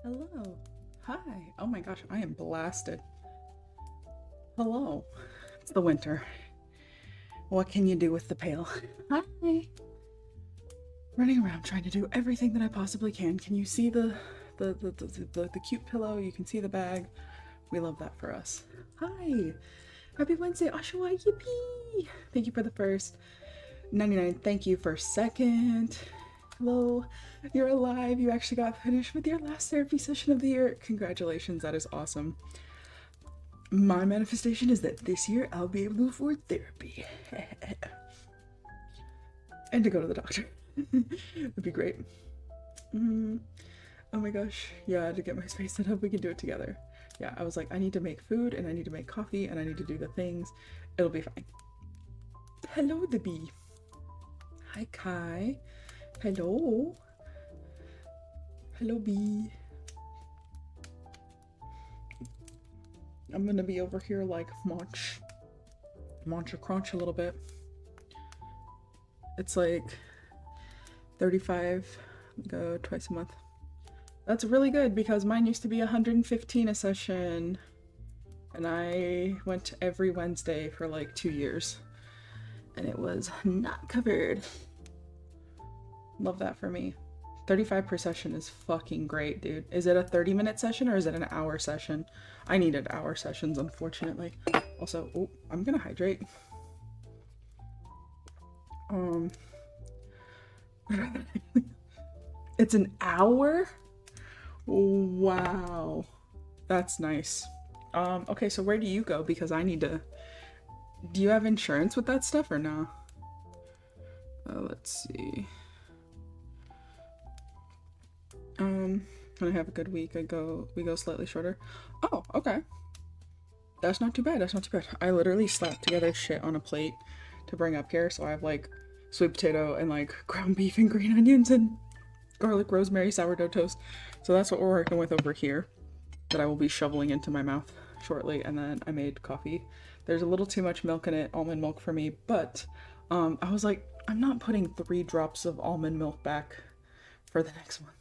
Hello. Hi. Oh my gosh, I am blasted. Hello. It's the winter. What can you do with the pail? Hi. Running around trying to do everything that I possibly can. Can you see the cute pillow? You can see the bag. We love that for us. Hi. Happy Wednesday, Oshawa. Yippee. Thank you for the first 99. Thank you for second. Hello. You're alive. You actually got finished with your last therapy session of the year. Congratulations. That is awesome. My manifestation is that this year I'll be able to afford therapy. And to go to the doctor. That'd be great. Oh my gosh. Yeah, to get my space set up, we can do it together. Yeah, I was like, I need to make food and I need to make coffee and I need to do the things. It'll be fine. Hello, the bee. Hi, Kai. Hello. Hello, bee. I'm gonna be over here like munch or crunch a little bit. It's like 35, go twice a month. That's really good because mine used to be 115 a session and I went every Wednesday for like 2 years and it was not covered. Love that for me. 35 per session is fucking great, dude. Is it a 30-minute session or is it an hour session? I needed hour sessions, unfortunately. Also, oh, I'm gonna hydrate. It's an hour? Wow. That's nice. Okay, so where do you go? Because I need to... Do you have insurance with that stuff or no? Let's see. When I have a good week, we go slightly shorter. Oh, okay. That's not too bad. That's not too bad. I literally slapped together shit on a plate to bring up here. So I have like sweet potato and like ground beef and green onions and garlic rosemary sourdough toast. So that's what we're working with over here that I will be shoveling into my mouth shortly. And then I made coffee. There's a little too much milk in it, almond milk for me, but I was like, I'm not putting 3 drops of almond milk back for the next one.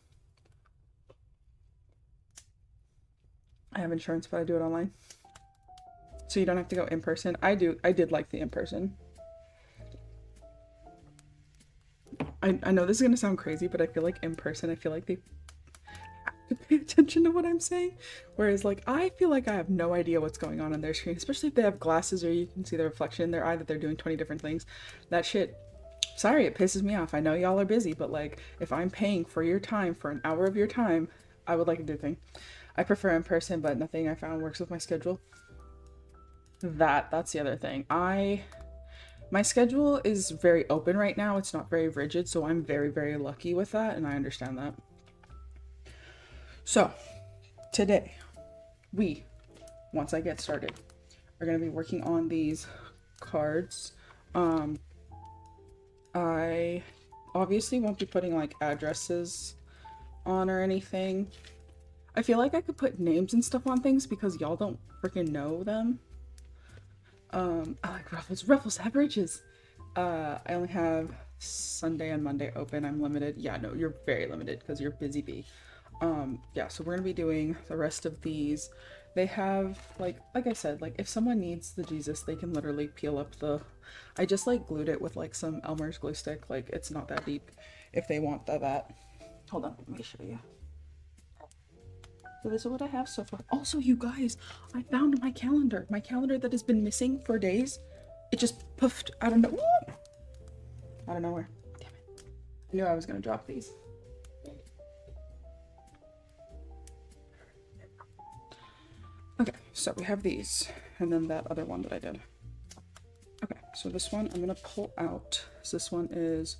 I have insurance, but I do it online. So you don't have to go in person. I did like the in person. I know this is gonna sound crazy, but I feel like in person, I feel like they have to pay attention to what I'm saying. Whereas like, I feel like I have no idea what's going on their screen, especially if they have glasses or you can see the reflection in their eye that they're doing 20 different things. That shit, sorry, it pisses me off. I know y'all are busy, but like, if I'm paying for your time, for an hour of your time, I would like to do thing. I prefer in person, but nothing I found works with my schedule. That's the other thing. My schedule is very open right now. It's not very rigid, so I'm very, very lucky with that, and I understand that. So, today, once I get started, are going to be working on these cards. I obviously won't be putting like addresses on or anything. I feel like I could put names and stuff on things because y'all don't freaking know them. I like Ruffles. Ruffles have riches. I only have Sunday and Monday open. I'm limited. Yeah, no, you're very limited because you're busy bee. Yeah, so we're gonna be doing the rest of these. They have like I said, like if someone needs the Jesus, they can literally peel up the... I just like glued it with like some Elmer's glue stick. Like it's not that deep if they want that. Hold on, let me show you. So this is what I have so far. Also, you guys, I found my calendar. My calendar that has been missing for days. It just puffed out of nowhere. Out of nowhere. Damn it. I knew I was gonna drop these. Okay, so we have these. And then that other one that I did. Okay, so this one I'm gonna pull out. So this one is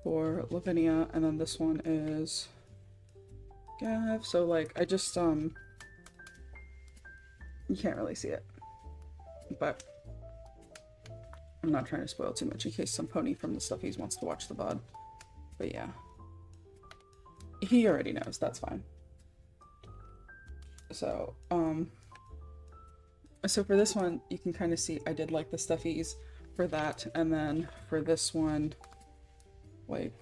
for Lavinia, and then this one is Gav. So like I just you can't really see it, but I'm not trying to spoil too much in case some pony from the Stuffies wants to watch the VOD. But yeah, he already knows. That's fine. So so for this one you can kind of see I did like the Stuffies for that, and then for this one, like,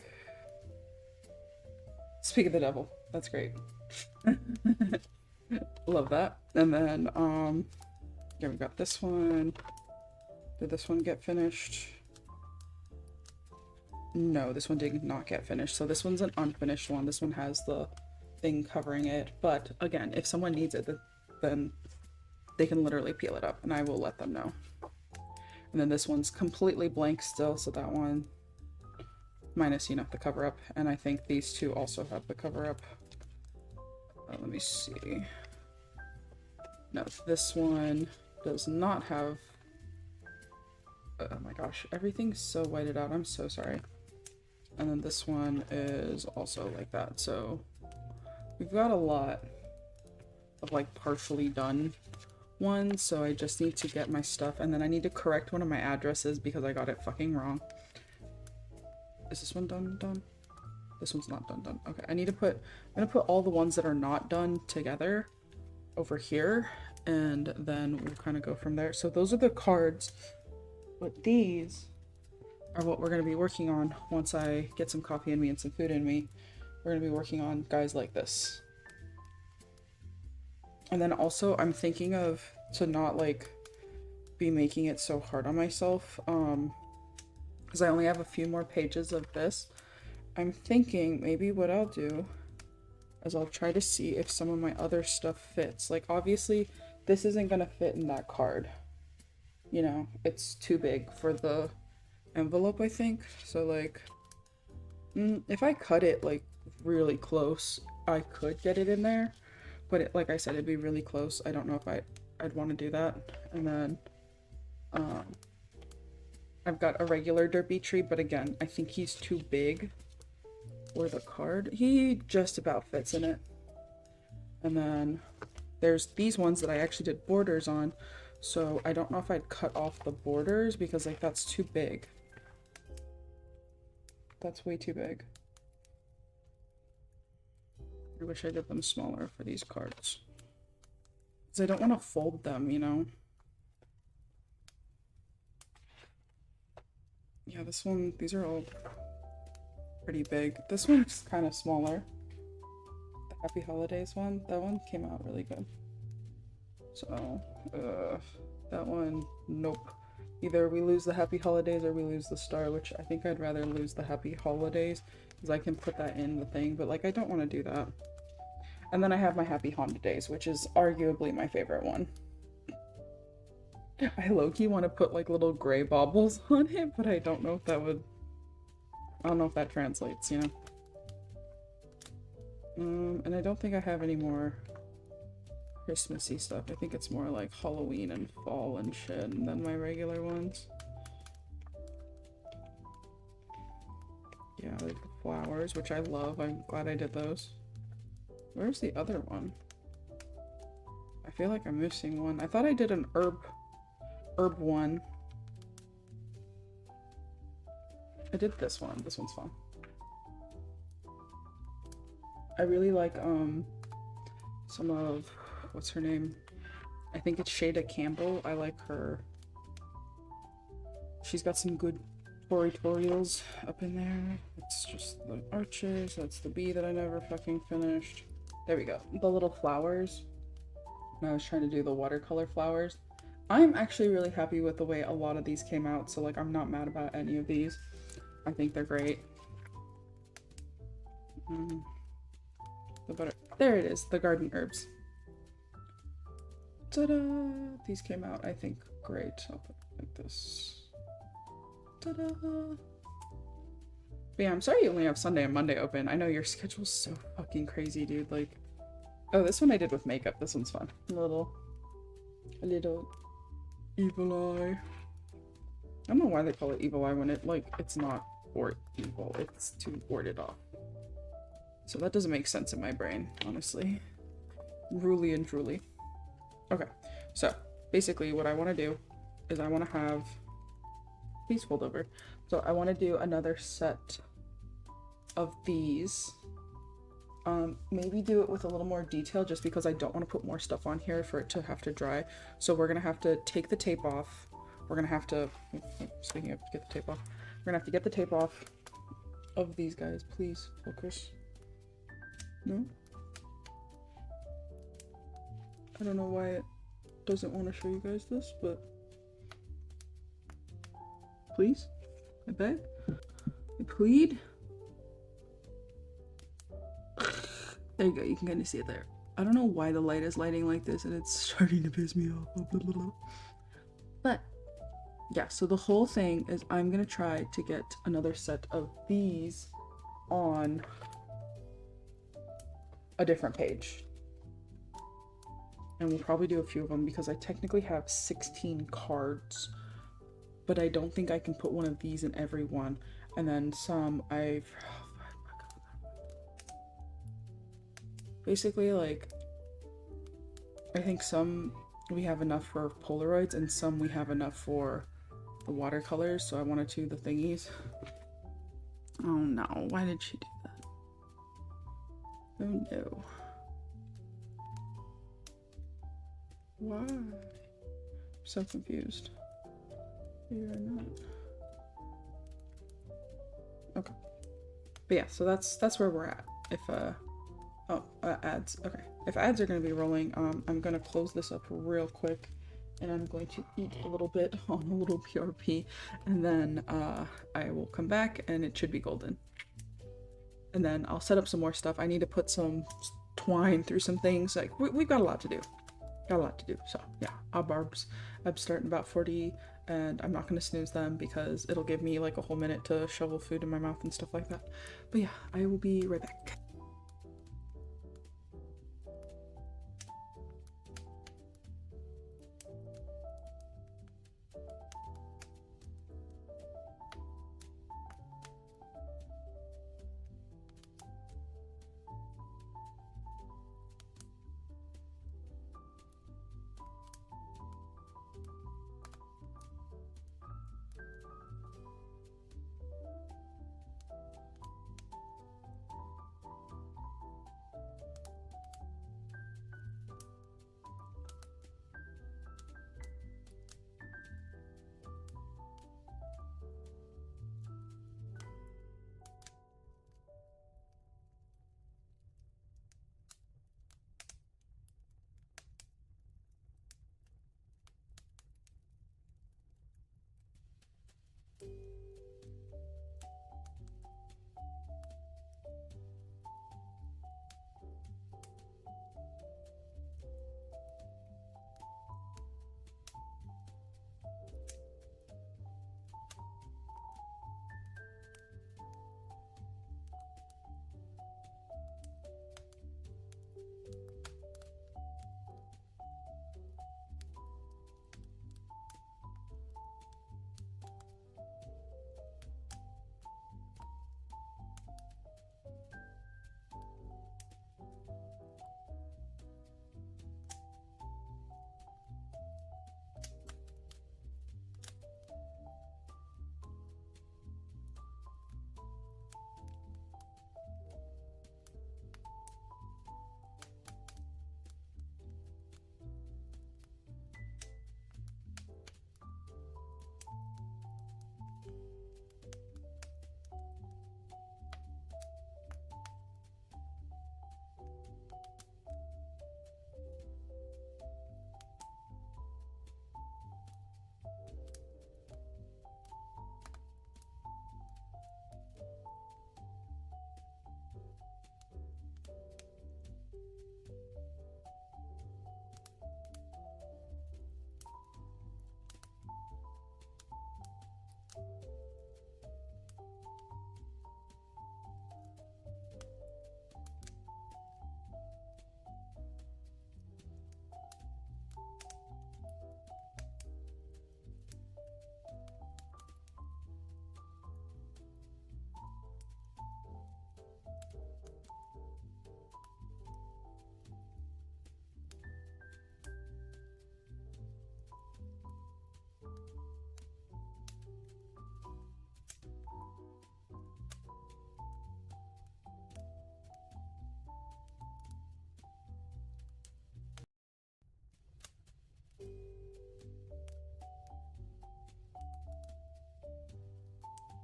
speak of the devil. That's great. Love that. And then, yeah, we got this one. Did this one get finished? No, this one did not get finished. So this one's an unfinished one. This one has the thing covering it. But again, if someone needs it, then they can literally peel it up and I will let them know. And then this one's completely blank still. So that one, minus, you know, the cover up. And I think these two also have the cover up. Let me see. No, this one does not have. Oh my gosh, everything's so whited out. I'm so sorry. And then this one is also like that. So we've got a lot of like partially done ones. So I just need to get my stuff, and then I need to correct one of my addresses because I got it fucking wrong. Is this one done? This one's not done. Okay, I'm gonna put all the ones that are not done together over here, and then we'll kind of go from there. So those are the cards, but these are what we're gonna be working on once I get some coffee in me and some food in me. We're gonna be working on guys like this. And then also I'm thinking of to not like be making it so hard on myself, because I only have a few more pages of this. I'm thinking maybe what I'll do is I'll try to see if some of my other stuff fits. Like obviously this isn't gonna fit in that card. You know, it's too big for the envelope, I think. So like, if I cut it like really close, I could get it in there. But it, like I said, it'd be really close. I don't know if I'd want to do that. And then I've got a regular derpy tree, but again, I think he's too big for the card. He just about fits in it. And then there's these ones that I actually did borders on, so I don't know if I'd cut off the borders because like that's too big. That's way too big. I wish I did them smaller for these cards because I don't want to fold them, you know. Yeah, this one, these are all pretty big. This one's kind of smaller. The Happy Holidays one, that one came out really good. So, that one, nope. Either we lose the Happy Holidays or we lose the star, which I think I'd rather lose the Happy Holidays because I can put that in the thing, but like I don't want to do that. And then I have my Happy Honda Days, which is arguably my favorite one. I low-key want to put like little gray baubles on it, but I don't know if that would... I don't know if that translates, you know? And I don't think I have any more Christmassy stuff. I think it's more like Halloween and fall and shit than my regular ones. Yeah, like the flowers, which I love. I'm glad I did those. Where's the other one? I feel like I'm missing one. I thought I did an herb one. I did this one. This one's fun. I really like some of, what's her name? I think it's Shada Campbell. I like her. She's got some good tutorials up in there. It's just the arches. That's the bee that I never fucking finished. There we go. The little flowers. I was trying to do the watercolor flowers. I'm actually really happy with the way a lot of these came out. So like I'm not mad about any of these. I think they're great. The butter. There it is. The garden herbs. Ta-da! These came out, I think, great. I'll put it like this. Ta-da! But yeah, I'm sorry you only have Sunday and Monday open. I know your schedule's so fucking crazy, dude. Like, oh, this one I did with makeup. This one's fun. A little evil eye. I don't know why they call it evil eye when it, like, it's not for evil. It's to ward it off. So that doesn't make sense in my brain, honestly. Really and truly. Okay, so basically what I want to do is I want to have... Please fold over. So I want to do another set of these. Maybe do it with a little more detail just because I don't want to put more stuff on here for it to have to dry. So we're going to have to take the tape off. We're going to have to... Speaking of get the tape off. We're going to have to get the tape off of these guys. Please, focus. No? I don't know why it doesn't want to show you guys this, but please, I beg, I plead. There you go, you can kind of see it there. I don't know why the light is lighting like this and it's starting to piss me off. Blah, blah, blah. But yeah, so the whole thing is I'm gonna try to get another set of these on a different page. And we'll probably do a few of them because I technically have 16 cards, but I don't think I can put one of these in every one. And then some basically, like, I think some we have enough for Polaroids and some we have enough for the watercolors, so I wanted to the thingies. Oh no, why did she do that? Oh no. Why? I'm so confused. You're not. Okay. But yeah, so that's where we're at. If ads. Okay. If ads are gonna be rolling, I'm gonna close this up real quick and I'm going to eat a little bit on a little PRP and then I will come back and it should be golden. And then I'll set up some more stuff. I need to put some twine through some things. Like we've got a lot to do. Got a lot to do. So yeah, I'm starting about 40 and I'm not going to snooze them because it'll give me like a whole minute to shovel food in my mouth and stuff like that. But yeah, I will be right back.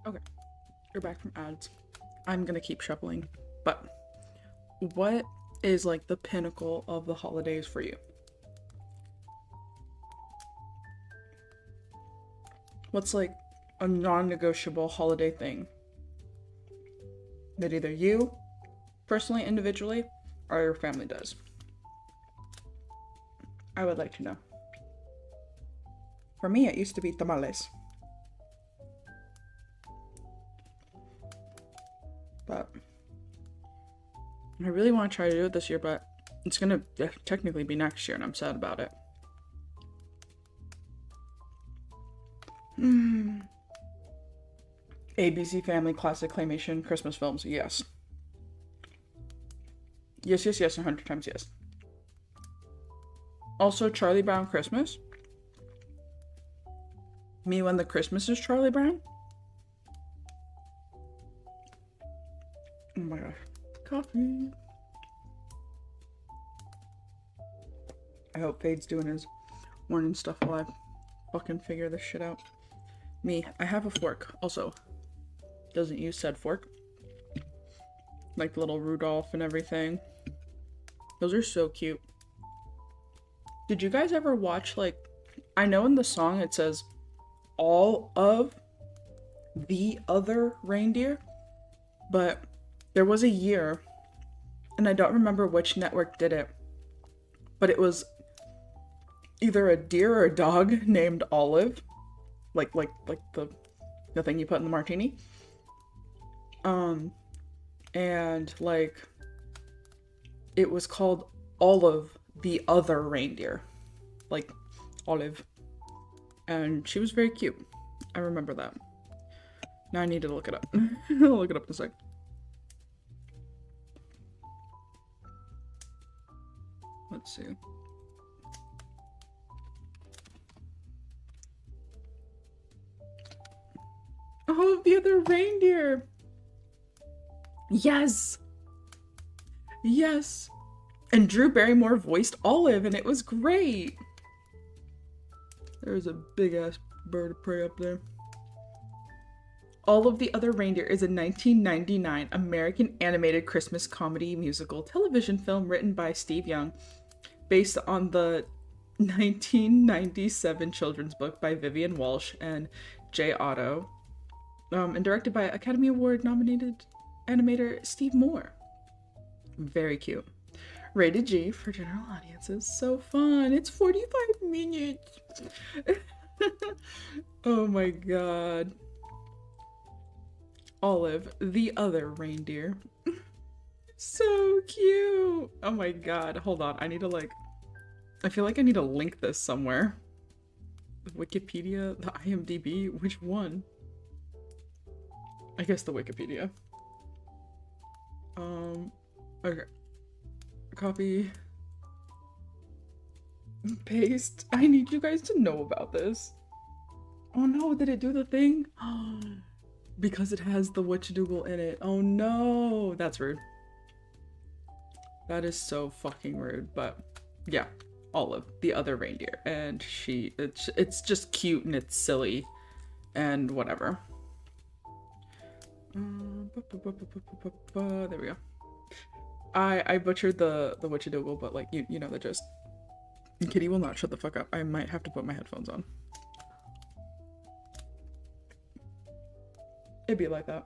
Okay, you're back from ads. I'm gonna keep shoveling, but what is like the pinnacle of the holidays for you? What's like a non-negotiable holiday thing that either you, personally, individually, or your family does? I would like to know. For me, it used to be tamales. But I really want to try to do it this year, but it's gonna technically be next year, and I'm sad about it. ABC Family Classic Claymation Christmas films, yes. Yes, yes, yes, 100 times yes. Also, Charlie Brown Christmas. Me When the Christmas is Charlie Brown. Oh my gosh. Coffee. I hope Fade's doing his morning stuff while I fucking figure this shit out. Me, I have a fork. Also, doesn't use said fork. Like the little Rudolph and everything. Those are so cute. Did you guys ever watch, like, I know in the song it says all of the other reindeer, but there was a year, and I don't remember which network did it, but it was either a deer or a dog named Olive, like the thing you put in the martini, and like it was called Olive the Other Reindeer, like Olive, and she was very cute. I remember that. Now I need to look it up. I'll look it up in a sec. Let's see. Oh, the other reindeer. Yes. Yes. And Drew Barrymore voiced Olive, and it was great. There's a big ass bird of prey up there. All of the Other Reindeer is a 1999 American animated Christmas comedy musical television film written by Steve Young, based on the 1997 children's book by Vivian Walsh and Jay Otto, and directed by Academy Award nominated animator Steve Moore. Very cute. Rated G for general audiences. So fun. It's 45 minutes. Oh my god. Olive, the Other Reindeer. So cute. Oh my god. Hold on. I need to I feel like I need to link this somewhere. The Wikipedia, the IMDb, which one? I guess the Wikipedia. Okay. Copy. Paste. I need you guys to know about this. Oh no, did it do the thing? Because it has the Witchadoogle in it. Oh no, that's rude. That is so fucking rude, but yeah. Olive, the Other Reindeer, and it's just cute and it's silly and whatever. There we go. I butchered the Witchadoogle, but like you know the gist. Kitty will not shut the fuck up. I might have to put my headphones on. It'd be like that.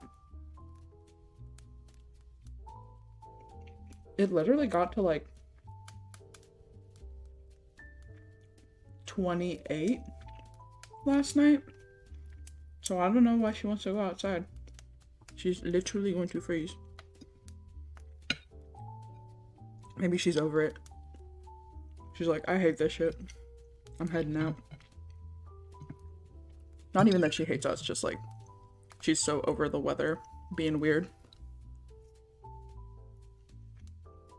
It literally got to like 28 last night. So I don't know why she wants to go outside. She's literally going to freeze. Maybe she's over it. She's like, I hate this shit. I'm heading out. Not even that she hates us, just like she's so over the weather being weird.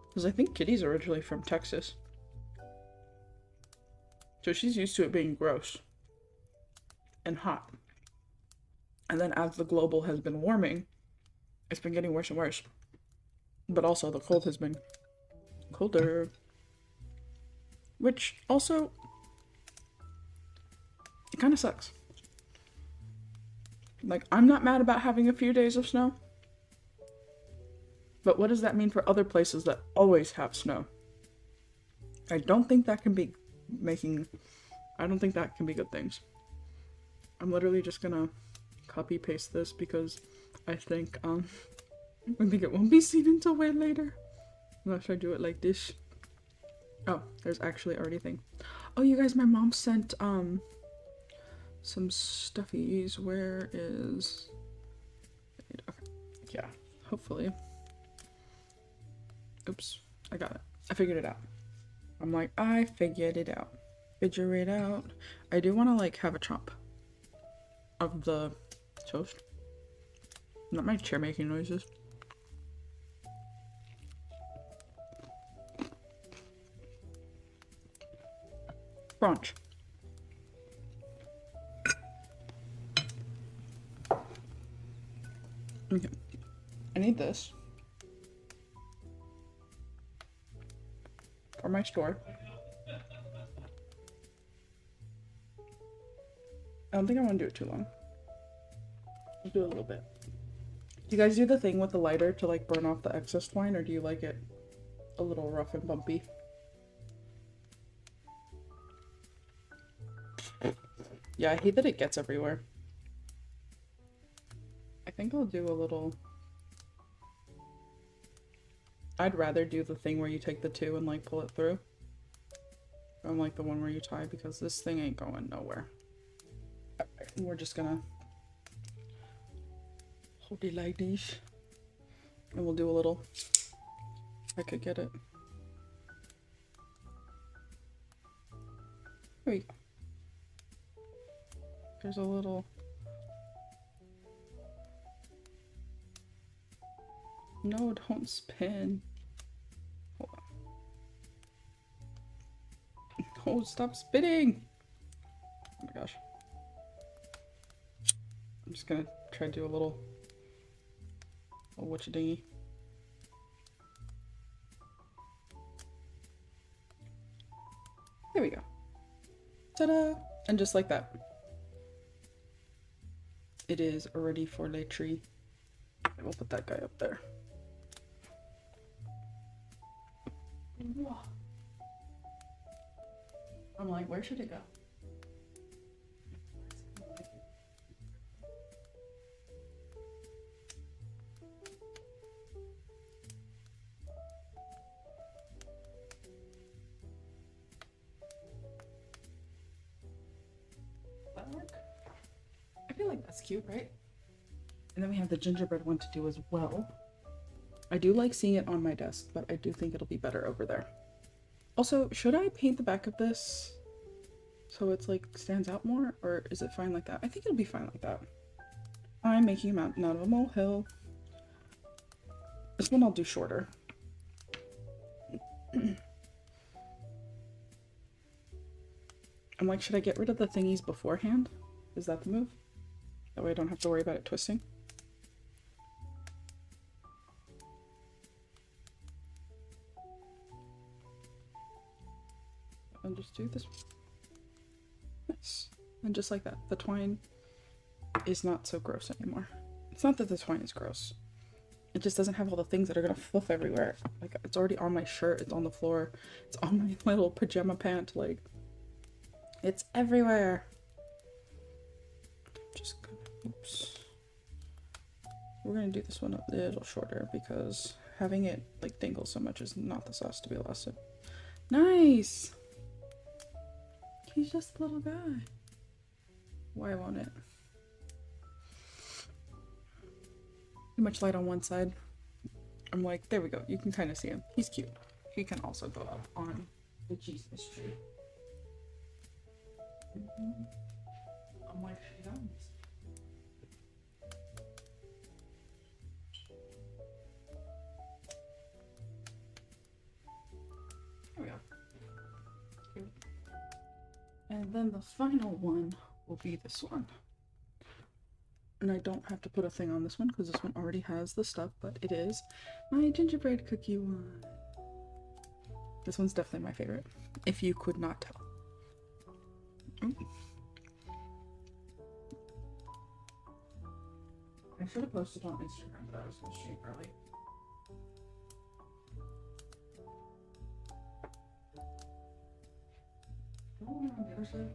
Because I think Kitty's originally from Texas. So she's used to it being gross and hot. And then as the global has been warming, it's been getting worse and worse. But also the cold has been colder. Which also, it kind of sucks. Like, I'm not mad about having a few days of snow. But what does that mean for other places that always have snow? I don't think that can be good things. I'm literally just gonna copy paste this because I think it won't be seen until way later. Unless I do it like this. Oh, there's actually already a thing. Oh, you guys, my mom sent some stuffies. Where is... Okay. Yeah, hopefully. Oops, I got it. I figured it out. I'm like, I figured it out. Figure it out. I do want to like have a chomp of the toast. Not my chair making noises. Brunch. Okay. I need this for my store. I don't think I want to do it too long. I'll do a little bit. Do you guys do the thing with the lighter to like burn off the excess twine, or do you like it a little rough and bumpy? Yeah, I hate that it gets everywhere. I think I'll do a little... I'd rather do the thing where you take the two and like pull it through. Unlike the one where you tie, because this thing ain't going nowhere. Okay, we're just gonna hold it like this. And we'll do a little... I could get it. There we go. There's a little... No, don't spin. Hold on. No, stop spinning! Oh my gosh. I'm just gonna try to do a little whatcha-dingy. There we go. Ta-da! And just like that. It is ready for the tree. I will put that guy up there. I'm like, where should it go? That work? I feel like that's cute, right? And then we have the gingerbread one to do as well. I do like seeing it on my desk, but I do think it'll be better over there. Also, should I paint the back of this so it's like stands out more, or is it fine like that? I think it'll be fine like that. I'm making a mountain out of a molehill. This one I'll do shorter. I'm like, should I get rid of the thingies beforehand? Is that the move? That way I don't have to worry about it twisting. And just do this. Nice. And just like that, the twine is not so gross anymore. It's not that the twine is gross. It just doesn't have all the things that are gonna fluff everywhere. Like, it's already on my shirt, it's on the floor, it's on my little pajama pant, like, it's everywhere. Just gonna, oops. We're gonna do this one a little shorter because having it like dangle so much is not the sauce to be lasted. Nice! He's just a little guy. Why won't it? Too much light on one side. I'm like, there we go. You can kind of see him. He's cute. He can also go up on the Jesus tree. I'm like, yums. There we go. Cute. And then the final one will be this one. And I don't have to put a thing on this one because this one already has the stuff, but it is my gingerbread cookie one. This one's definitely my favorite, if you could not tell. Ooh. I should have posted on Instagram, but I was going to stream early. Oh, on the other side.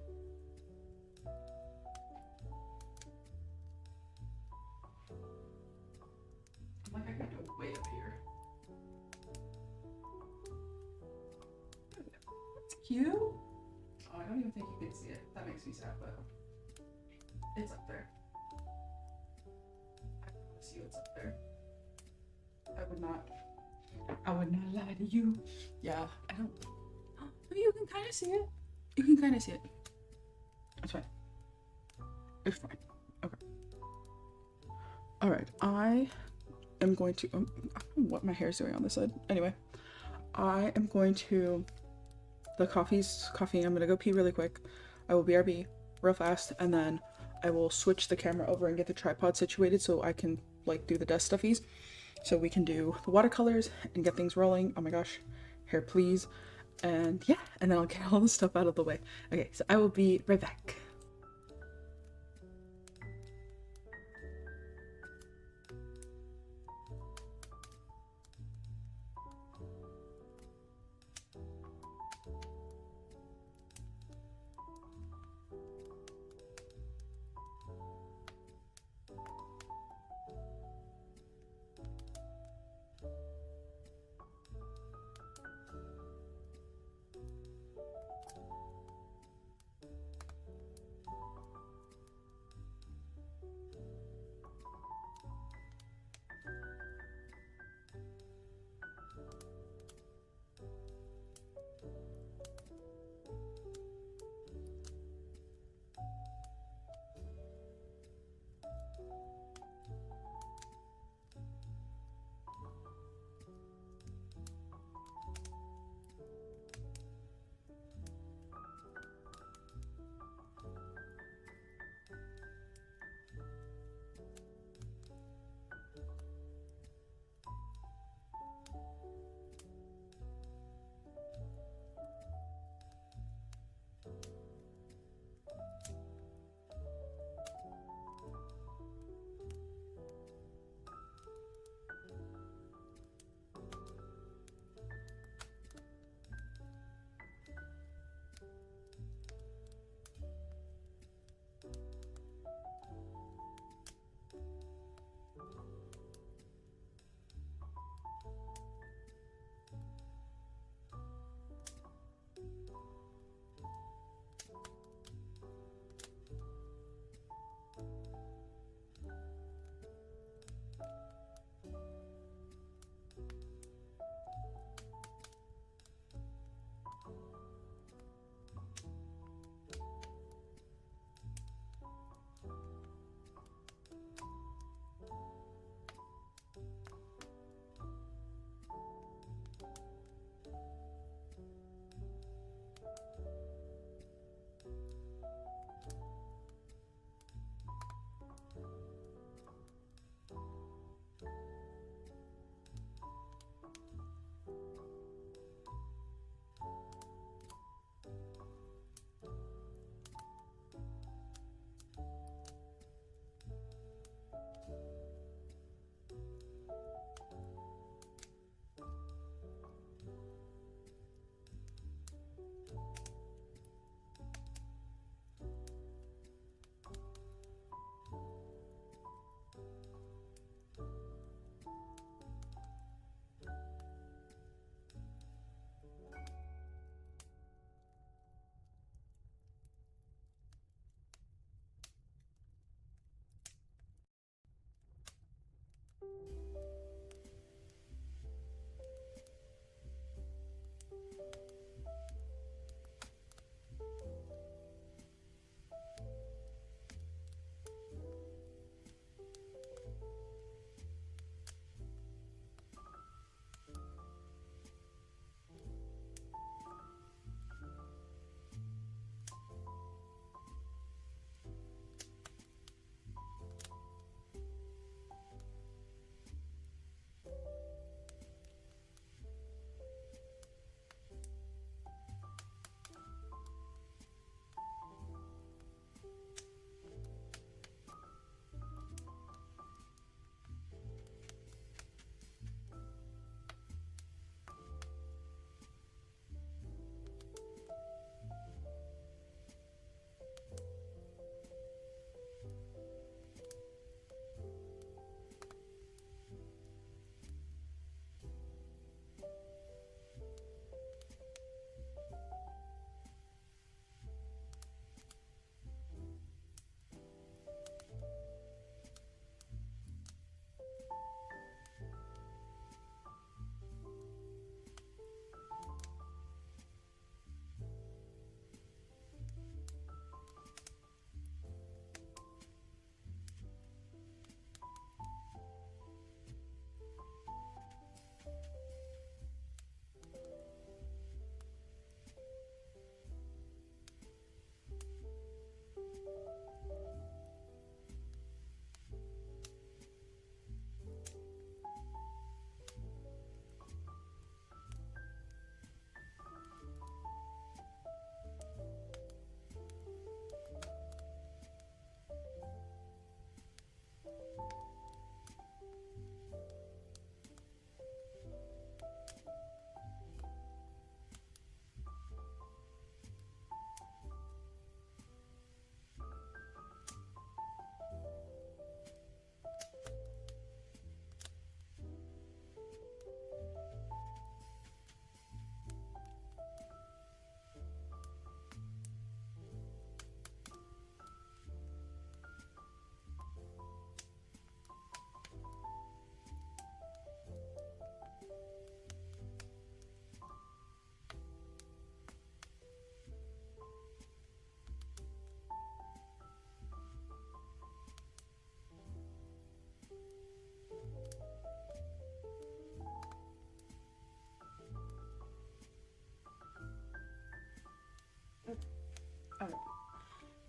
You? Oh, I don't even think you can see it. That makes me sad, but it's up there. I promise you it's up there. I would not lie to you. Yeah, I don't. Oh, you can kind of see it. You can kind of see it. It's fine. It's fine. Okay. All right. I am going to. I don't know what my hair is doing on this side. Anyway, I am going to. The coffee's coffee. I'm gonna go pee really quick. I will BRB real fast, and then I will switch the camera over and get the tripod situated so I can like do the dust stuffies. So we can do the watercolors and get things rolling. Oh my gosh, hair please. And yeah, and then I'll get all the stuff out of the way. Okay, so I will be right back.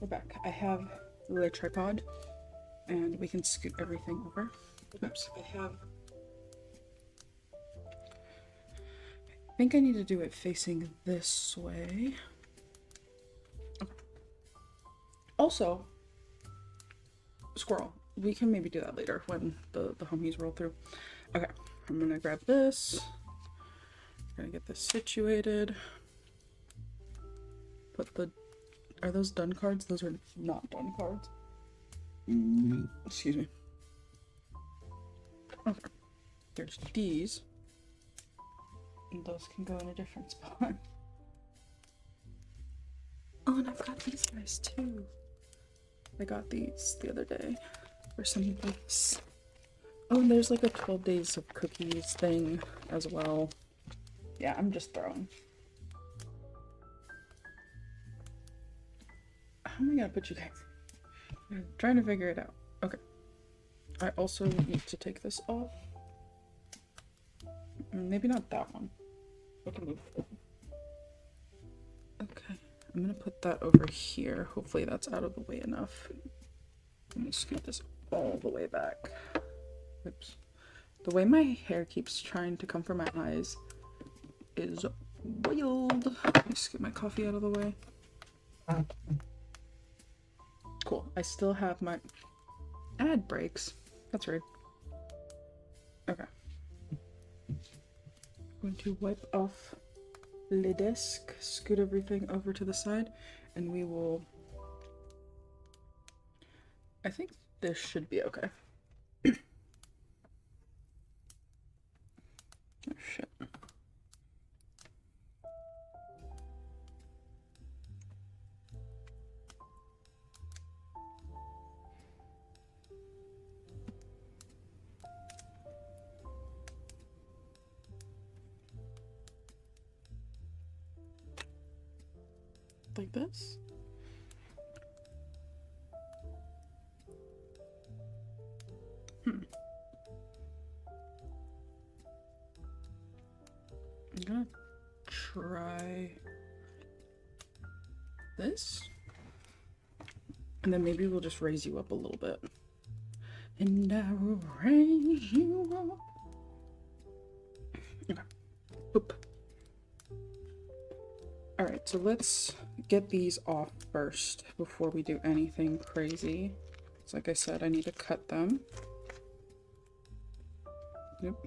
we're back. I have the tripod and we can scoot everything over. Oops. I think I need to do it facing this way. Okay. Also, squirrel. We can maybe do that later when the homies roll through. Okay, I'm gonna grab this. Gonna get this situated. Put the... Are those done cards? Those are not done cards. Excuse me. Okay. There's these. And those can go in a different spot. Oh, and I've got these guys too. I got these the other day for some gifts. Oh, and there's like a 12 days of cookies thing as well. Yeah, I'm just throwing. How am I gonna put you guys? I'm trying to figure it out. Okay. I also need to take this off. Maybe not that one. I can move it. Okay. I'm gonna put that over here. Hopefully that's out of the way enough. Let me scoot this all the way back. Oops. The way my hair keeps trying to come from my eyes is wild. Let me scoot my coffee out of the way. Cool. I still have my ad breaks. That's rude. Okay. I'm going to wipe off the desk, scoot everything over to the side, and we will... I think this should be okay. Oh shit. Like this. I'm gonna try this. And then maybe we'll just raise you up a little bit. And I will raise you up. Okay. Boop. Alright, so let's get these off first before we do anything crazy. So like I said, I need to cut them. Nope.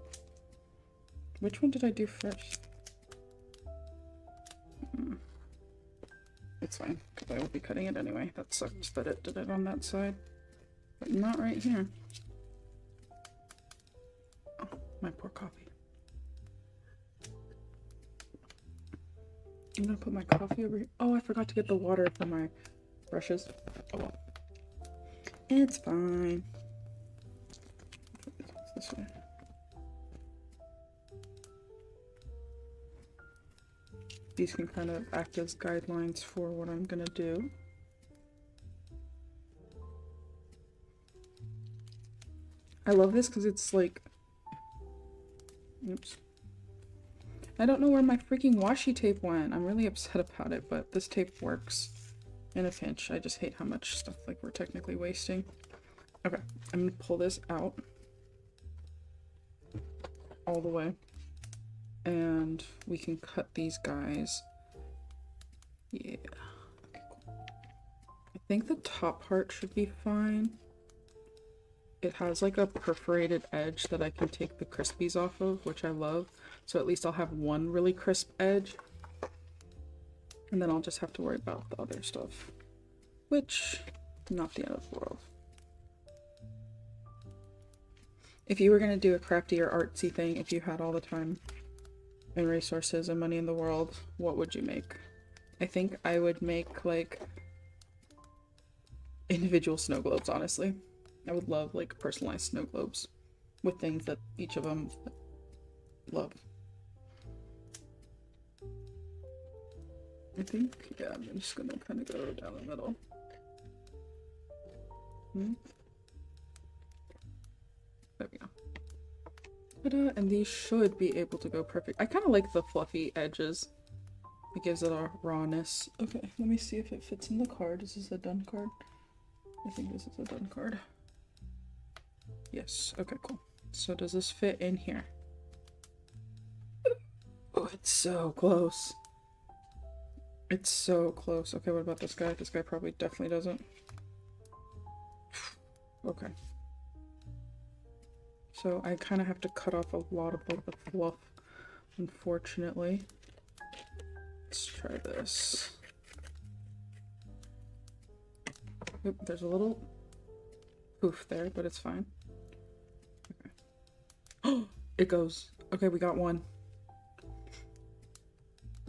Which one did I do first? It's fine, because I will be cutting it anyway. That sucks that it did it on that side. But not right here. Oh, my poor coffee. I'm gonna put my coffee over here. Oh, I forgot to get the water for my brushes. Oh well. It's fine. This way. These can kind of act as guidelines for what I'm gonna do. I love this because it's like... Oops. I don't know where my freaking washi tape went. I'm really upset about it, but this tape works in a pinch. I just hate how much stuff like we're technically wasting. Okay, I'm gonna pull this out all the way. And we can cut these guys. Yeah. Okay, cool. I think the top part should be fine. It has like a perforated edge that I can take the crispies off of, which I love. So at least I'll have one really crisp edge. And then I'll just have to worry about the other stuff. Which, not the end of the world. If you were going to do a crafty or artsy thing, if you had all the time and resources and money in the world, what would you make? I think I would make like individual snow globes, honestly. I would love like personalized snow globes with things that each of them love. I think, yeah, I'm just gonna kind of go down the middle. There we go. Ta-da! And these should be able to go perfect. I kind of like the fluffy edges. It gives it a rawness. Okay, let me see if it fits in the card. Is this a done card? I think this is a done card. Yes, okay, cool. So does this fit in here? Oh, it's so close. It's so close. Okay, what about this guy? This guy probably definitely doesn't. Okay. So I kind of have to cut off a lot of the fluff, unfortunately. Let's try this. Oop, there's a little poof there, but it's fine. Okay. Oh, it goes. Okay, we got one.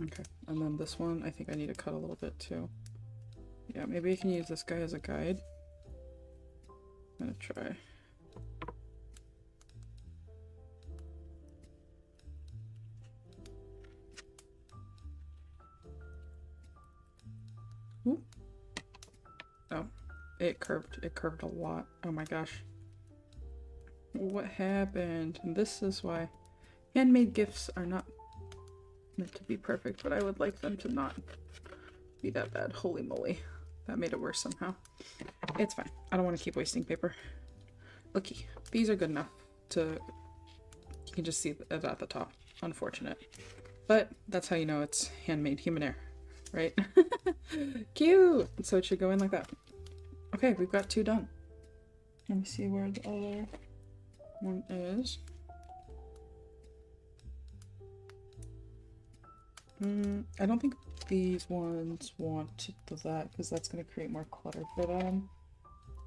Okay, and then this one, I think I need to cut a little bit too. Yeah, maybe I can use this guy as a guide. I'm gonna try. Ooh. Oh, it curved a lot. Oh my gosh. What happened? And this is why handmade gifts are not meant to be perfect, but I would like them to not be that bad. Holy moly. That made it worse somehow. It's fine. I don't want to keep wasting paper. Okay, these are good enough to... You can just see it at the top. Unfortunate. But that's how you know it's handmade human hair, right? Cute! So it should go in like that. Okay, we've got 2 done. Let me see where the other one is. I don't think these ones want to do that because that's going to create more clutter for them.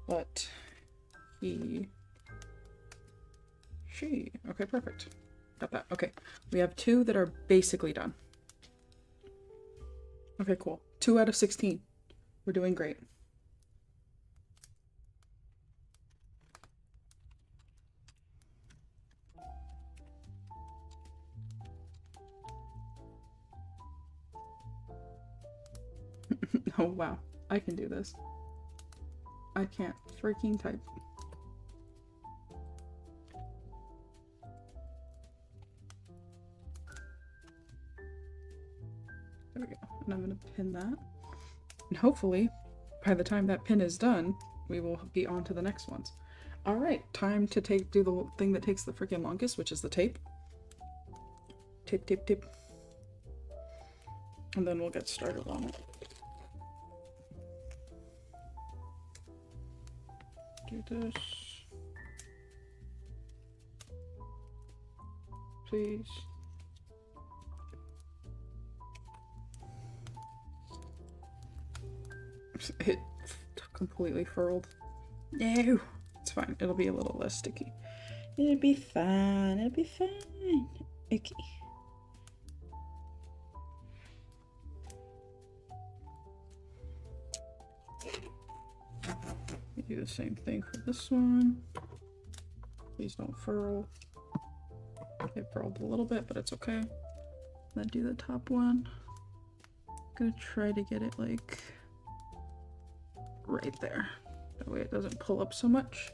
But she. Okay, perfect. Got that. Okay, we have 2 that are basically done. Okay, cool. 2 out of 16. We're doing great. Oh wow, I can do this. I can't freaking type. There we go. And I'm gonna pin that. And hopefully, by the time that pin is done, we will be on to the next ones. Alright, time to do the thing that takes the freaking longest, which is the tape. Tape, tape, tape. And then we'll get started on it. Do this. Please. It completely furled. No, it's fine. It'll be a little less sticky. It'll be fine. It'll be fine. Okay. Do the same thing for this one. Please don't furl. It furled a little bit, but it's okay. Then do the top one. I'm gonna try to get it like right there. That way it doesn't pull up so much.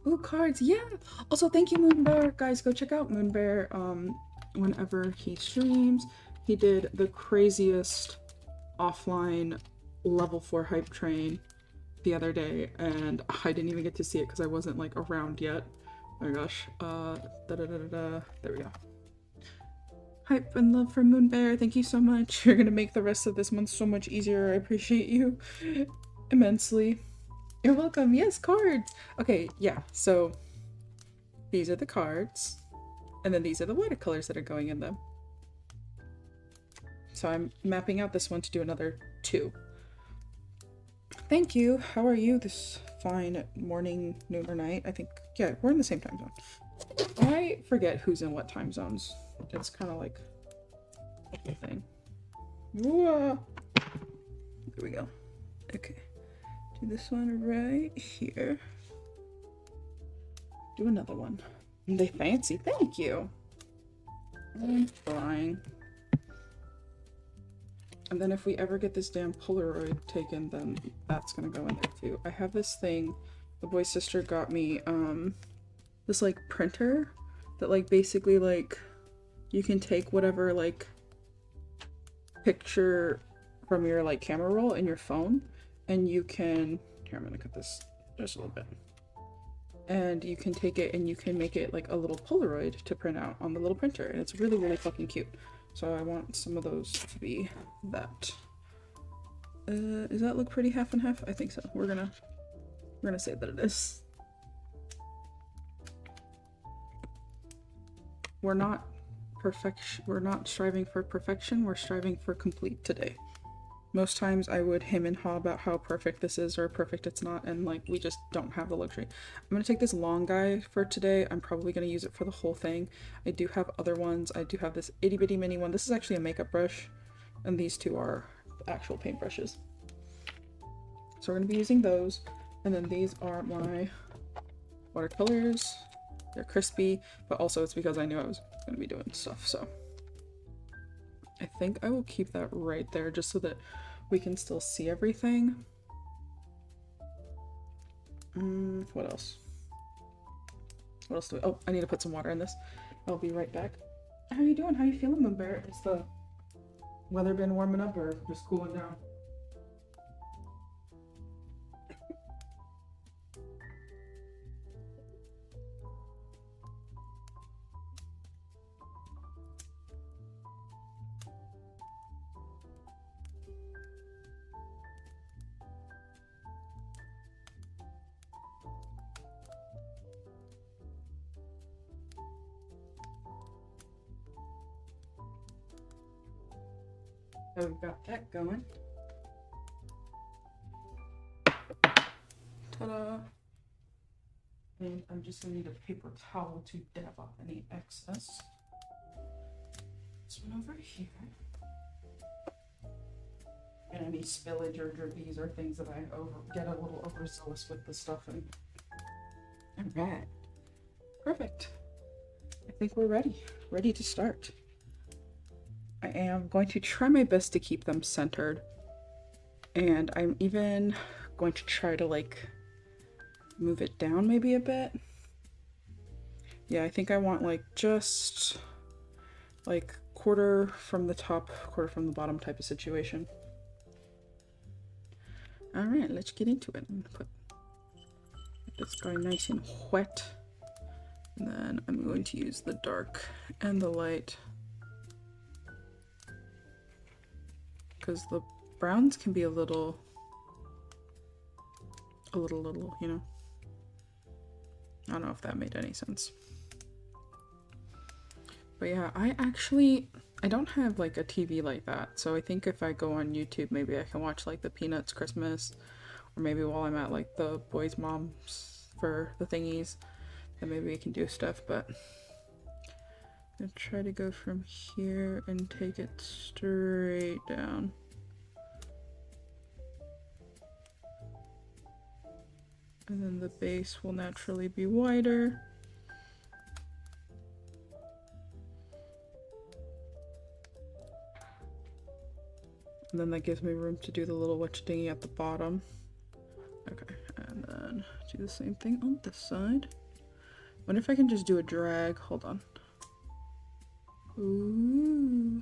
Ooh, cards, yeah! Also, thank you, Moonbear. Guys, go check out Moonbear whenever he streams. He did the craziest offline level 4 hype train the other day, and I didn't even get to see it because I wasn't like around yet. Oh my gosh. There we go. Hype and love for Moonbear. Thank you so much. You're gonna make the rest of this month so much easier. I appreciate you immensely. You're welcome. Yes, cards. Okay, yeah. So these are the cards, and then these are the watercolors that are going in them. So I'm mapping out this one to do another 2. Thank you. How are you this fine morning, noon, or night? I think, yeah, we're in the same time zone. I forget who's in what time zones. It's kind of like a thing. Whoa. There we go. Okay. Do this one right here. Do another one. They fancy. Thank you. I'm trying. And then if we ever get this damn Polaroid taken, then that's gonna go in there too. I have this thing, the boy's sister got me, this like printer that like basically like you can take whatever like picture from your like camera roll in your phone, and you can, here, I'm gonna cut this just a little bit, and you can take it and you can make it like a little Polaroid to print out on the little printer, and it's really, really fucking cute. So I want some of those to be that. Does that look pretty half and half? I think so. We're gonna say that it is. We're not striving for perfection, we're striving for complete today. Most times I would hem and haw about how perfect this is or perfect it's not, and like we just don't have the luxury. I'm gonna take this long guy for today. I'm probably gonna use it for the whole thing. I do have other ones. I do have this itty bitty mini one. This is actually a makeup brush, and these two are actual paint brushes. So we're gonna be using those, and then these are my watercolors. They're crispy, but also it's because I knew I was gonna be doing stuff, so I think I will keep that right there just so that we can still see everything. What else? What else do we— oh, I need to put some water in this. I'll be right back. How you doing? How you feeling, Moon Bear? Is the weather been warming up or just cooling down? So we've got that going. Ta-da! And I'm just gonna need a paper towel to dab off any excess. This one over here. And any spillage or dribbies or things that I get a little overzealous with the stuff in. Alright. Perfect. I think we're ready to start. I am going to try my best to keep them centered, and I'm even going to try to like move it down maybe a bit. Yeah, I think I want like just like quarter from the top, quarter from the bottom type of situation. All right, let's get into it. I'm gonna put this guy nice and wet, and then I'm going to use the dark and the light, because the browns can be a little, you know. I don't know if that made any sense. But yeah, I don't have like a TV like that, so I think if I go on YouTube, maybe I can watch like the Peanuts Christmas, or maybe while I'm at like the boys' moms for the thingies, then maybe we can do stuff. But I'm gonna try to go from here and take it straight down. And then the base will naturally be wider. And then that gives me room to do the little witch dingy at the bottom. Okay, and then do the same thing on this side. Wonder if I can just do a drag. Hold on. Ooh.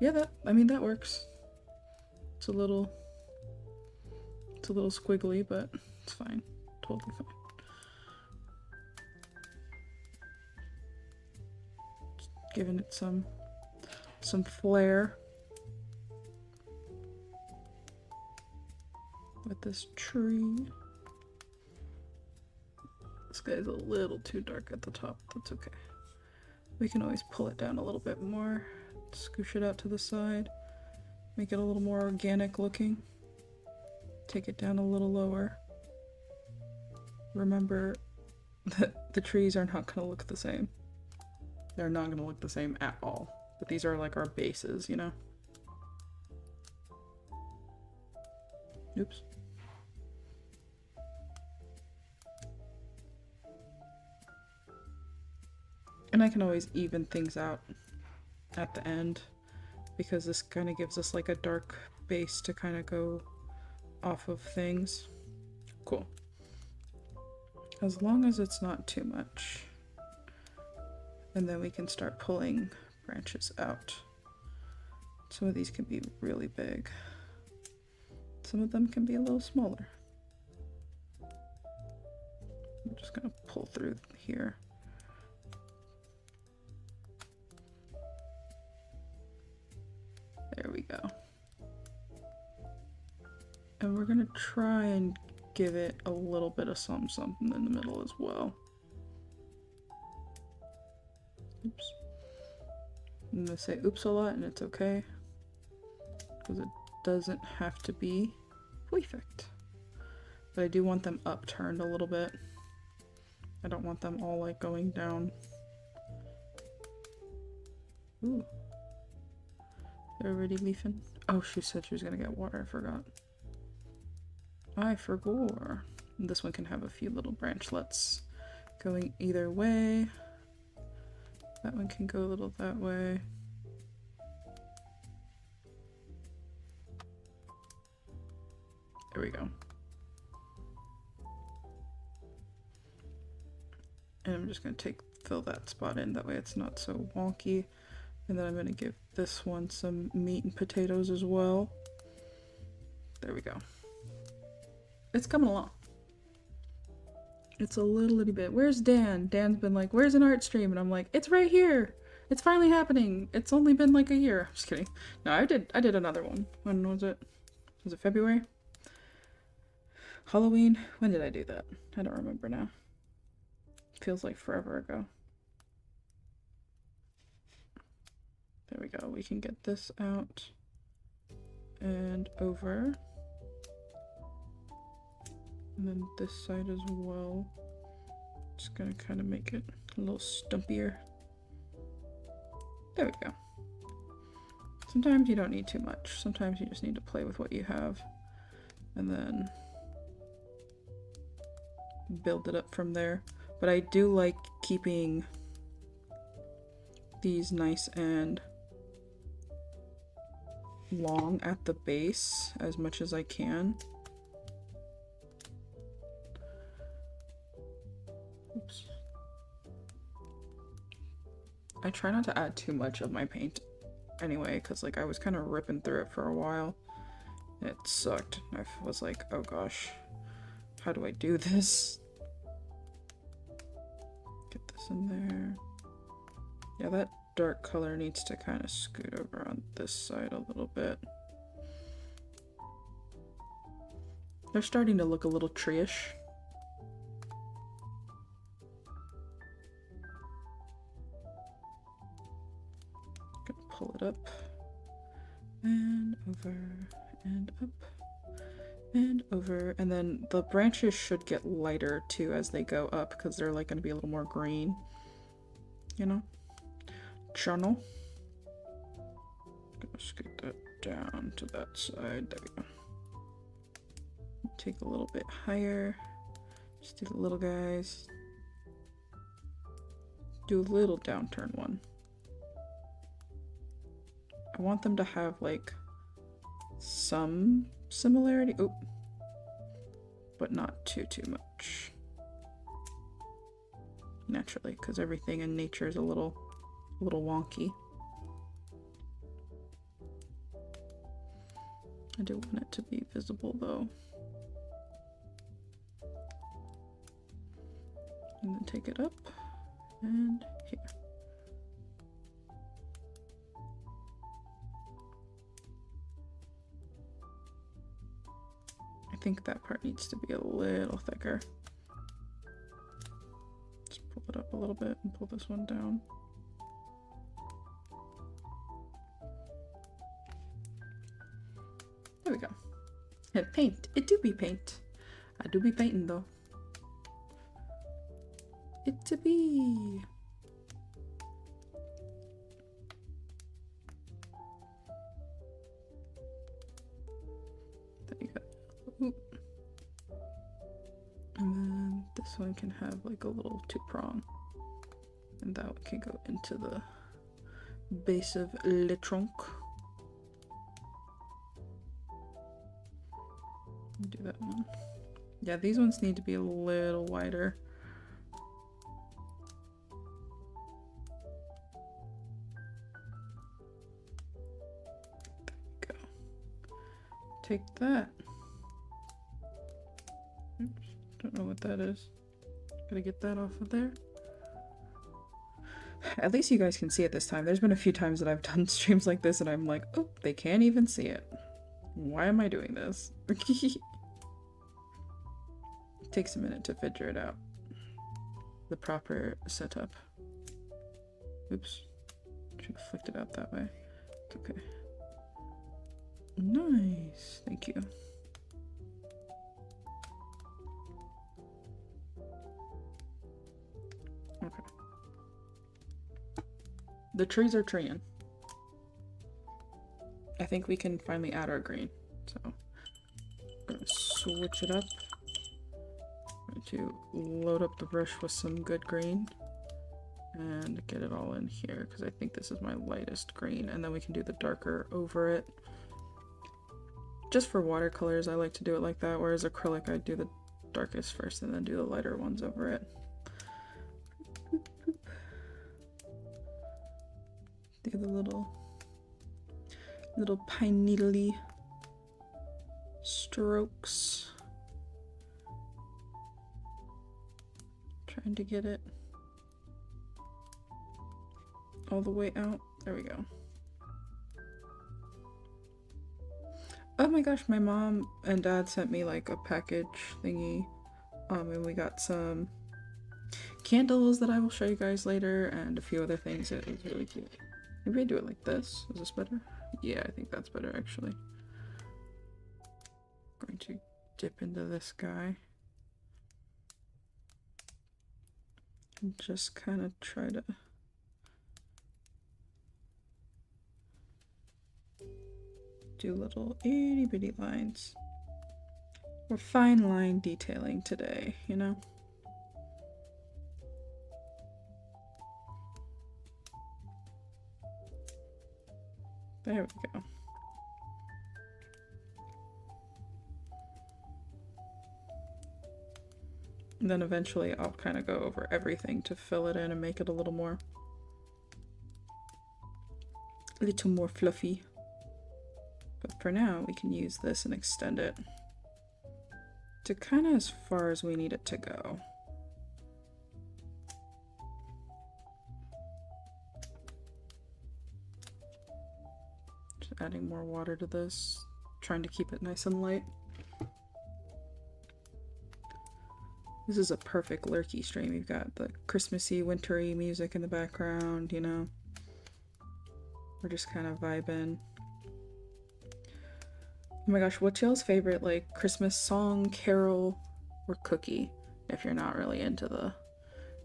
Yeah, that works. It's a little squiggly, but it's fine. Totally fine. Just giving it some flair with this tree. This guy's a little too dark at the top. That's okay. We can always pull it down a little bit more, scoosh it out to the side, make it a little more organic looking. Take it down a little lower. Remember that the trees are not gonna look the same. They're not gonna look the same at all. But these are like our bases, you know? Oops. And I can always even things out at the end, because this kind of gives us like a dark base to kind of go off of things. Cool. As long as it's not too much. And then we can start pulling branches out. Some of these can be really big. Some of them can be a little smaller. I'm just gonna pull through here. There we go. And we're gonna try and give it a little bit of something in the middle as well. Oops. I'm gonna say oops a lot, and it's okay. Because it doesn't have to be perfect. But I do want them upturned a little bit. I don't want them all like going down. Ooh. They're already leafing. Oh, she said she was gonna get water. I forgot. I forgot. This one can have a few little branchlets going either way. That one can go a little that way. There we go. And I'm just gonna fill that spot in, that way it's not so wonky. And then I'm gonna give this one some meat and potatoes as well. There we go. It's coming along. It's a little bit. Where's Dan? Dan's been like, where's an art stream? And I'm like, it's right here. It's finally happening. It's only been like a year. I'm just kidding. No, I did another one. When was it? Was it February? Halloween? When did I do that? I don't remember now. Feels like forever ago. There we go. We can get this out and over. And then this side as well. Just gonna kind of make it a little stumpier. There we go. Sometimes you don't need too much. Sometimes you just need to play with what you have. And then build it up from there. But I do like keeping these nice and long at the base as much as I can. Oops. I try not to add too much of my paint anyway, because like I was kind of ripping through it for a while. It sucked. I was like, oh gosh, how do I do this? Get this in there. Yeah, that dark color needs to kind of scoot over on this side a little bit. They're starting to look a little tree-ish. Gonna pull it up and over and up and over, and then the branches should get lighter too as they go up because they're like going to be a little more green, you know. Channel. Gonna scoot that down to that side. There we go. Take a little bit higher. Just do the little guys. Do a little downturn one. I want them to have like some similarity. Oh, but not too much. Naturally, because everything in nature is a little wonky. I do want it to be visible though. And then take it up and here. I think that part needs to be a little thicker. Just pull it up a little bit and pull this one down. There we go. And paint. It do be paint. I do be painting though. It to be. There you go. Oop. And then this one can have like a little two-prong. And that one can go into the base of le tronc. Do that one. Yeah, these ones need to be a little wider. Take that. Oops, don't know what that is. Gotta get that off of there. At least you guys can see it this time. There's been a few times that I've done streams like this and I'm like, oh, they can't even see it. Why am I doing this? It takes a minute to figure it out. The proper setup. Oops. Should have flicked it out that way. It's okay. Nice. Thank you. Okay. The trees are treeing. I think we can finally add our green. So I'm gonna switch it up. I'm going to load up the brush with some good green and get it all in here because I think this is my lightest green, and then we can do the darker over it. Just for watercolors, I like to do it like that, whereas acrylic, I do the darkest first and then do the lighter ones over it. Do the little pine needly strokes. Trying to get it all the way out. There we go. Oh my gosh, my mom and dad sent me like a package thingy. And we got some candles that I will show you guys later and a few other things. It was really cute. Maybe I do it like this. Is this better? Yeah, I think that's better actually. I'm going to dip into this guy. And just kind of try to do little itty bitty lines. We're fine line detailing today, you know? There we go. And then eventually I'll kind of go over everything to fill it in and make it a little more fluffy. But for now, we can use this and extend it to kind of as far as we need it to go. Just adding more water to this, trying to keep it nice and light. This is a perfect lurky stream. You've got the Christmassy, wintry music in the background, you know. We're just kind of vibing. Oh my gosh, what's y'all's favorite like Christmas song, carol, or cookie? If you're not really into the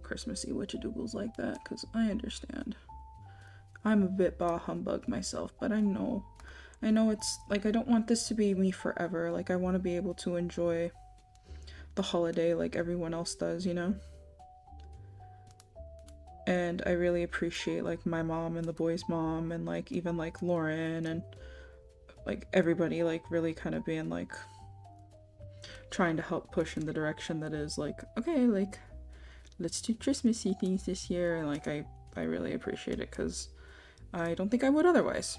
Christmassy witchadoodles like that, because I understand. I'm a bit bah humbug myself, but I know it's like I don't want this to be me forever. Like I want to be able to enjoy the holiday like everyone else does, you know? And I really appreciate like my mom and the boys' mom and like even like Lauren and like everybody like really kind of being like trying to help push in the direction that is like, okay, like let's do Christmassy things this year, and like I really appreciate it because I don't think I would otherwise,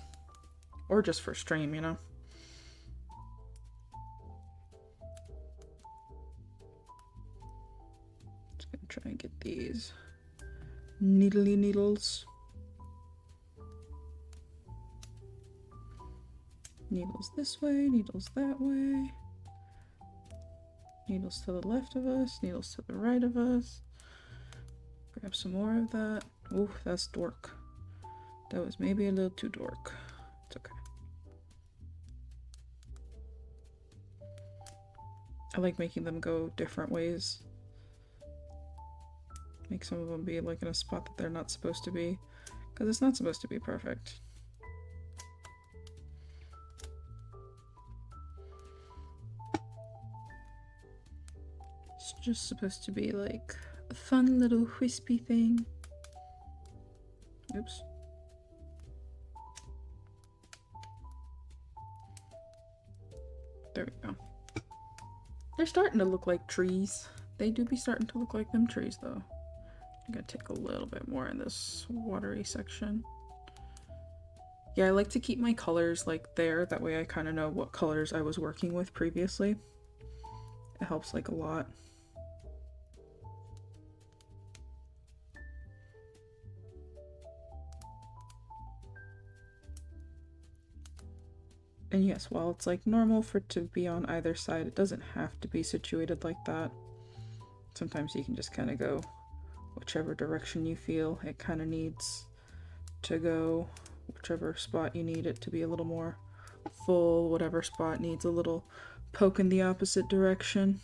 or just for stream, you know. Just gonna try and get these needly needles. Needles this way, needles that way. Needles to the left of us, needles to the right of us. Grab some more of that. Ooh, that's dork. That was maybe a little too dork. It's okay. I like making them go different ways. Make some of them be like in a spot that they're not supposed to be, because it's not supposed to be perfect. It's just supposed to be like a fun little wispy thing. Oops. There we go. They're starting to look like trees. They do be starting to look like them trees though. I'm gonna take a little bit more in this watery section. Yeah, I like to keep my colors like there. That way I kind of know what colors I was working with previously. It helps like a lot. And yes, while it's like normal for it to be on either side, it doesn't have to be situated like that. Sometimes you can just kind of go whichever direction you feel it kind of needs to go, whichever spot you need it to be a little more full, whatever spot needs a little poke in the opposite direction.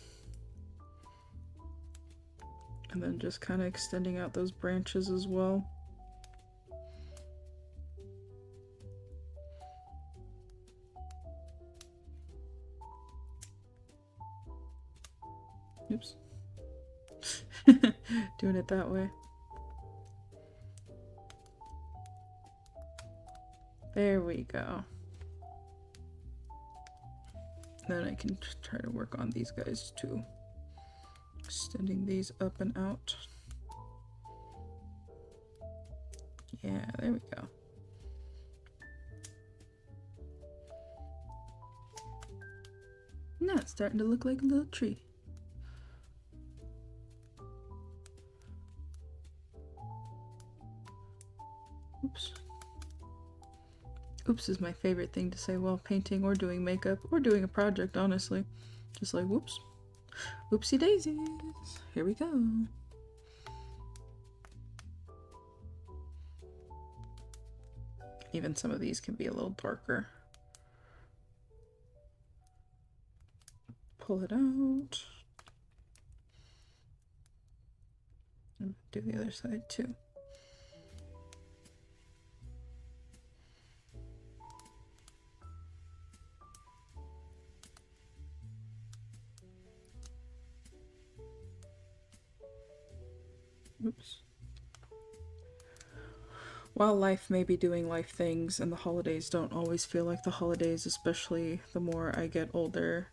And then just kind of extending out those branches as well. Oops. Doing it that way. There we go. Then I can just try to work on these guys too. Extending these up and out. Yeah, there we go. Now it's starting to look like a little tree. Oops. Oops is my favorite thing to say while painting or doing makeup or doing a project, honestly. Just like, whoops. Oopsie daisies. Here we go. Even some of these can be a little darker. Pull it out. And do the other side too. Oops. While life may be doing life things and the holidays don't always feel like the holidays, especially the more I get older,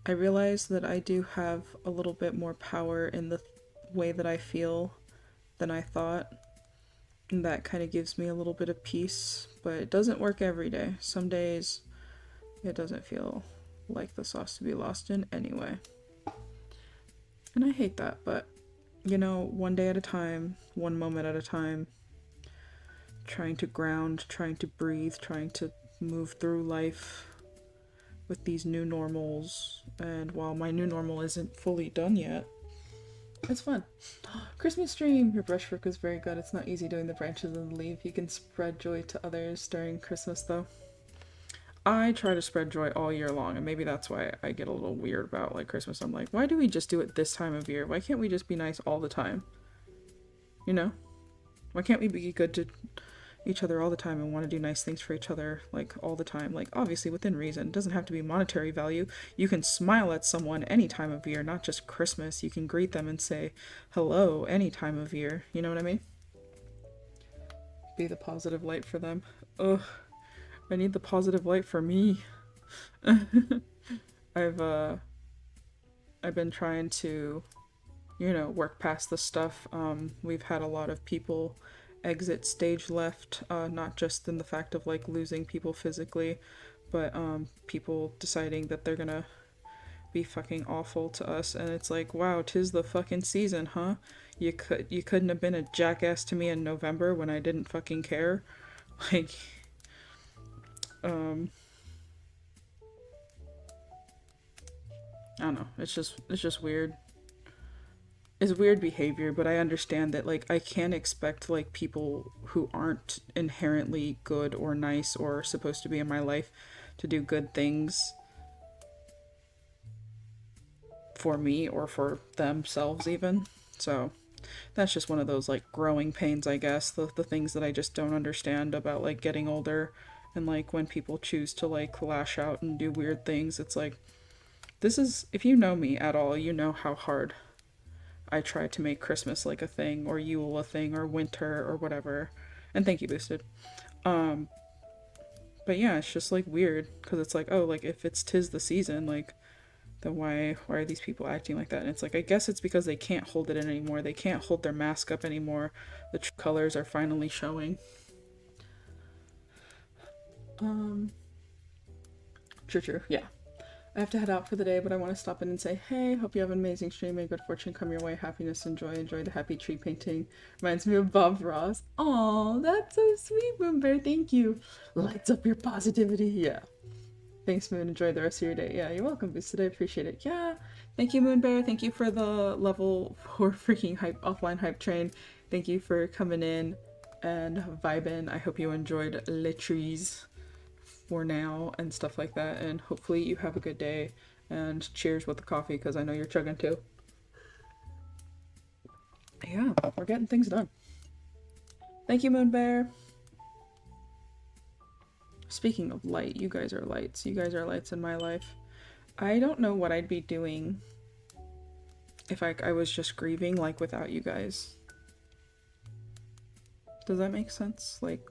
I realize that I do have a little bit more power in the way that I feel than I thought. And that kind of gives me a little bit of peace, but it doesn't work every day. Some days it doesn't feel like the sauce to be lost in anyway. And I hate that, but you know, one day at a time, one moment at a time, trying to ground, trying to breathe, trying to move through life with these new normals. And while my new normal isn't fully done yet, it's fun. Christmas stream! Your brushwork was very good. It's not easy doing the branches and the leaf. You can spread joy to others during Christmas, though. I try to spread joy all year long, and maybe that's why I get a little weird about like Christmas. I'm like, why do we just do it this time of year? Why can't we just be nice all the time? You know? Why can't we be good to each other all the time and want to do nice things for each other like all the time? Like obviously within reason. It doesn't have to be monetary value. You can smile at someone any time of year, not just Christmas. You can greet them and say hello any time of year. You know what I mean? Be the positive light for them. Ugh. I need the positive light for me. I've been trying to, you know, work past the stuff. We've had a lot of people exit stage left, not just in the fact of like losing people physically, but people deciding that they're gonna be fucking awful to us. And it's like, wow, 'tis the fucking season, huh? You couldn't have been a jackass to me in November when I didn't fucking care. Like, I don't know. It's just weird. It's weird behavior, but I understand that like I can't expect like people who aren't inherently good or nice or supposed to be in my life to do good things for me or for themselves even. So that's just one of those like growing pains, I guess. The things that I just don't understand about like getting older, and like when people choose to like lash out and do weird things. It's like, this is, if you know me at all, you know how hard I try to make Christmas like a thing, or Yule a thing, or winter, or whatever. And thank you, Boosted. But yeah, it's just like weird, because it's like, oh, like if it's 'tis the season, like then why are these people acting like that? And it's like, I guess it's because they can't hold it in anymore. They can't hold their mask up anymore. The true colors are finally showing. True, yeah. I have to head out for the day, but I want to stop in and say, hey, hope you have an amazing stream. May good fortune come your way. Happiness and joy. Enjoy the happy tree painting. Reminds me of Bob Ross. Aw, that's so sweet, Moon Bear. Thank you. Lights up your positivity. Yeah. Thanks, Moon. Enjoy the rest of your day. Yeah, you're welcome, Boosted. I appreciate it. Yeah. Thank you, Moon Bear. Thank you for the level 4 freaking hype offline hype train. Thank you for coming in and vibing. I hope you enjoyed Le Trees for now and stuff like that, and hopefully you have a good day, and cheers with the coffee because I know you're chugging too. Yeah, we're getting things done. Thank you, Moon Bear. Speaking of light, you guys are lights. You guys are lights in my life. I don't know what I'd be doing if I was just grieving, like, without you guys. Does that make sense? Like,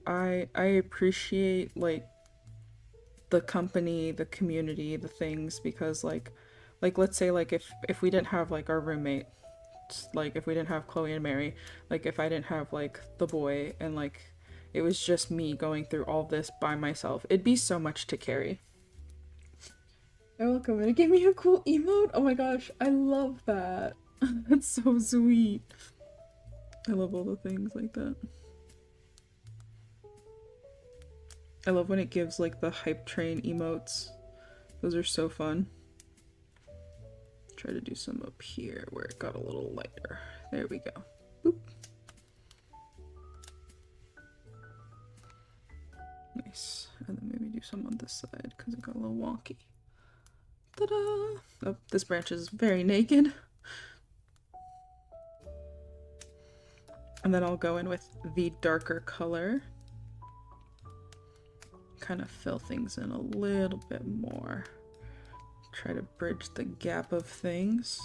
I appreciate, like, the company, the community, the things, because like let's say, like, if we didn't have, like, our roommate, like, if we didn't have Chloe and Mary, like, if I didn't have, like, the boy, and, like, it was just me going through all this by myself, it'd be so much to carry. You're welcome. And it gave me a cool emote. Oh my gosh, I love that. That's so sweet. I love all the things like that. I love when it gives, like, the hype train emotes. Those are so fun. Try to do some up here where it got a little lighter. There we go. Boop. Nice. And then maybe do some on this side because it got a little wonky. Ta-da! Oh, this branch is very naked. And then I'll go in with the darker color. Kind of fill things in a little bit more. Try to bridge the gap of things.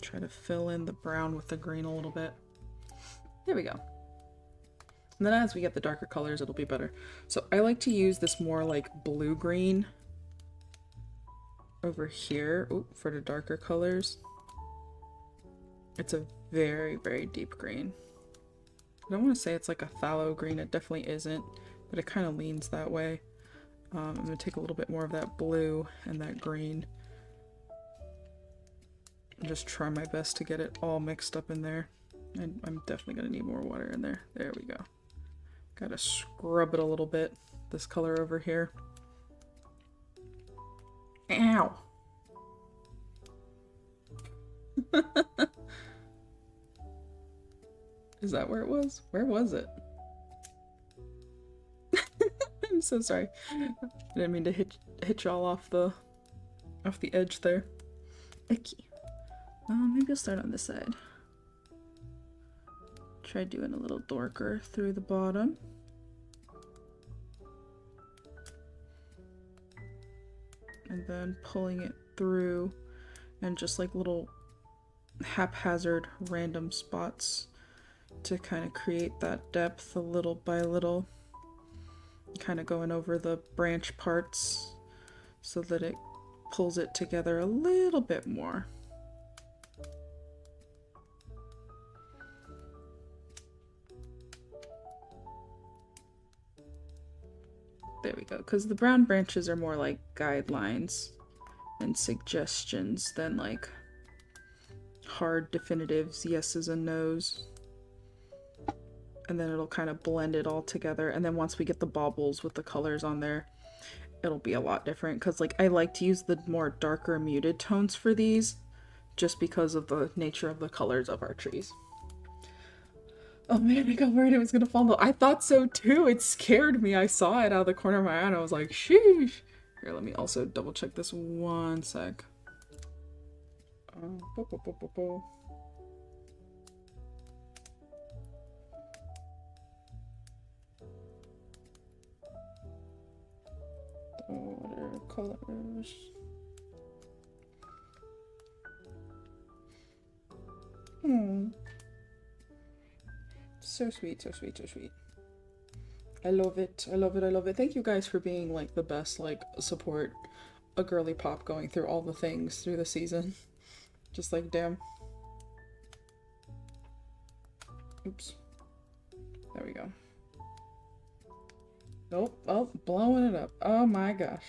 Try to fill in the brown with the green a little bit. There we go. And then as we get the darker colors, it'll be better. So I like to use this more like blue-green over here. Ooh, for the darker colors. It's a very, very deep green. I don't want to say it's like a phthalo green, it definitely isn't, but it kind of leans that way. I'm going to take a little bit more of that blue and that green. And just try my best to get it all mixed up in there. And I'm definitely going to need more water in there. There we go. Gotta scrub it a little bit, this color over here. Ow! Is that where it was? Where was it? I'm so sorry. I didn't mean to hit y'all off the edge there. Icky. Maybe I'll start on this side. Try doing a little darker through the bottom. And then pulling it through and just like little haphazard random spots to kind of create that depth a little by little. Kind of going over the branch parts so that it pulls it together a little bit more. There we go, because the brown branches are more like guidelines and suggestions than like hard definitives, yeses and nos. And then it'll kind of blend it all together, and then once we get the baubles with the colors on there, it'll be a lot different, because like I like to use the more darker muted tones for these just because of the nature of the colors of our trees. Oh man, I got worried it was gonna fall. I thought so too. It scared me. I saw it out of the corner of my eye and I was like, sheesh. Here, let me also double check this one sec. Watercolors. So sweet, so sweet, so sweet. I love it. I love it. I love it. Thank you guys for being like the best like support a girly pop going through all the things through the season. Just like damn. Oops. There we go. Nope. Oh, blowing it up. Oh my gosh.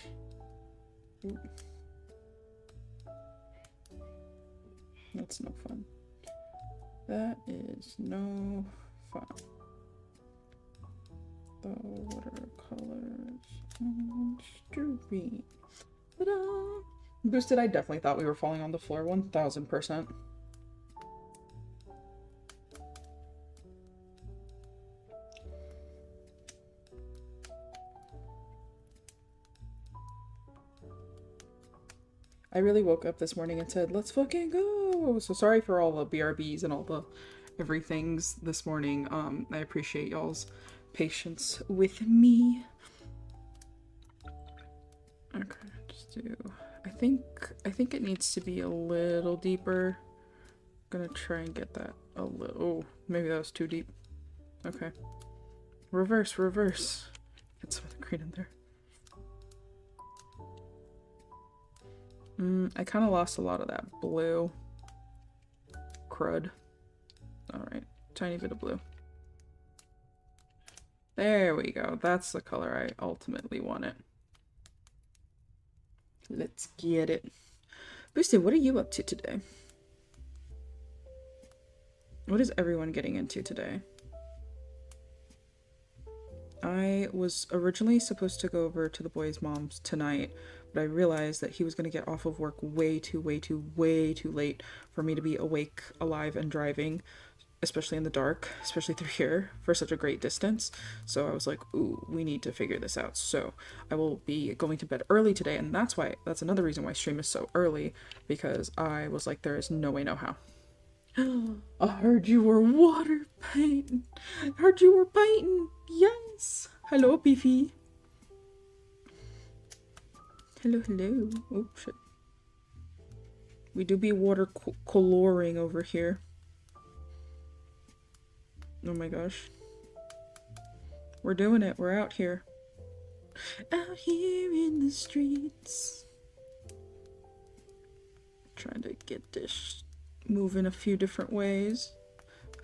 That's no fun. That is no fun. The watercolors on street. Ta-da! Boosted, I definitely thought we were falling on the floor 1000%. I really woke up this morning and said, let's fucking go. So sorry for all the BRBs and all the everythings this morning. I appreciate y'all's patience with me. Okay, just do. I think it needs to be a little deeper. I'm gonna try and get that a little. Oh, maybe that was too deep. Okay. Reverse, reverse. Get some of the green in there. I kind of lost a lot of that blue. Crud. Alright, tiny bit of blue. There we go. That's the color I ultimately wanted. Let's get it. Boosted, what are you up to today? What is everyone getting into today? I was originally supposed to go over to the boys' mom's tonight, but I realized that he was going to get off of work way too late for me to be awake, alive, and driving, especially in the dark, especially through here, for such a great distance. So I was like, ooh, we need to figure this out. So I will be going to bed early today, and that's another reason why stream is so early, because I was like, there is no way, no how. I heard you were water painting. I heard you were painting. Yes. Hello, Beefy. Hello, hello. Oh, shit. We do be water coloring over here. Oh my gosh. We're doing it. We're out here. Out here in the streets. Trying to get this moving a few different ways.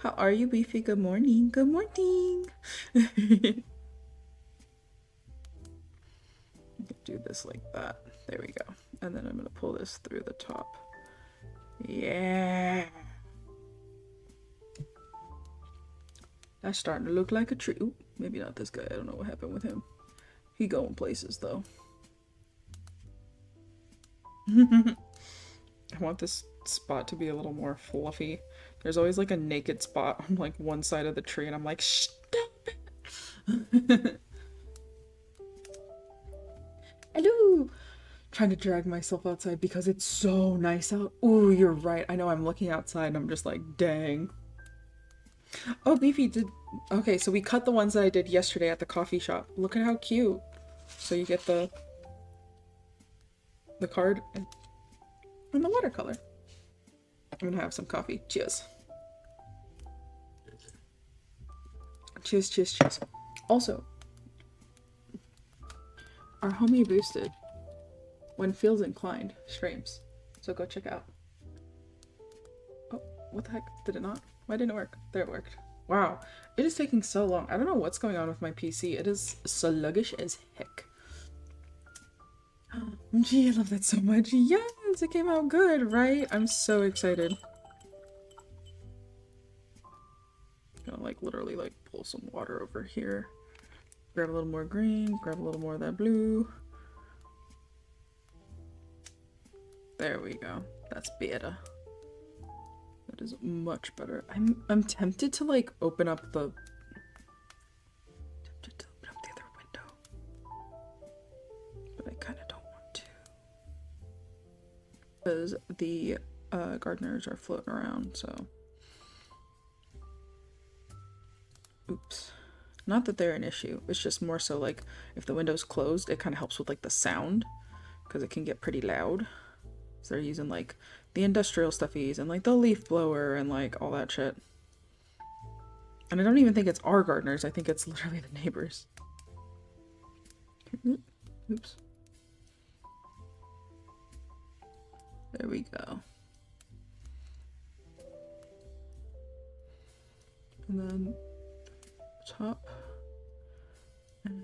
How are you, Beefy? Good morning. Good morning. Do this like that. There we go. And then I'm gonna pull this through the top. Yeah. That's starting to look like a tree. Ooh, maybe not this guy. I don't know what happened with him. He going places though. I want this spot to be a little more fluffy. There's always like a naked spot on like one side of the tree and I'm like, stop it. Hello. Trying to drag myself outside because it's so nice out. Ooh, you're right. I know I'm looking outside and I'm just like, dang. Oh, Beefy did. Okay, so we cut the ones that I did yesterday at the coffee shop. Look at how cute. So you get the card and the watercolor. I'm gonna have some coffee. Cheers. Cheers, cheers, cheers. Also, our homie Boosted, when feels inclined, streams. So go check out. Oh, what the heck? Did it not? Why didn't it work? There, it worked. Wow, it is taking so long. I don't know what's going on with my PC. It is sluggish as heck. Gee, I love that so much. Yes, it came out good, right? I'm so excited. Gonna like literally like pull some water over here. Grab a little more green, grab a little more of that blue. There we go. That's better. That is much better. I'm tempted to like open up the other window. But I kind of don't want to. Because the gardeners are floating around, so. Oops. Not that they're an issue. It's just more so like if the window's closed, it kind of helps with like the sound because it can get pretty loud. So they're using like the industrial stuffies and like the leaf blower and like all that shit. And I don't even think it's our gardeners. I think it's literally the neighbors. Oops. There we go. And then top. And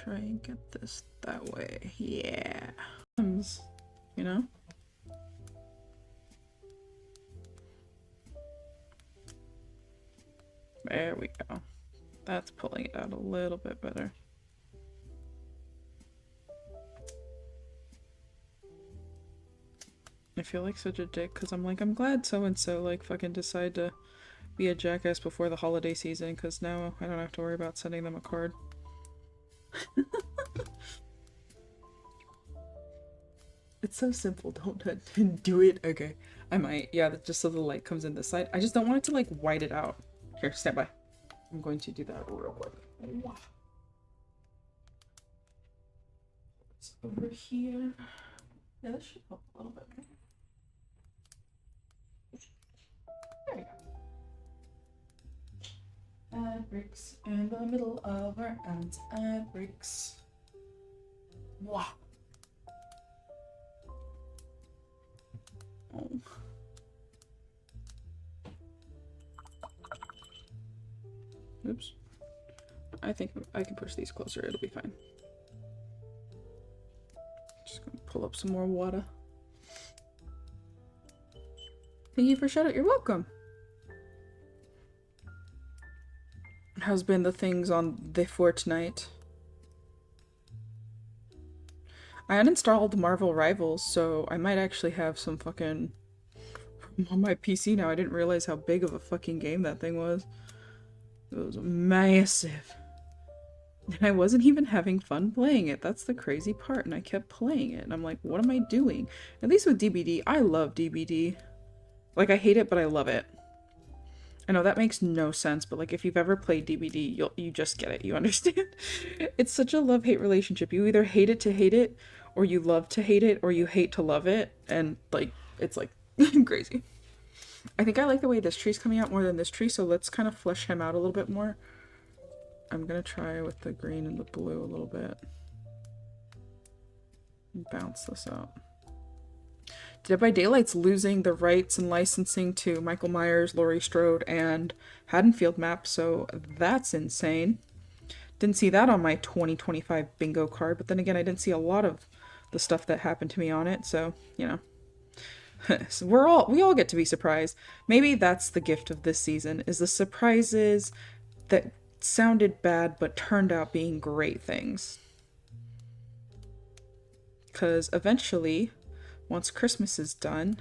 try and get this that way. Yeah. You know? There we go. That's pulling it out a little bit better. I feel like such a dick because I'm like, I'm glad so-and-so like fucking decide to be a jackass before the holiday season because now I don't have to worry about sending them a card. It's so simple, don't do it. Okay, I might, yeah, just so the light comes in this side. I just don't want it to like white it out. Here, stand by. I'm going to do that real quick. It's over here. Yeah, this should help a little bit. There we go. Add bricks in the middle of our ants. Add bricks. Wow. Oh. Oops. I think I can push these closer, it'll be fine. Just gonna pull up some more water. Thank you for shout out, you're welcome. How's been the things on the Fortnite? I uninstalled Marvel Rivals, so I might actually have some fucking on my PC now. I didn't realize how big of a fucking game that thing was. It was massive. And I wasn't even having fun playing it. That's the crazy part. And I kept playing it. And I'm like, what am I doing? At least with DBD, I love DBD. Like, I hate it, but I love it. I know that makes no sense, but like if you've ever played DBD, you just get it. You understand? It's such a love-hate relationship. You either hate it, or you love to hate it, or you hate to love it. And like, it's like crazy. I think I like the way this tree's coming out more than this tree, so let's kind of flesh him out a little bit more. I'm gonna try with the green and the blue a little bit. Bounce this out. Dead by Daylight's losing the rights and licensing to Michael Myers, Laurie Strode, and Haddonfield map, so that's insane. Didn't see that on my 2025 bingo card, but then again, I didn't see a lot of the stuff that happened to me on it, so, you know. So we all get to be surprised. Maybe that's the gift of this season, is the surprises that sounded bad but turned out being great things. Because eventually, once Christmas is done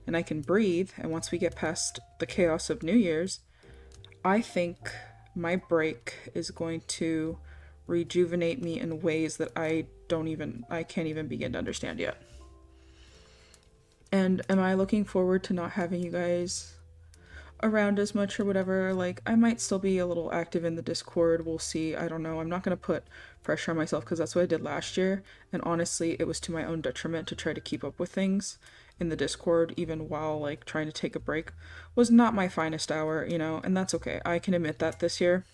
and I can breathe, and once we get past the chaos of New Year's, I think my break is going to rejuvenate me in ways that I can't even begin to understand yet. And am I looking forward to not having you guys around as much or whatever? Like, I might still be a little active in the Discord. We'll see. I don't know. I'm not going to put pressure on myself because that's what I did last year. And honestly, it was to my own detriment to try to keep up with things in the Discord, even while, like, trying to take a break. Was not my finest hour, you know, and that's okay. I can admit that this year.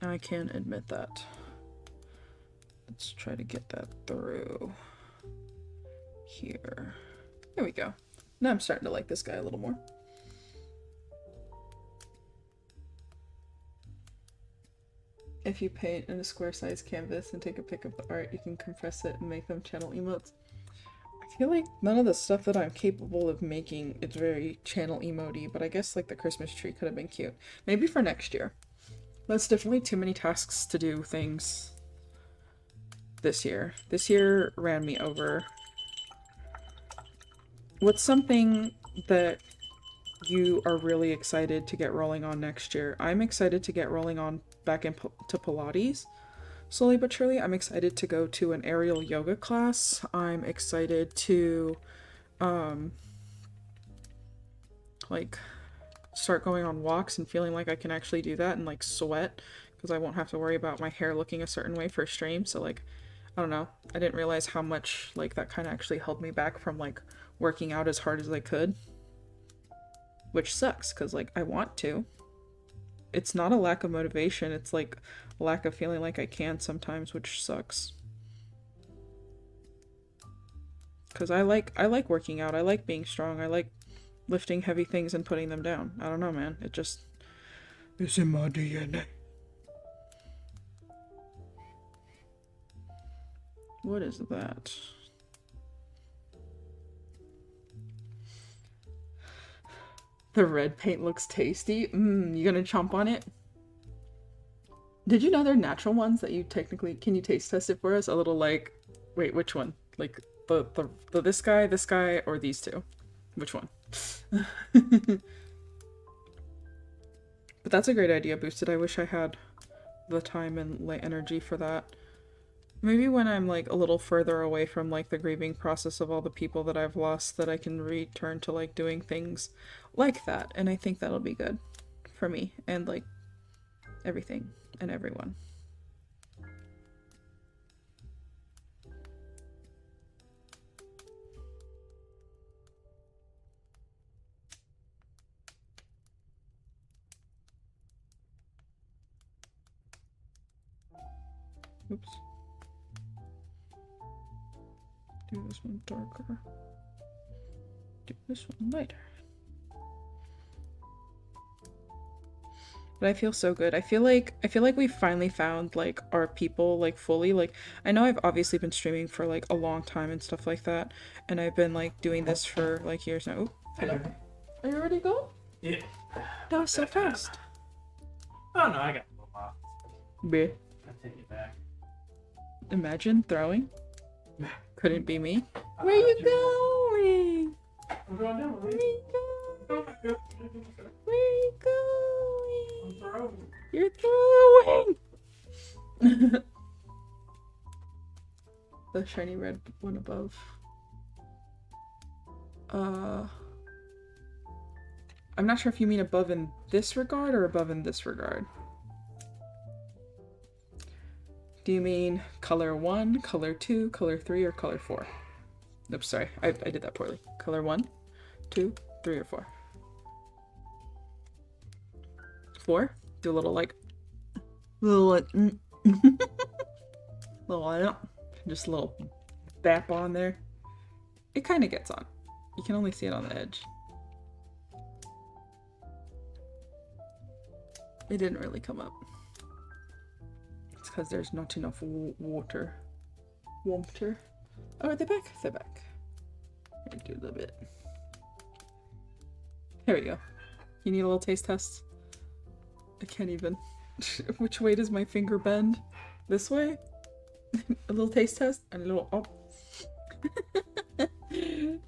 I can admit that. Let's try to get that through here. There we go. Now I'm starting to like this guy a little more. If you paint in a square size canvas and take a pic of the art, you can compress it and make them channel emotes. I feel like none of the stuff that I'm capable of making is very channel emote-y, but I guess like the Christmas tree could have been cute. Maybe for next year. That's definitely too many tasks to do things this year. This year ran me over. What's something that you are really excited to get rolling on next year? I'm excited to get rolling on back into Pilates. Slowly but surely, I'm excited to go to an aerial yoga class. I'm excited to, like, start going on walks and feeling like I can actually do that and, like, sweat because I won't have to worry about my hair looking a certain way for a stream. So, like, I don't know. I didn't realize how much, like, that kind of actually held me back from, like, working out as hard as I could. Which sucks, because, like, I want to. It's not a lack of motivation, it's, like, a lack of feeling like I can sometimes, which sucks. Because I like working out, I like being strong, I like lifting heavy things and putting them down. I don't know, man. It just... It's in my DNA. What is that? The red paint looks tasty. You gonna chomp on it? Did you know they're natural ones that you technically... Can you taste test it for us? A little like... Wait, which one? Like, the this guy, or these two? Which one? But that's a great idea, Boosted. I wish I had the time and like energy for that. Maybe when I'm like a little further away from like the grieving process of all the people that I've lost, that I can return to like doing things like that. And I think that'll be good for me and like everything and everyone. Oops. Do this one darker. Do this one lighter. But I feel so good. I feel like we finally found like our people like fully. Like I know I've obviously been streaming for like a long time and stuff like that, and I've been like doing this for like years now. Ooh, hello. Are you ready to go? Yeah. That was so fast. Oh no, I got a little while. Bleh. I'll take it back. Imagine throwing. Couldn't be me. Where you going? I'm going down. Where you going? Where you going? I'm throwing. You're throwing! The shiny red one above. I'm not sure if you mean above in this regard or above in this regard. Do you mean color 1, color 2, color 3, or color 4? Oops, sorry. I did that poorly. Color 1, 2, 3, or 4? 4? Do a little like... Little like... little... Just a little bap on there. It kind of gets on. You can only see it on the edge. It didn't really come up. It's because there's not enough water. Water. Oh, are they back? They're back. Here, do a little bit. Here we go. You need a little taste test? I can't even. Which way does my finger bend? This way? A little taste test and a little up.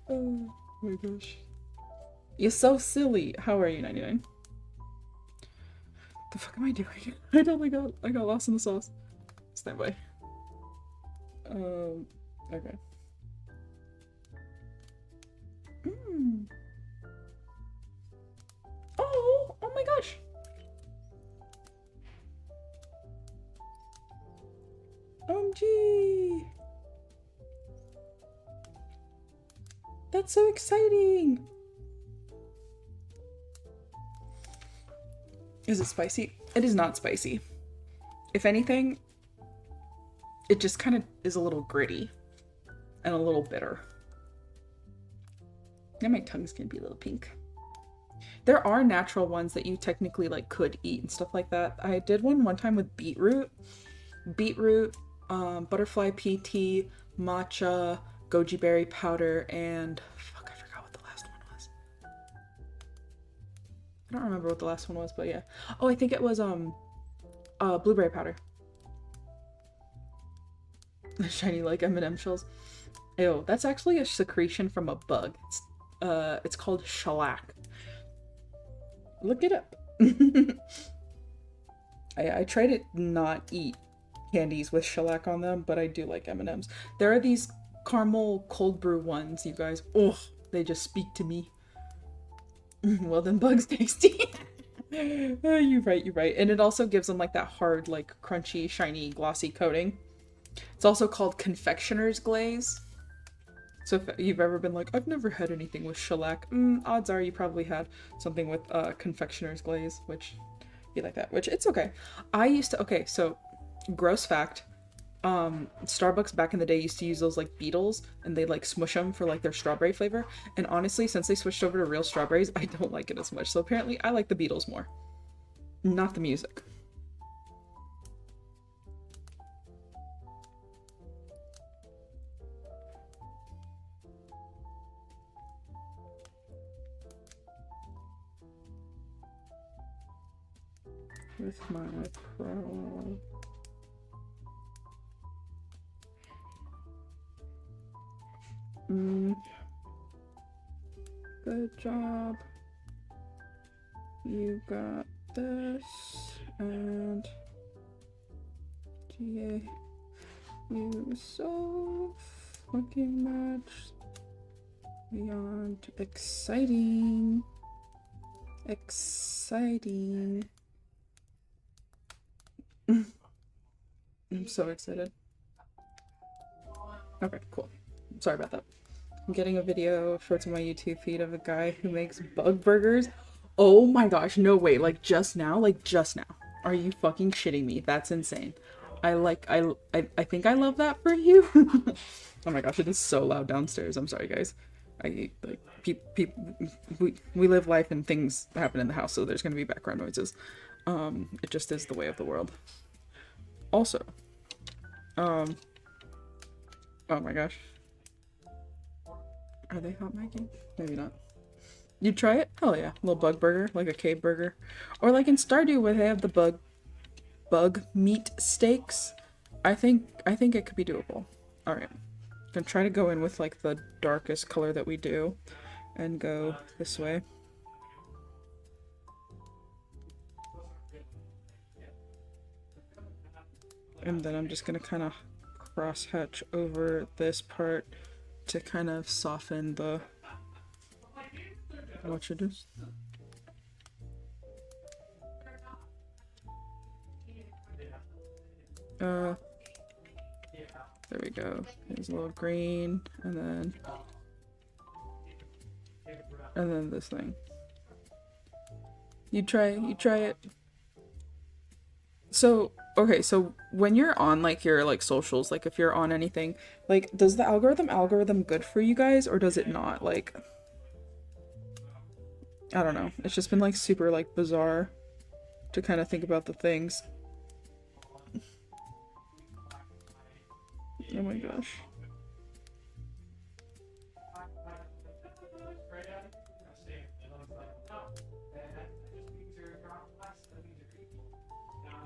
Oh my gosh. You're so silly. How are you, 99? The fuck am I doing? I totally got lost in the sauce. Stand by. Okay. Oh my gosh. OMG. That's so exciting. Is it spicy? It is not spicy. If anything, it just kind of is a little gritty and a little bitter. And my tongue's gonna be a little pink. There are natural ones that you technically like could eat and stuff like that. I did one time with beetroot, butterfly pea tea, matcha, goji berry powder, and fuck, I forgot what the last one was. I don't remember what the last one was, but yeah. Oh, I think it was blueberry powder. Shiny like M&M shells. Ew, that's actually a secretion from a bug. It's called shellac. Look it up. I try to not eat candies with shellac on them, but I do like M&Ms. There are these caramel cold brew ones, you guys. Oh, they just speak to me. Well, then bugs tasty. Oh, you're right. And it also gives them like that hard, like crunchy, shiny, glossy coating. It's also called confectioner's glaze. So if you've ever been like, I've never had anything with shellac, odds are you probably had something with confectioner's glaze, which be like that, which it's okay. Okay, so gross fact, Starbucks back in the day used to use those like beetles and they like smush them for like their strawberry flavor. And honestly, since they switched over to real strawberries, I don't like it as much. So apparently I like the beetles more. not the music. With my pro. Good job. You got this. And GA. You so fucking much. Beyond exciting. Exciting. I'm so excited. Okay, cool. Sorry about that. I'm getting a video for to my YouTube feed of a guy who makes bug burgers. Oh my gosh, no way. Like just now? Are you fucking shitting me? That's insane. I think I love that for you. Oh my gosh, it is so loud downstairs. I'm sorry, guys. We live life and things happen in the house, so there's gonna be background noises. It just is the way of the world. Also, oh my gosh. Are they hot making? Maybe not. You try it? Hell yeah. Little bug burger, like a cave burger. Or like in Stardew where they have the bug meat steaks. I think it could be doable. Alright. Gonna try to go in with like the darkest color that we do and go this way. And then I'm just gonna kind of cross hatch over this part to kind of soften the what you do. There we go. There's a little green, and then this thing. You try it. So, okay, so when you're on like your like socials, like if you're on anything, like does the algorithm good for you guys or does it not? Like I don't know. It's just been like super like bizarre to kind of think about the things. Oh my gosh.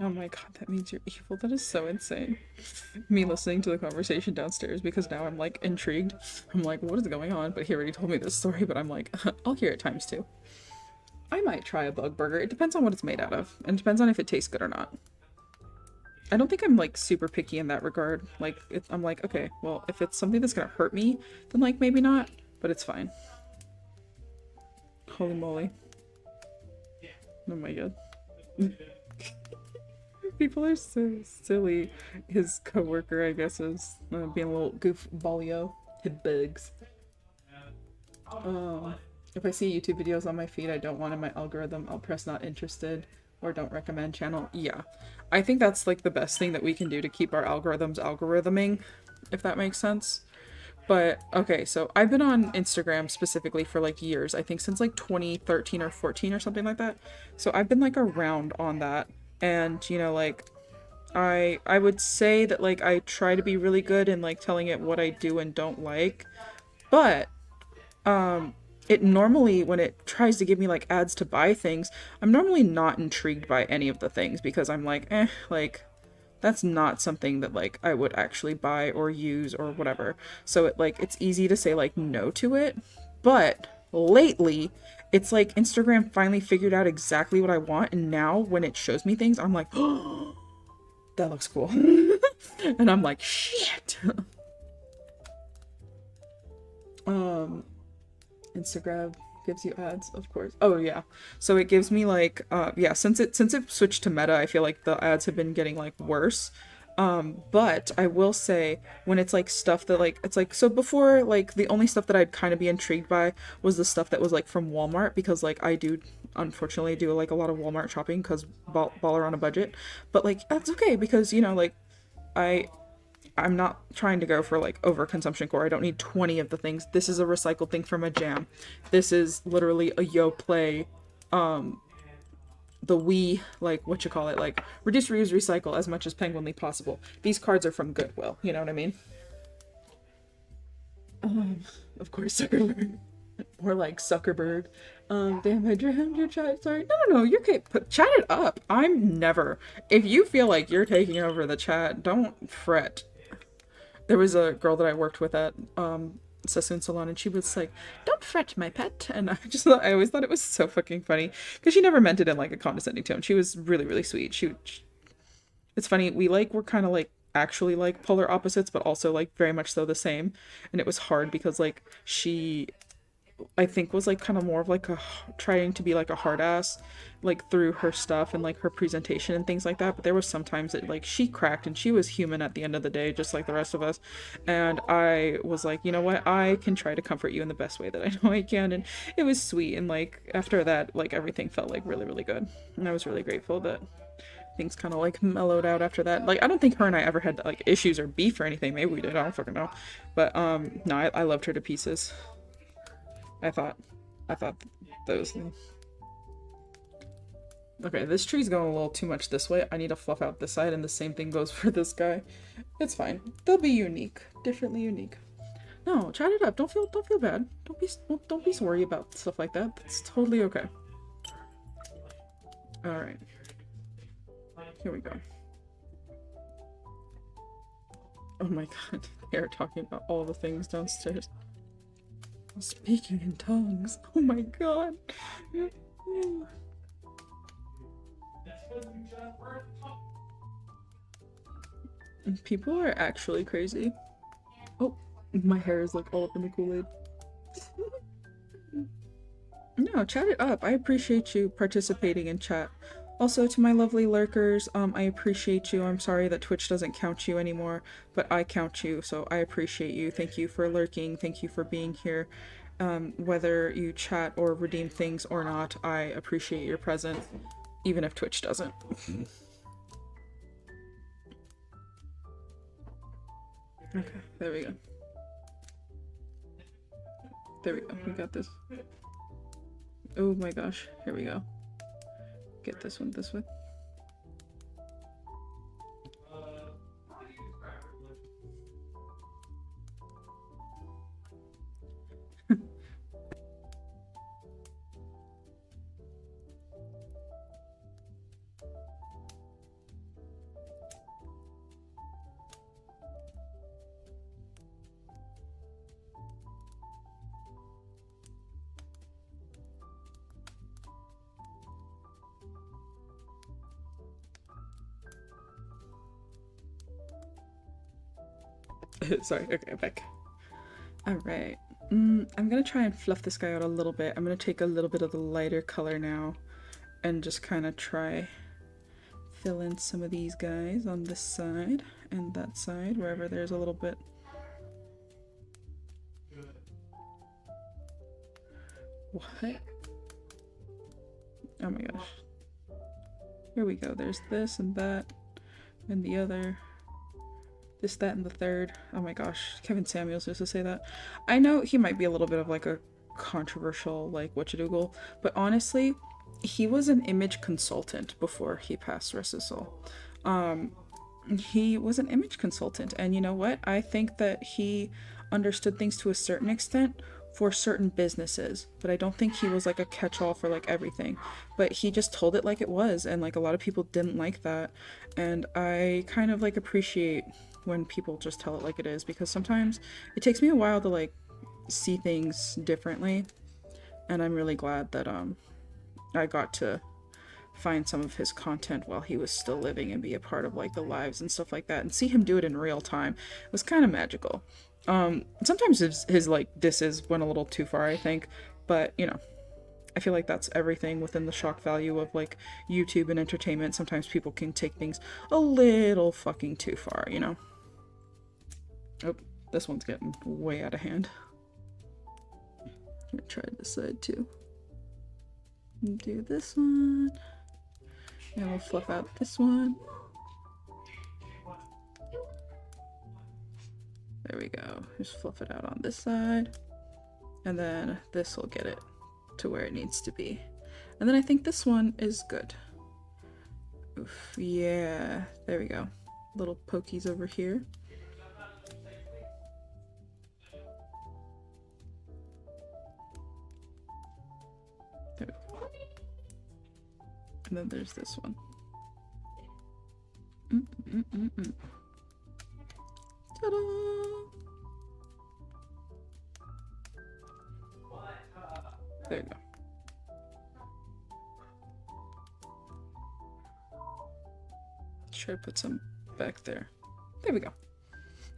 Oh my god, that means you're evil. That is so insane. Me listening to the conversation downstairs because now I'm like intrigued. I'm like, what is going on? But he already told me this story, but I'm like, I'll hear it times two. I might try a bug burger. It depends on what it's made out of. And it depends on if it tastes good or not. I don't think I'm like super picky in that regard. Like, I'm like, okay, well, if it's something that's gonna hurt me, then like maybe not, but it's fine. Holy moly. Oh my god. People are so silly. His coworker, I guess, is being a little goofballio. Hit bugs. If I see YouTube videos on my feed I don't want in my algorithm, I'll press not interested or don't recommend channel. Yeah. I think that's like the best thing that we can do to keep our algorithms algorithming, if that makes sense. But okay, so I've been on Instagram specifically for like years. I think since like 2013 or 14 or something like that. So I've been like around on that. And, you know, like, I would say that, like, I try to be really good in, like, telling it what I do and don't like. But, it normally, when it tries to give me, like, ads to buy things, I'm normally not intrigued by any of the things because I'm like, like, that's not something that, like, I would actually buy or use or whatever. So, it's easy to say, like, no to it. But, lately, it's like Instagram finally figured out exactly what I want, and now when it shows me things, I'm like, oh, that looks cool. And I'm like, shit. Instagram gives you ads, of course. Oh yeah. So it gives me like yeah, since it switched to Meta, I feel like the ads have been getting like worse. But I will say when it's like stuff that like, it's like, so before like the only stuff that I'd kind of be intrigued by was the stuff that was like from Walmart because like I do unfortunately do like a lot of Walmart shopping because baller on a budget, but like that's okay because you know like I'm not trying to go for like overconsumption core. I don't need 20 of the things. This is a recycled thing from a jam. This is literally a Yoplait the we, like, what you call it, like, reduce, reuse, recycle as much as penguinly possible. These cards are from Goodwill, you know what I mean? Of course, Zuckerberg. Or like Zuckerberg. Damn, I drowned your chat. Sorry. No, you're okay. Chat it up. I'm never. If you feel like you're taking over the chat, don't fret. There was a girl that I worked with at Sassoon Salon, and she was like, "Don't fret, my pet." And I always thought it was so fucking funny because she never meant it in like a condescending tone. She was really, really sweet. It's funny. We're kind of like actually like polar opposites, but also like very much so the same. And it was hard because like she, I think, was like kind of more of like trying to be like a hard ass, like through her stuff and like her presentation and things like that. But there was sometimes that like she cracked, and she was human at the end of the day, just like the rest of us. And I was like, you know what, I can try to comfort you in the best way that I know I can. And it was sweet. And like after that, like everything felt like really, really good. And I was really grateful that things kind of like mellowed out after that. Like I don't think her and I ever had like issues or beef or anything. Maybe we did, I don't fucking know. But no, I loved her to pieces. I thought those things. Okay, this tree's going a little too much this way. I need to fluff out this side, and the same thing goes for this guy. It's fine. They'll be unique, differently unique. No, chat it up. Don't feel bad. Don't be sorry about stuff like that. It's totally okay. All right. Here we go. Oh my god, they're talking about all the things downstairs. Speaking in tongues. Oh my god. People are actually crazy. Oh, my hair is like all up in the Kool-Aid. No, chat it up. I appreciate you participating in chat. Also, to my lovely lurkers, I appreciate you. I'm sorry that Twitch doesn't count you anymore, but I count you, so I appreciate you. Thank you for lurking. Thank you for being here. Whether you chat or redeem things or not, I appreciate your presence, even if Twitch doesn't. Okay, there we go. There we go. We got this. Oh my gosh. Here we go. Get this one this way. Sorry, okay, back. Alright. I'm gonna try and fluff this guy out a little bit. I'm gonna take a little bit of the lighter color now and just kind of try fill in some of these guys on this side and that side, wherever there's a little bit. What? Oh my gosh. Here we go. There's this and that and the other. This, that, and the third. Oh my gosh, Kevin Samuels used to say that. I know he might be a little bit of like a controversial, like, whatcha-doodle, but honestly, he was an image consultant before he passed, rest his soul. He was an image consultant, and you know what? I think that he understood things to a certain extent for certain businesses, but I don't think he was like a catch-all for like everything. But he just told it like it was, and like a lot of people didn't like that, and I kind of like appreciate when people just tell it like it is, because sometimes it takes me a while to like see things differently, and I'm really glad that I got to find some of his content while he was still living and be a part of like the lives and stuff like that, and see him do it in real time. It was kind of magical. Sometimes his like disses went a little too far, I think, but you know, I feel like that's everything within the shock value of like YouTube and entertainment. Sometimes people can take things a little fucking too far, you know? Oh, this one's getting way out of hand. I'm gonna try this side too. Do this one. And we'll fluff out this one. There we go. Just fluff it out on this side. And then this will get it to where it needs to be. And then I think this one is good. Oof, yeah, there we go. Little pokies over here. There we go. And then there's this one. Ta-da! There you go. Try to put some back there. There we go.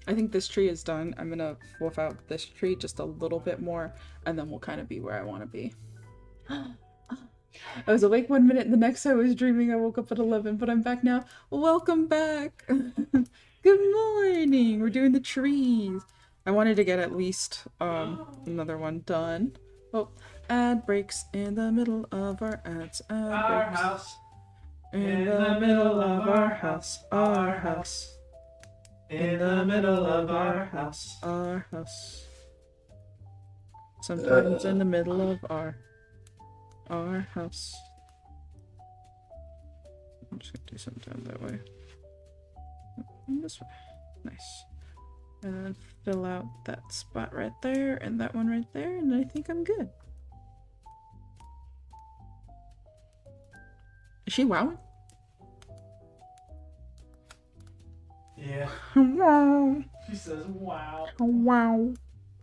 I think this tree is done. I'm gonna fluff out this tree just a little bit more, and then we'll kind of be where I want to be. I was awake 1 minute, and the next I was dreaming I woke up at 11, but I'm back now. Welcome back. Good morning. We're doing the trees. I wanted to get at least another one done. Oh, ad breaks in the middle of our ads. Our Breaks. house. In the middle of our house, our house. In the middle of our house. Our house. Sometimes in the middle of our house. I'm just gonna do something down that way. And this way. Nice. And then fill out that spot right there and that one right there, and I think I'm good. Is she wowing? Yeah. Wow. She says, wow. Wow.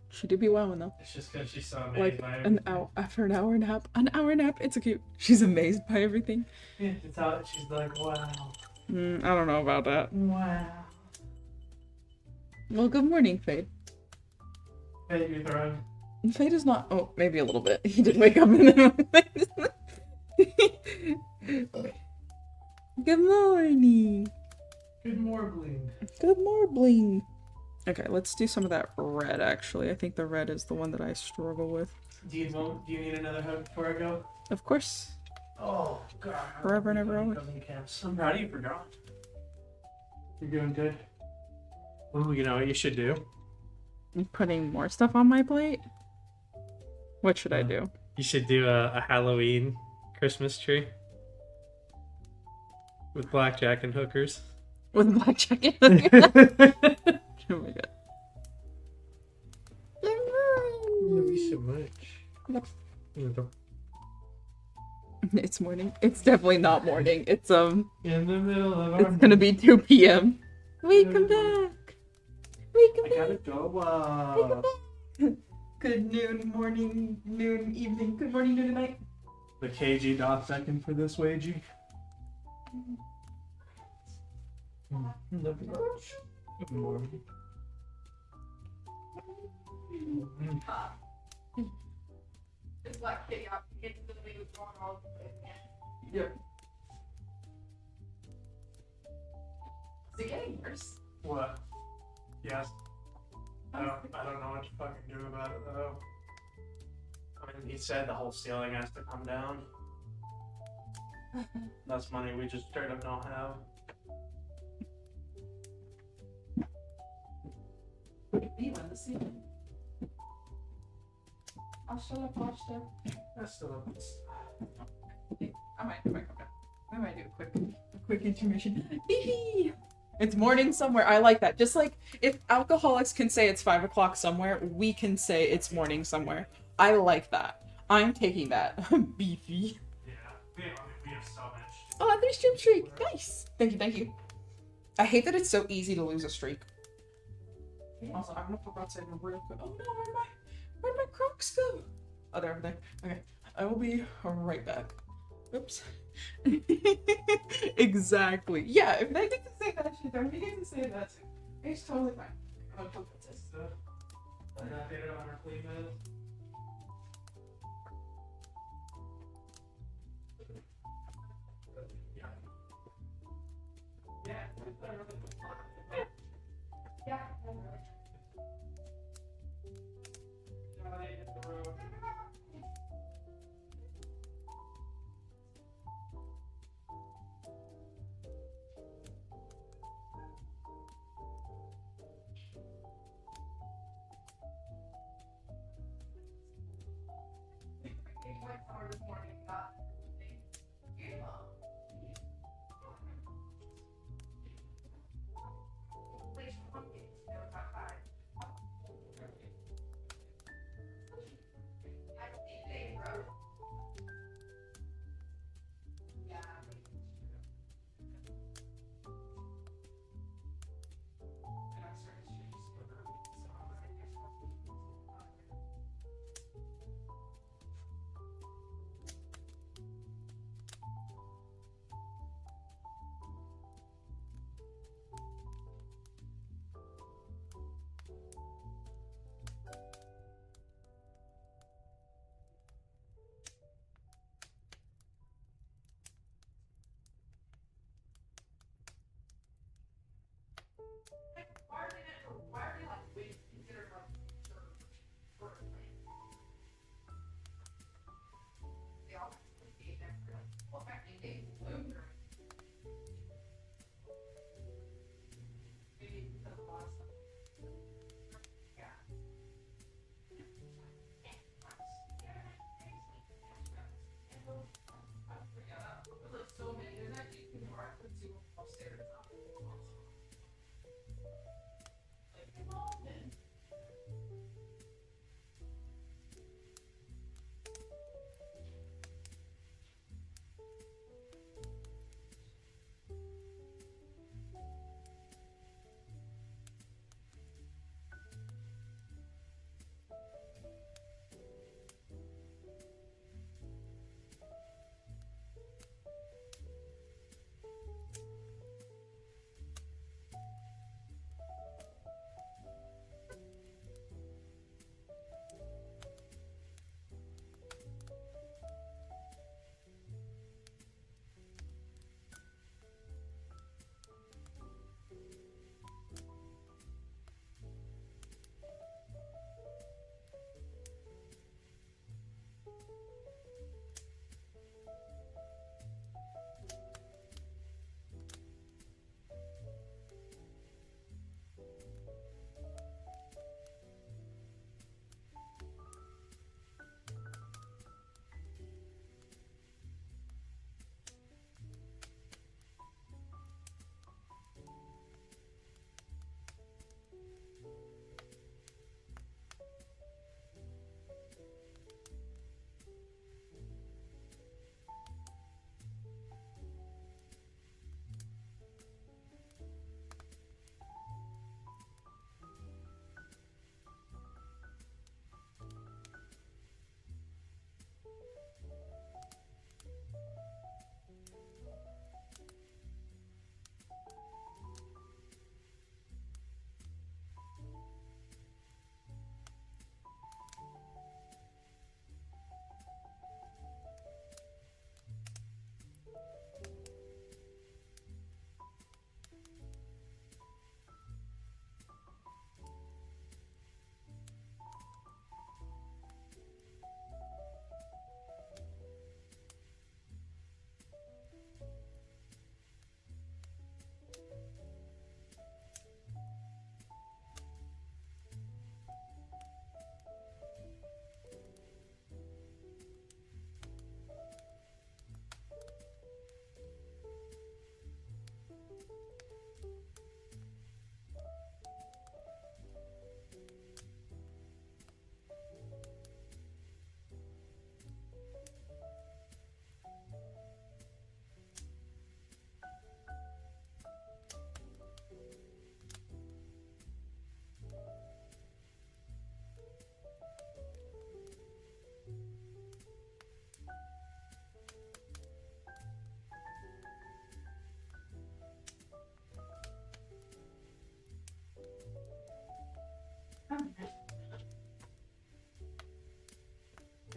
She did be wowing though. It's just because she's so amazed Like by an everything. hour after an hour nap. An hour nap. It's a cute. She's amazed by everything. Yeah, it's how she's like, wow. I don't know about that. Wow. Well, good morning, Fade. Hey, you're throwing. Fade is not. Oh, maybe a little bit. He did wake up in the. Good morning. Good morning. Good morning. Okay, let's do some of that red. Actually, I think the red is the one that I struggle with. Do you need another hug before I go? Of course. Oh, God. Forever and ever always. I'm proud of you for drawing. You're doing good. Oh, you know what you should do? I'm putting more stuff on my plate. What should I do? You should do a Halloween Christmas tree. With blackjack and hookers. With blackjack. Oh my god. Love you so much. Yep. It's morning. It's definitely not morning. It's In the middle of our It's gonna be 2 p.m. Welcome back. Welcome I back. gotta go. Good morning, noon, evening. Good morning, noon, and night. The KG dot second for this wagey. Love you much. Good morning. It's Black Kitty up. It's literally going all the way. Yep. Is it getting worse? What? Yes. I don't know what to fucking do about it though. I mean, he said the whole ceiling has to come down. That's money we just straight up don't have. Be on the ceiling. I'll shut up, watch them. That's still I might come down. We might do a quick intermission. Beefy! It's morning somewhere. I like that. Just like if alcoholics can say it's 5 o'clock somewhere, we can say it's morning somewhere. I like that. I'm taking that. Beefy. Yeah, we have so much. Oh, 3 streak. Nice. Thank you. I hate that it's so easy to lose a streak. Also, I'm gonna pop outside real quick. Oh no, where'd my Crocs go? Oh, they're over there. Okay, I will be right back. Oops. Exactly. Yeah, if they get to say that shit, then we get to say that too. It's totally fine. I'm gonna put this. I did it on our clean bed. Yeah.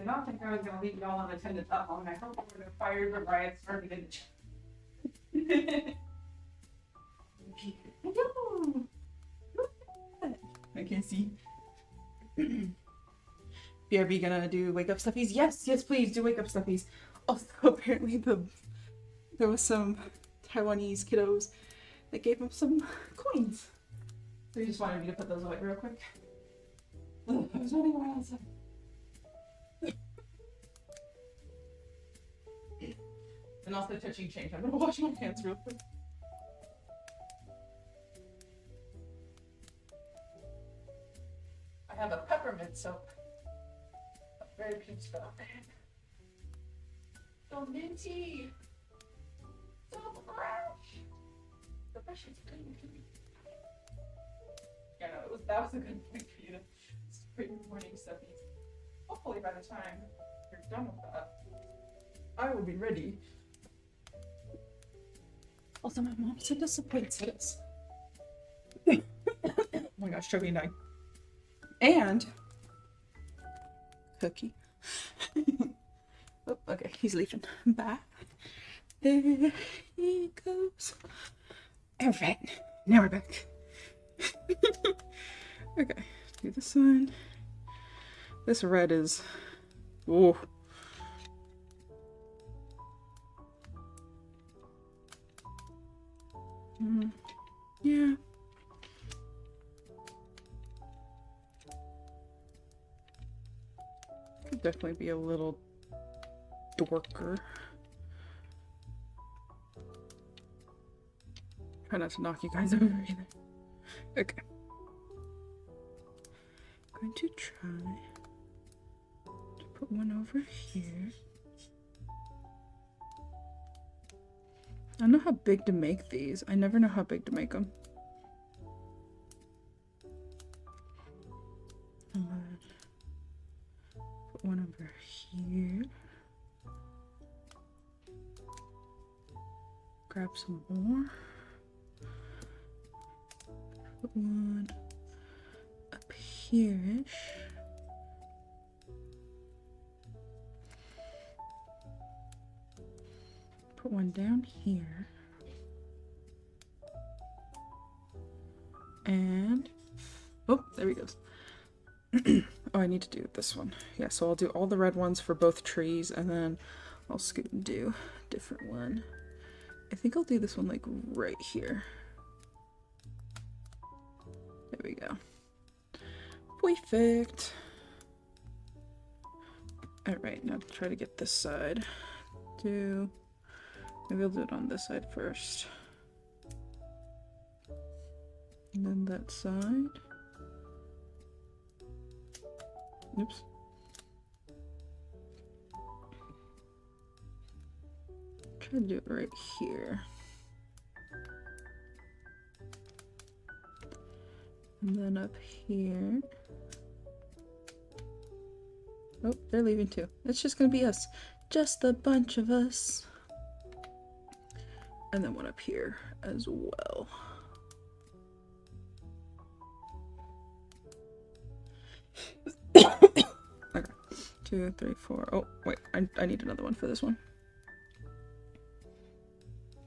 did not think I was going to leave y'all unattended that long. I hope we're going to fire the riot started in the I can't see. BRB gonna do wake up stuffies? Yes, yes, please do wake up stuffies. Also, apparently there was some Taiwanese kiddos that gave him some coins. So he just wanted me to put those away real quick. Ugh, I was running around outside. And also touching change. I'm gonna wash my hands real quick. I have a peppermint soap. A very cute stuff. So minty. So fresh. The fresh is clean. Yeah, no, that was a good point for you to spray your morning stuffies. Hopefully by the time you're done with that, I will be ready. Also, my mom sent us some poinsettias. Oh my gosh, Toby and I. And Cookie. Oh, okay, he's leaving. Bye. There he goes. Alright, now we're back. Okay, do this one. This red is... Ooh. Yeah. Could definitely be a little darker. Try not to knock you guys over either. Okay. I'm going to try to put one over here. I don't know how big to make these. I never know how big to make them. Put one over here. Grab some more. Put one up here-ish. Put one down here. And oh, there he goes. Oh, I need to do this one. Yeah, so I'll do all the red ones for both trees, and then I'll scoot and do a different one. I think I'll do this one like right here. There we go. Perfect. Alright, now try to get this side. Maybe I'll do it on this side first. And then that side. Oops. Try to do it right here. And then up here. Oh, they're leaving too. It's just gonna be us. Just a bunch of us. And then one up here as well. Okay. 2, 3, 4. Oh, wait. I need another one for this one.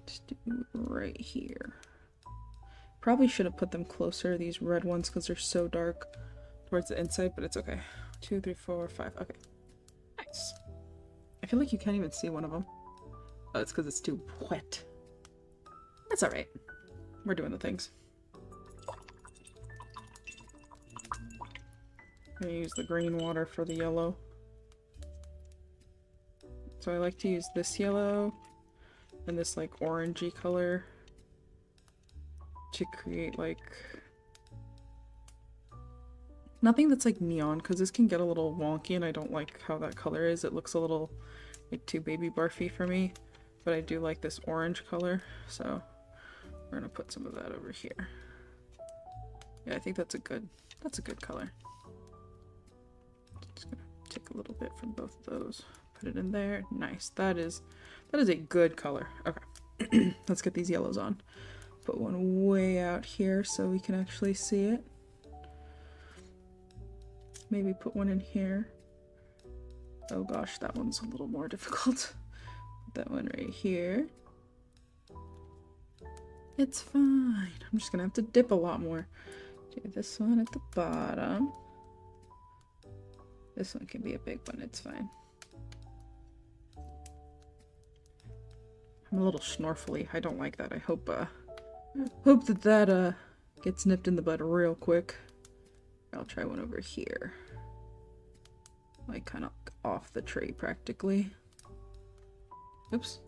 Just do right here. Probably should have put them closer, these red ones, because they're so dark towards the inside, but it's okay. 2, 3, 4, 5. Okay. Nice. I feel like you can't even see one of them. Oh, it's because it's too wet. That's alright. We're doing the things. I'm gonna use the green water for the yellow. So I like to use this yellow and this like orangey color to create like nothing that's like neon, because this can get a little wonky and I don't like how that color is. It looks a little like too baby barfy for me, but I do like this orange color, so we're gonna put some of that over here. Yeah, I think that's a good color. Just gonna take a little bit from both of those, put it in there. Nice. That is a good color. Okay. Let's get these yellows on. Put one way out here so we can actually see it. Maybe put one in here. Oh gosh, that one's a little more difficult. That one right here. It's fine. I'm just gonna have to dip a lot more. Do this one at the bottom. This one can be a big one, it's fine. I'm a little snorfly. I don't like that. I hope that gets nipped in the bud real quick. I'll try one over here. Like kind of off the tray practically. Oops.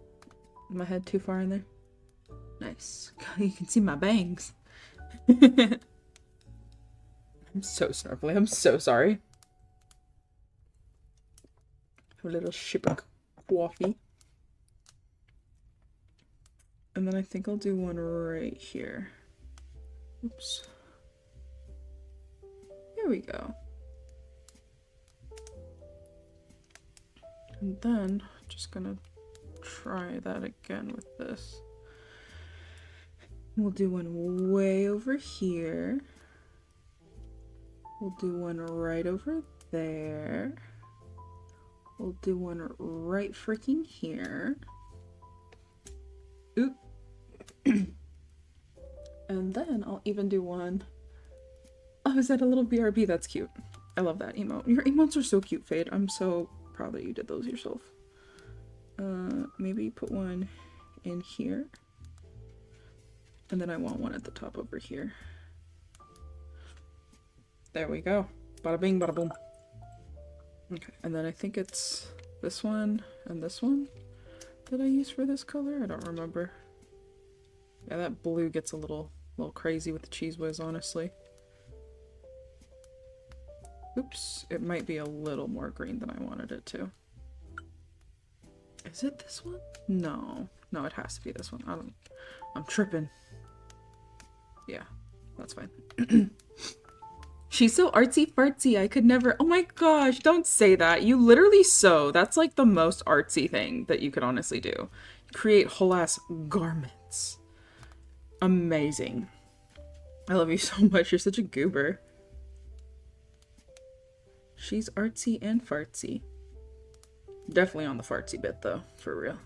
Is my head too far in there? Nice. You can see my bangs. I'm so snorfly. I'm so sorry. A little ship of coffee. And then I think I'll do one right here. Oops. Here we go. And then just gonna try that again with this. We'll do one way over here. We'll do one right over there. We'll do one right freaking here. Oop. And then I'll even do one. Oh, is that a little BRB? That's cute. I love that emote. Your emotes are so cute, Fade. I'm so proud that you did those yourself. Maybe put one in here. And then I want one at the top over here. There we go. Bada bing, bada boom. Okay, and then I think it's this one and this one that I use for this color. I don't remember. Yeah, that blue gets a little crazy with the Cheese Whiz, honestly. Oops, it might be a little more green than I wanted it to. Is it this one? No. No, it has to be this one. I'm tripping. Yeah, that's fine. She's so artsy fartsy. I could never. Oh my gosh, don't say that. You literally sew. That's like the most artsy thing that you could honestly do. Create whole ass garments. Amazing. I love you so much. You're such a goober. She's artsy and fartsy. Definitely on the fartsy bit though, for real.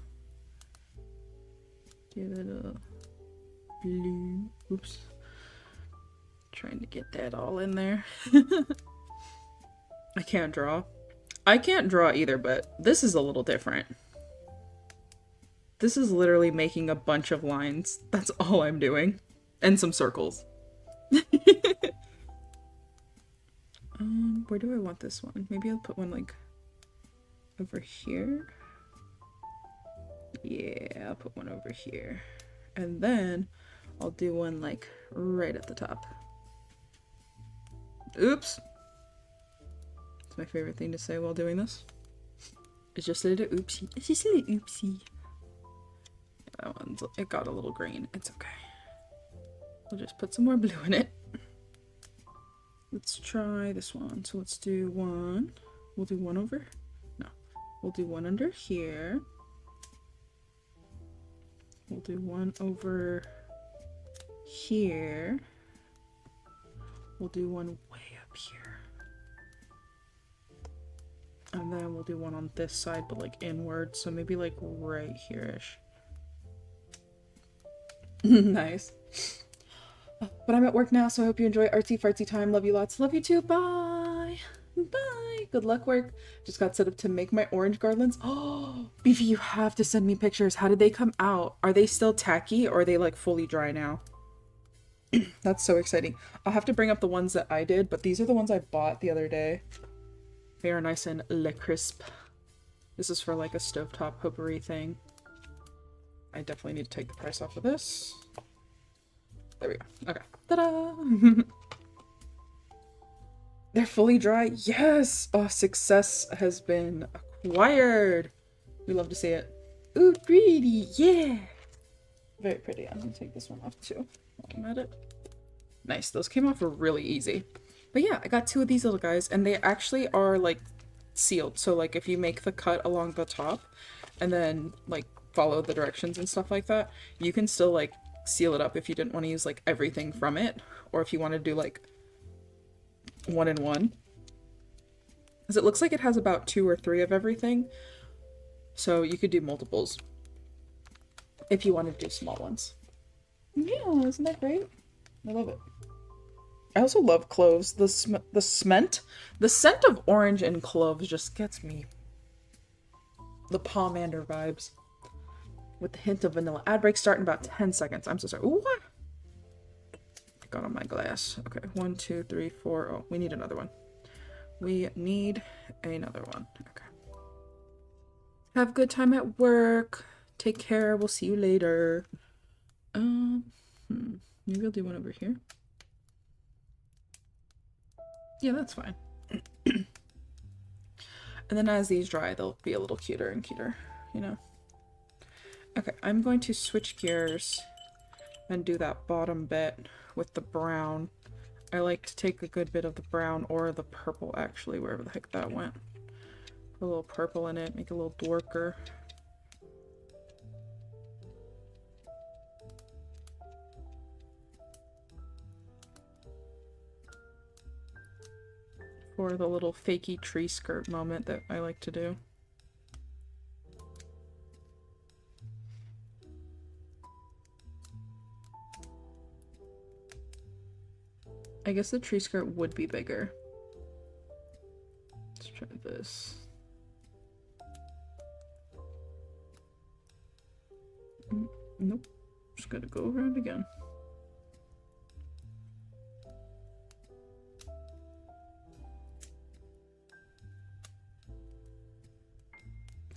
Give it a blue. Oops. Trying to get that all in there. I can't draw. I can't draw either, but this is a little different. This is literally making a bunch of lines. That's all I'm doing. And some circles. Where do I want this one? Maybe I'll put one like over here. Yeah, I'll put one over here. And then I'll do one like right at the top. Oops. It's my favorite thing to say while doing this. It's just a little oopsie. It's just a little oopsie. That one's, it got a little green. It's okay. We'll just put some more blue in it. Let's try this one. So let's do one. We'll do one over. No. We'll do one under here. We'll do one over here. We'll do one way up here. And then we'll do one on this side, but like inward. So maybe like right here-ish. Nice. But I'm at work now, so I hope you enjoy artsy fartsy time. Love you lots. Love you too. Bye. Bye. Good luck, work. Just got set up to make my orange garlands. Oh, Beefy, you have to send me pictures. How did they come out? Are they still tacky or are they like fully dry now? That's so exciting. I'll have to bring up the ones that I did, but these are the ones I bought the other day. They are nice and le crisp. This is for like a stovetop potpourri thing. I definitely need to take the price off of this. There we go. Okay. Ta-da! They're fully dry. Yes! Oh, success has been acquired. We love to see it. Ooh, pretty. Yeah! Very pretty. I'm gonna take this one off too while I'm at it. Nice. Those came off really easy. But yeah, I got two of these little guys and they actually are like sealed. So like if you make the cut along the top and then like follow the directions and stuff like that, you can still like seal it up if you didn't want to use like everything from it, or if you want to do like one in one. Because it looks like it has about 2 or 3 of everything. So you could do multiples if you want to do small ones. Yeah, isn't that great? I love it. I also love cloves. The scent of orange and cloves just gets me. The pomander vibes. With the hint of vanilla. Ad break start in about 10 seconds. I'm so sorry. Ooh, what? I got on my glass. Okay, 1, 2, 3, 4. Oh, we need another one. We need another one. Okay. Have a good time at work. Take care. We'll see you later. Maybe I'll do one over here. Yeah, that's fine. And then as these dry, they'll be a little cuter and cuter, you know? Okay, I'm going to switch gears and do that bottom bit with the brown. I like to take a good bit of the brown or the purple, actually, wherever the heck that went. Put a little purple in it, make it a little darker. For the little fakey tree skirt moment that I like to do. I guess the tree skirt would be bigger. Let's try this. Nope. Just gotta go around again.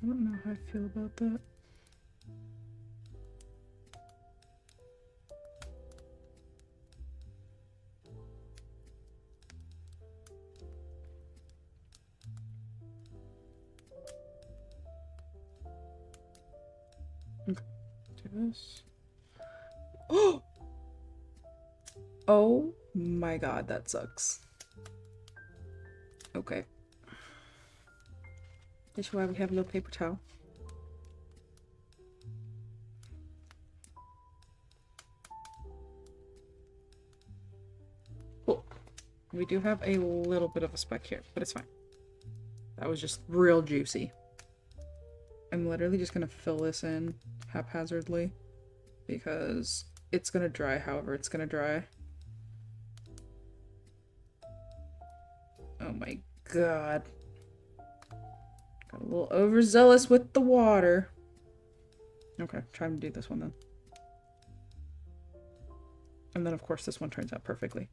I don't know how I feel about that. Okay, do this. Oh my god, that sucks. Okay. This is why we have a little paper towel. Cool. We do have a little bit of a speck here, but it's fine. That was just real juicy. I'm literally just gonna fill this in haphazardly because it's gonna dry however it's gonna dry. Oh my god. Got a little overzealous with the water. Okay, try to do this one then. And then of course this one turns out perfectly.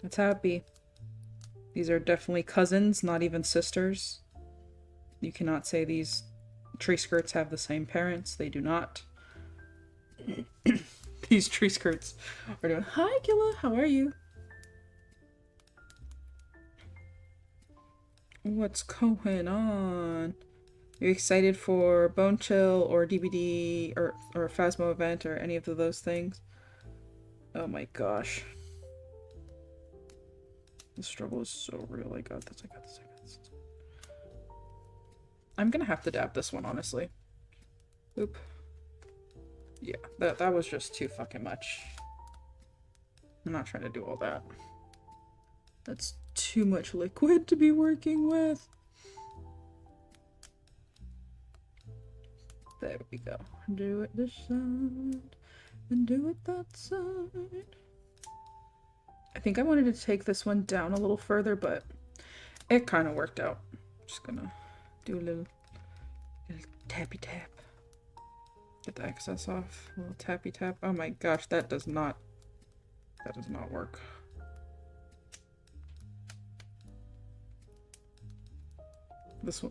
That's how it be. These are definitely cousins, not even sisters. You cannot say these tree skirts have the same parents. They do not. These tree skirts are doing, hi Killa, how are you? What's going on? You excited for Bone Chill or DBD or Phasmo event or any of those things? Oh my gosh. The struggle is so real. I got this, I got this, I got this. I'm gonna have to dab this one, honestly. Oop. Yeah, that was just too fucking much. I'm not trying to do all that. That's too much liquid to be working with. There we go. Do it this side, and do it that side. I think I wanted to take this one down a little further, but it kind of worked out. Just gonna do a little tappy tap. Get the excess off. A little tappy tap. Oh my gosh, that does not work.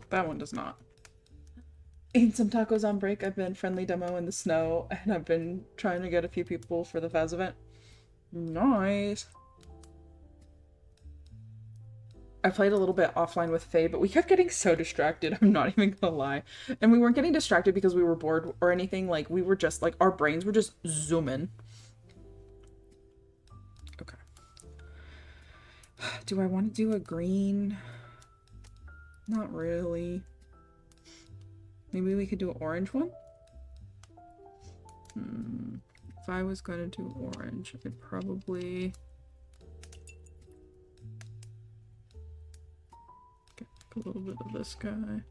That one does not. Eating some tacos on break. I've been friendly demo in the snow, and I've been trying to get a few people for the Faz event. Nice. I played a little bit offline with Faye, but we kept getting so distracted, I'm not even gonna lie. And we weren't getting distracted because we were bored or anything, like, we were just, like, our brains were just zooming. Okay. Do I want to do a green? Not really. Maybe we could do an orange one? If I was gonna do orange, I'd probably... A little bit of this guy, a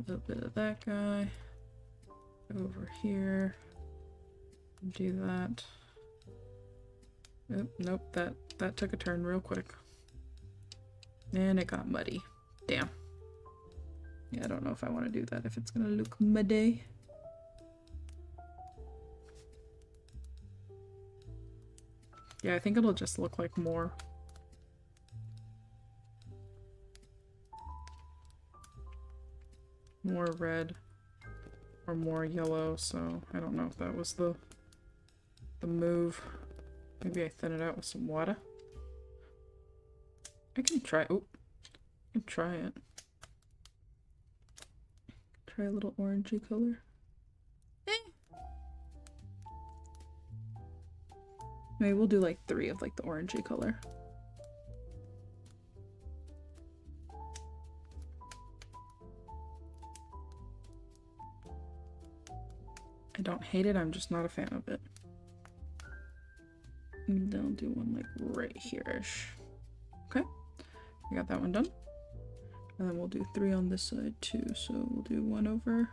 little bit of that guy. Over here. Do that. Oh, nope, that took a turn real quick. And it got muddy. Damn. Yeah, I don't know if I want to do that, if it's gonna look muddy. Yeah, I think it'll just look like more red or more yellow, so I don't know if that was the move. Maybe I thin it out with some water. I can try, oh, I can try it. Try a little orangey color. Maybe we'll do like 3 of like the orangey color. I don't hate it, I'm just not a fan of it. And then I'll do one like right here-ish. Okay, we got that one done. And then we'll do 3 on this side too. So we'll do 1 over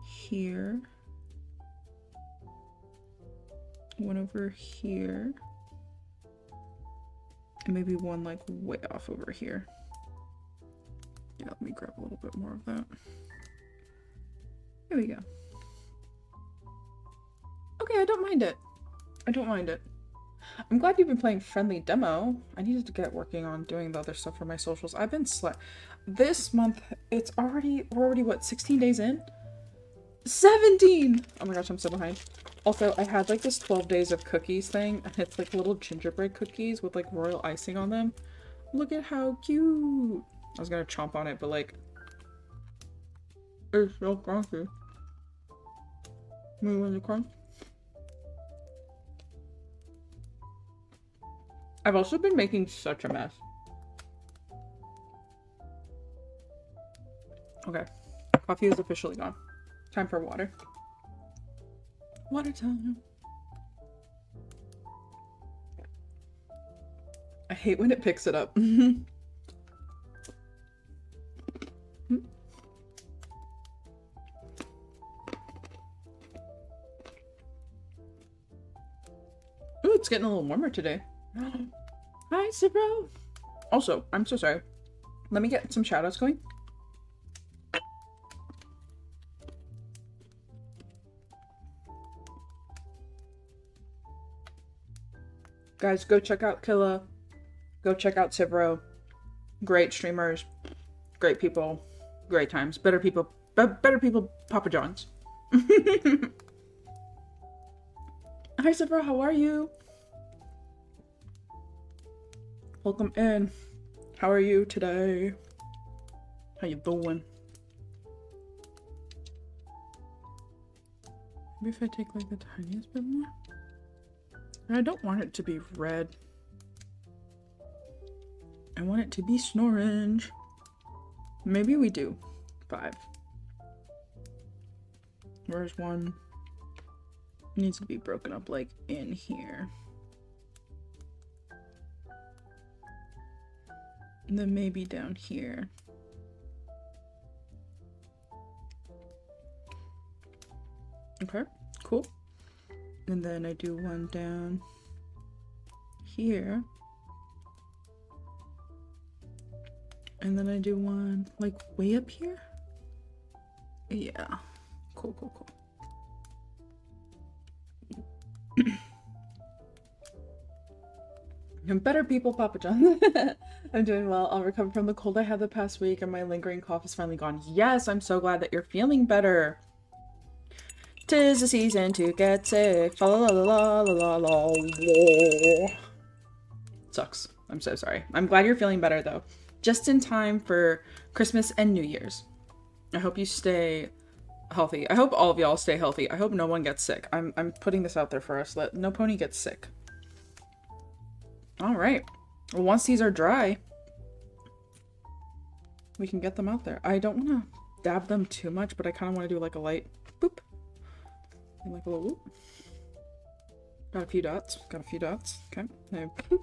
here. 1 over here. And maybe 1 like way off over here. Yeah, let me grab a little bit more of that. There we go. Okay, I don't mind it. I don't mind it. I'm glad you've been playing Friendly Demo. I needed to get working on doing the other stuff for my socials. I've been this month, we're already what, 16 days in? 17! Oh my gosh, I'm so behind. Also, I had like this 12 days of cookies thing, and it's like little gingerbread cookies with like royal icing on them. Look at how cute! I was gonna chomp on it, but like, it's so crunchy. Me want the crunch? I've also been making such a mess. Okay, coffee is officially gone. Time for water. Water time. I hate when it picks it up. Ooh, it's getting a little warmer today. Hi, Cipro. Also, I'm so sorry. Let me get some shoutouts going. Guys, go check out Killa. Go check out Cipro. Great streamers. Great people. Great times. Better people. Better people. Papa John's. Hi, Cipro. How are you? Welcome in. How are you today? How you doing? Maybe if I take like the tiniest bit more. I don't want it to be red. I want it to be snorange. Maybe we do 5. Where's 1? It needs to be broken up like in here. And then maybe down here. Okay, cool. And then I do 1 down here. And then I do 1 like way up here. Yeah, cool, cool, cool. Better people, Papa John. I'm doing well. I'll recover from the cold I had the past week and my lingering cough is finally gone. Yes, I'm so glad that you're feeling better. 'Tis the season to get sick. La la la la la la. Sucks. I'm so sorry. I'm glad you're feeling better though. Just in time for Christmas and New Year's. I hope you stay healthy. I hope all of y'all stay healthy. I hope no one gets sick. I'm putting this out there for us. Let no pony get sick. All right. Well, once these are dry, we can get them out there. I don't want to dab them too much, but I kind of want to do like a light boop. And like a little whoop. Got a few dots. Got a few dots. Okay. Now, boop.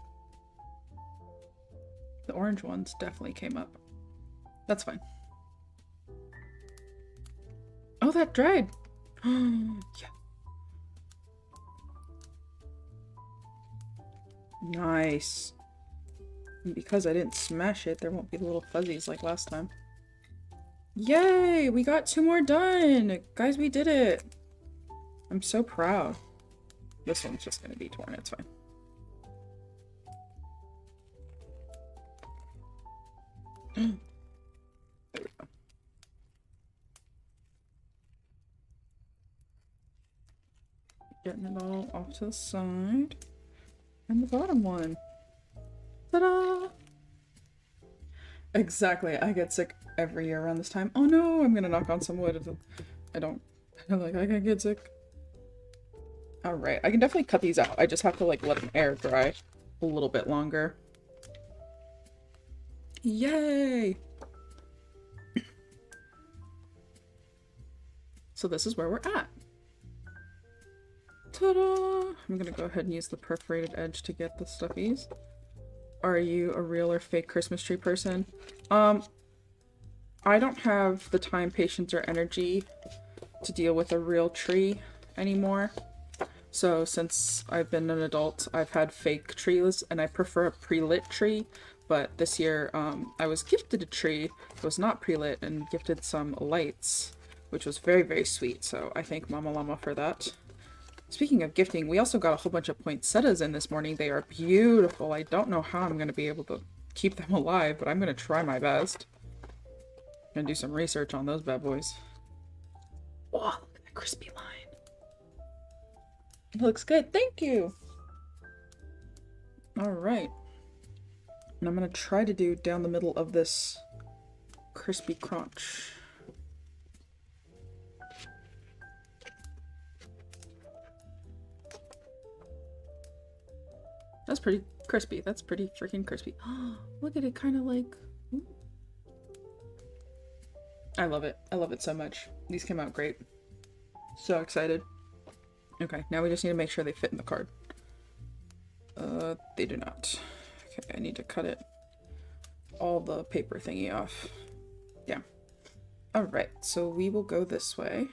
The orange ones definitely came up. That's fine. Oh, that dried. Yeah. Nice. And because I didn't smash it, there won't be the little fuzzies like last time. Yay! We got 2 more done! Guys, we did it! I'm so proud. This one's just gonna be torn, it's fine. There we go. Getting it all off to the side. And the bottom one. Ta-da! Exactly, I get sick every year around this time. Oh no, I'm gonna knock on some wood. I can get sick. Alright, I can definitely cut these out. I just have to like let them air dry a little bit longer. Yay! So this is where we're at. Ta-da! I'm gonna go ahead and use the perforated edge to get the stuffies. Are you a real or fake Christmas tree person? I don't have the time, patience, or energy to deal with a real tree anymore. So since I've been an adult, I've had fake trees, and I prefer a pre-lit tree. But this year, I was gifted a tree that was not pre-lit and gifted some lights, which was very, very sweet. So I thank Mama Llama for that. Speaking of gifting, we also got a whole bunch of poinsettias in this morning. They are beautiful. I don't know how I'm going to be able to keep them alive, but I'm going to try my best. I'm going to do some research on those bad boys. Oh, look at that crispy line. It looks good. Thank you. All right. And I'm going to try to do down the middle of this crispy crunch. That's pretty crispy. That's pretty freaking crispy. Look at it, kind of like... Ooh. I love it. I love it so much. These came out great. So excited. Okay, now we just need to make sure they fit in the card. They do not. Okay, I need to cut it. All the paper thingy off. Yeah. Alright, so we will go this way.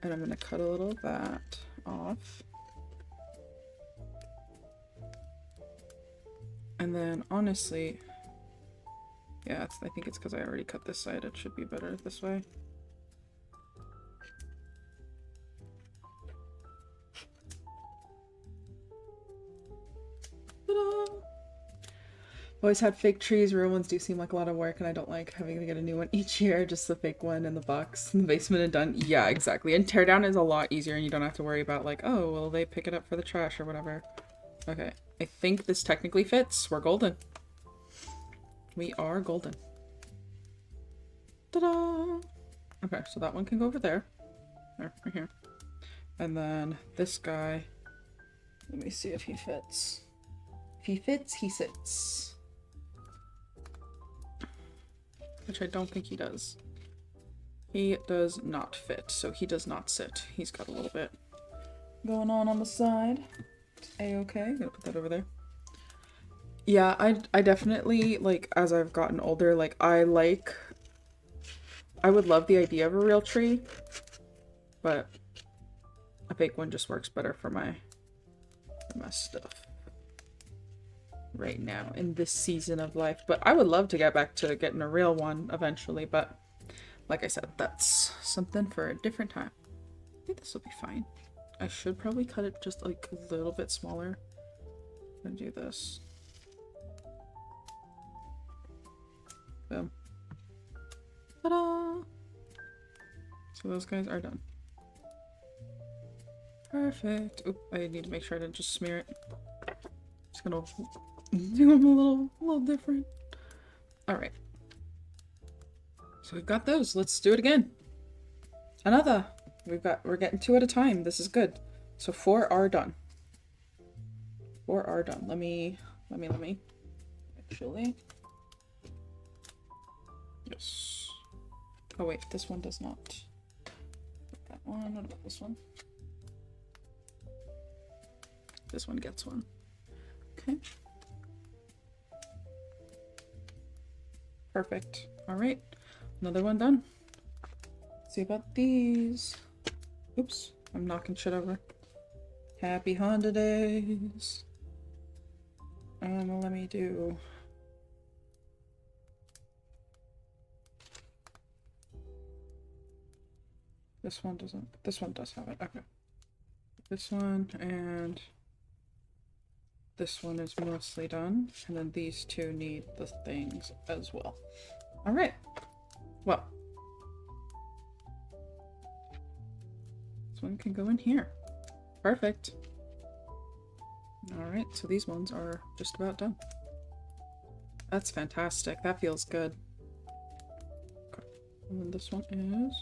And I'm going to cut a little of that off. And then, honestly, yeah, I think it's because I already cut this side. It should be better this way. Ta-da! Always had fake trees. Real ones do seem like a lot of work, and I don't like having to get a new one each year. Just the fake one in the box in the basement and done. Yeah, exactly. And tear down is a lot easier, and you don't have to worry about like, oh, will they pick it up for the trash or whatever. Okay. I think this technically fits. We're golden. We are golden. Ta-da! Okay, so that one can go over there. There, right here. And then this guy. Let me see if he fits. If he fits, he sits. Which I don't think he does. He does not fit, so he does not sit. He's got a little bit going on the side. A-okay, gonna put that over there. Yeah, I definitely, like, as I've gotten older, like, I would love the idea of a real tree, but a fake one just works better for my stuff right now in this season of life. But I would love to get back to getting a real one eventually, but like I said, that's something for a different time. I think this will be fine. I should probably cut it just like a little bit smaller. I'm gonna do this. Boom. Ta-da! So those guys are done. Perfect. Oop, I need to make sure I didn't just smear it. Just gonna do them a little different. Alright. So we've got those. Let's do it again. Another. We're getting 2 at a time. This is good. So 4 are done. 4 are done. Let me. Actually. Yes. Oh wait, this one does not. That one, what about this one? This one gets one. Okay. Perfect. All right, another one done. Let's see about these. Oops, I'm knocking shit over. Happy Honda days. Let me do. This one doesn't. This one does have it. Okay. This one and this one is mostly done, and then these two need the things as well. All right. Well, this one can go in here. Perfect. All right, so these ones are just about done. That's fantastic. That feels good. Okay. And then this one is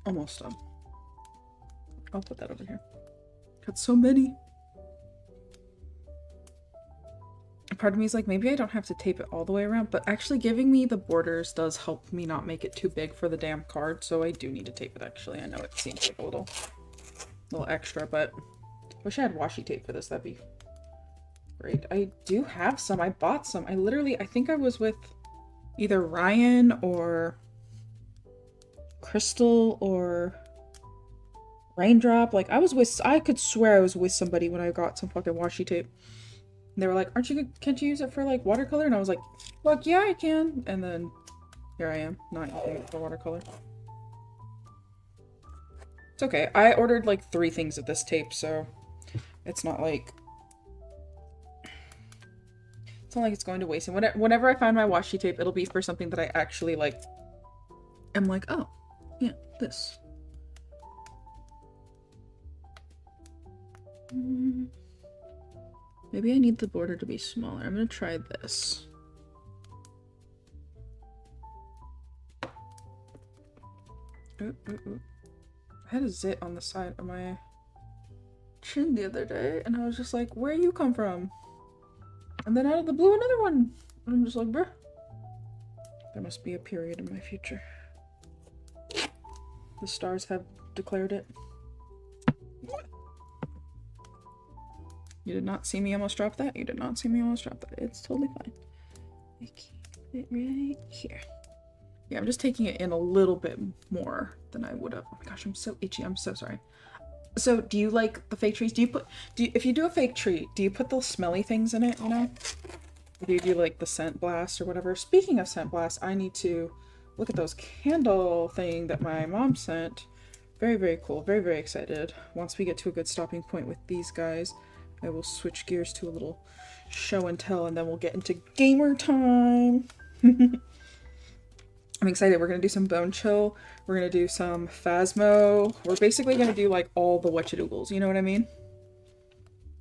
almost done. I'll put that over here. Got so many. Part of me is like, maybe I don't have to tape it all the way around, but actually giving me the borders does help me not make it too big for the damn card, so I do need to tape it actually. I know it seems like a little extra, but I wish I had washi tape for this. That'd be great. I do have some. I bought some. I think I was with either Ryan or Crystal or Raindrop. Like, I could swear I was with somebody when I got some fucking washi tape. And they were like, can't you use it for like watercolor? And I was like, fuck yeah, I can. And then here I am, not using it for watercolor. It's okay. I ordered like 3 things of this tape, so it's not like it's going to waste. And whenever I find my washi tape, it'll be for something that I actually like. I'm like, oh, yeah, this. Maybe I need the border to be smaller. I'm gonna try this. Ooh, ooh, ooh. I had a zit on the side of my chin the other day, and I was just like, where you come from? And then out of the blue, another one. And I'm just like, bruh. There must be a period in my future. The stars have declared it. You did not see me almost drop that. You did not see me almost drop that. It's totally fine. I keep it right here. Yeah, I'm just taking it in a little bit more than I would have. Oh my gosh, I'm so itchy. I'm so sorry. So, do you like the fake trees? If you do a fake tree, do you put those smelly things in it, you know? Or do you do like the scent blast or whatever? Speaking of scent blast, I need to look at those candle thing that my mom sent. Very, very cool. Very, very excited. Once we get to a good stopping point with these guys, I will switch gears to a little show and tell, and then we'll get into gamer time. I'm excited. We're going to do some Bone Chill. We're going to do some Phasmo. We're basically going to do like all the whatchadoodles, you know what I mean?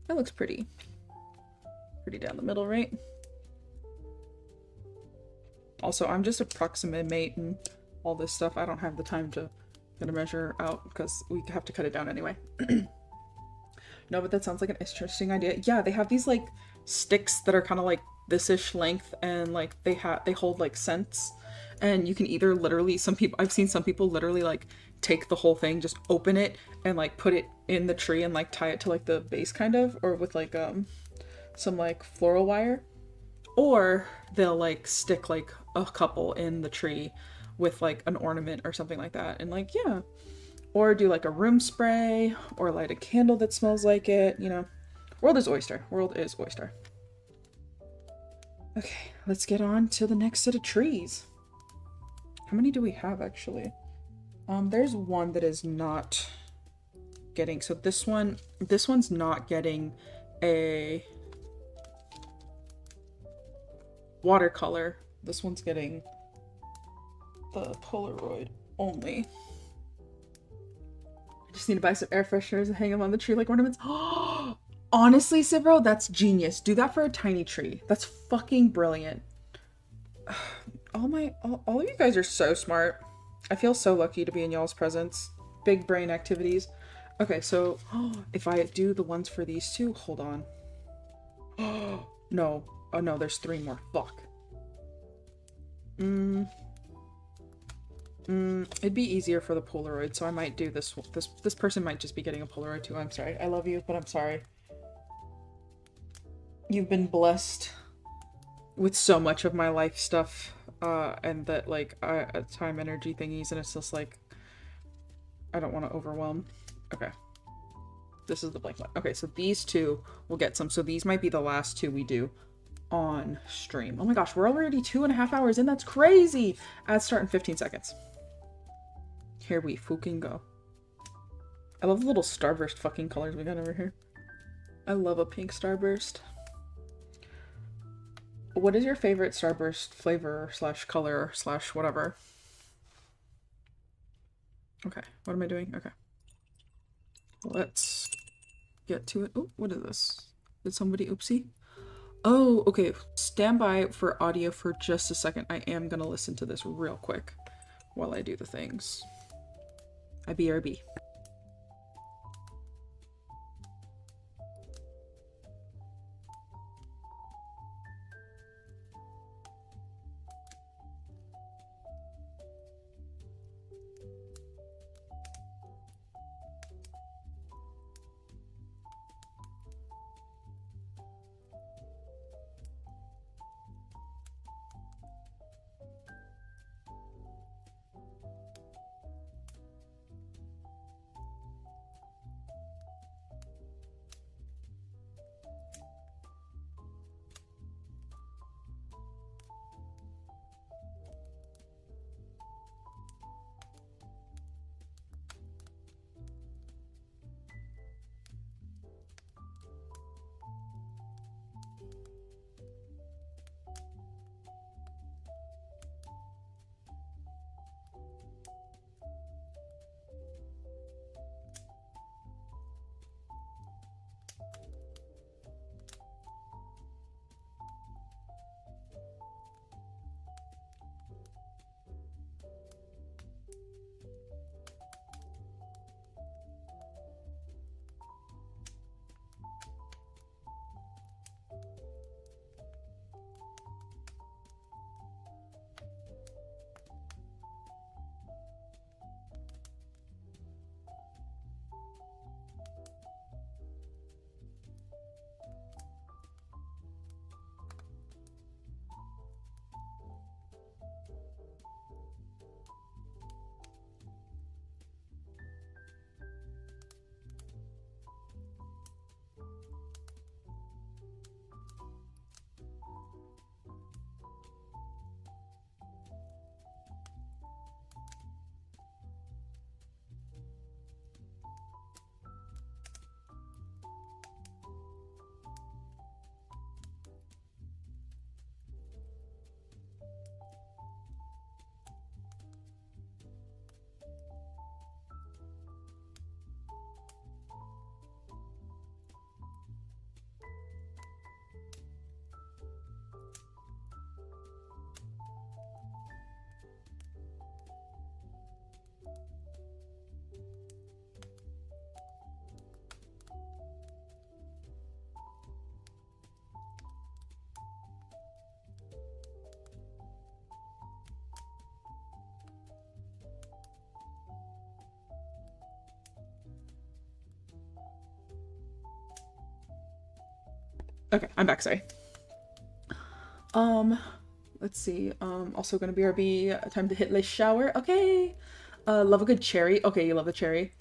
That looks pretty. Pretty down the middle, right? Also, I'm just approximating all this stuff. I don't have the time to get a measure out because we have to cut it down anyway. No, but that sounds like an interesting idea. Yeah, they have these like sticks that are kind of like this-ish length, and like they hold like scents, and you can either literally, I've seen some people literally like take the whole thing, just open it and like put it in the tree and like tie it to like the base kind of, or with like some like floral wire, or they'll like stick like a couple in the tree with like an ornament or something like that, and like, yeah. Or do like a room spray, or light a candle that smells like it, you know. World is oyster. World is oyster. Okay, let's get on to the next set of trees. How many do we have actually? There's one that is not getting, so this one's not getting a watercolor. This one's getting the Polaroid only. Just need to buy some air fresheners and hang them on the tree like ornaments. Honestly, Sivro, that's genius. Do that for a tiny tree. That's fucking brilliant. All of you guys are so smart. I feel so lucky to be in y'all's presence. Big brain activities. Okay, so if I do the ones for these two, hold on. No. Oh no, there's 3 more. Fuck. It'd be easier for the Polaroid, so I might do this. This person might just be getting a Polaroid too. I'm sorry. I love you, but I'm sorry. You've been blessed with so much of my life stuff, and that like time energy thingies, and it's just like I don't want to overwhelm. Okay, this is the blank one. Okay, so these two will get some. So these might be the last two we do on stream. Oh my gosh, we're already 2.5 hours in. That's crazy. Ads start in 15 seconds. Here we fucking go. I love the little starburst fucking colors we got over here. I love a pink starburst. What is your favorite starburst flavor slash color slash whatever? Okay, what am I doing? Okay. Let's get to it. Oh, what is this? Did somebody oopsie? Oh, okay. Stand by for audio for just a second. I am gonna listen to this real quick while I do the things. IBRB. Okay, I'm back, sorry. Let's see. Also gonna BRB, time to hit the shower. Okay. Love a good cherry. Okay, you love the cherry.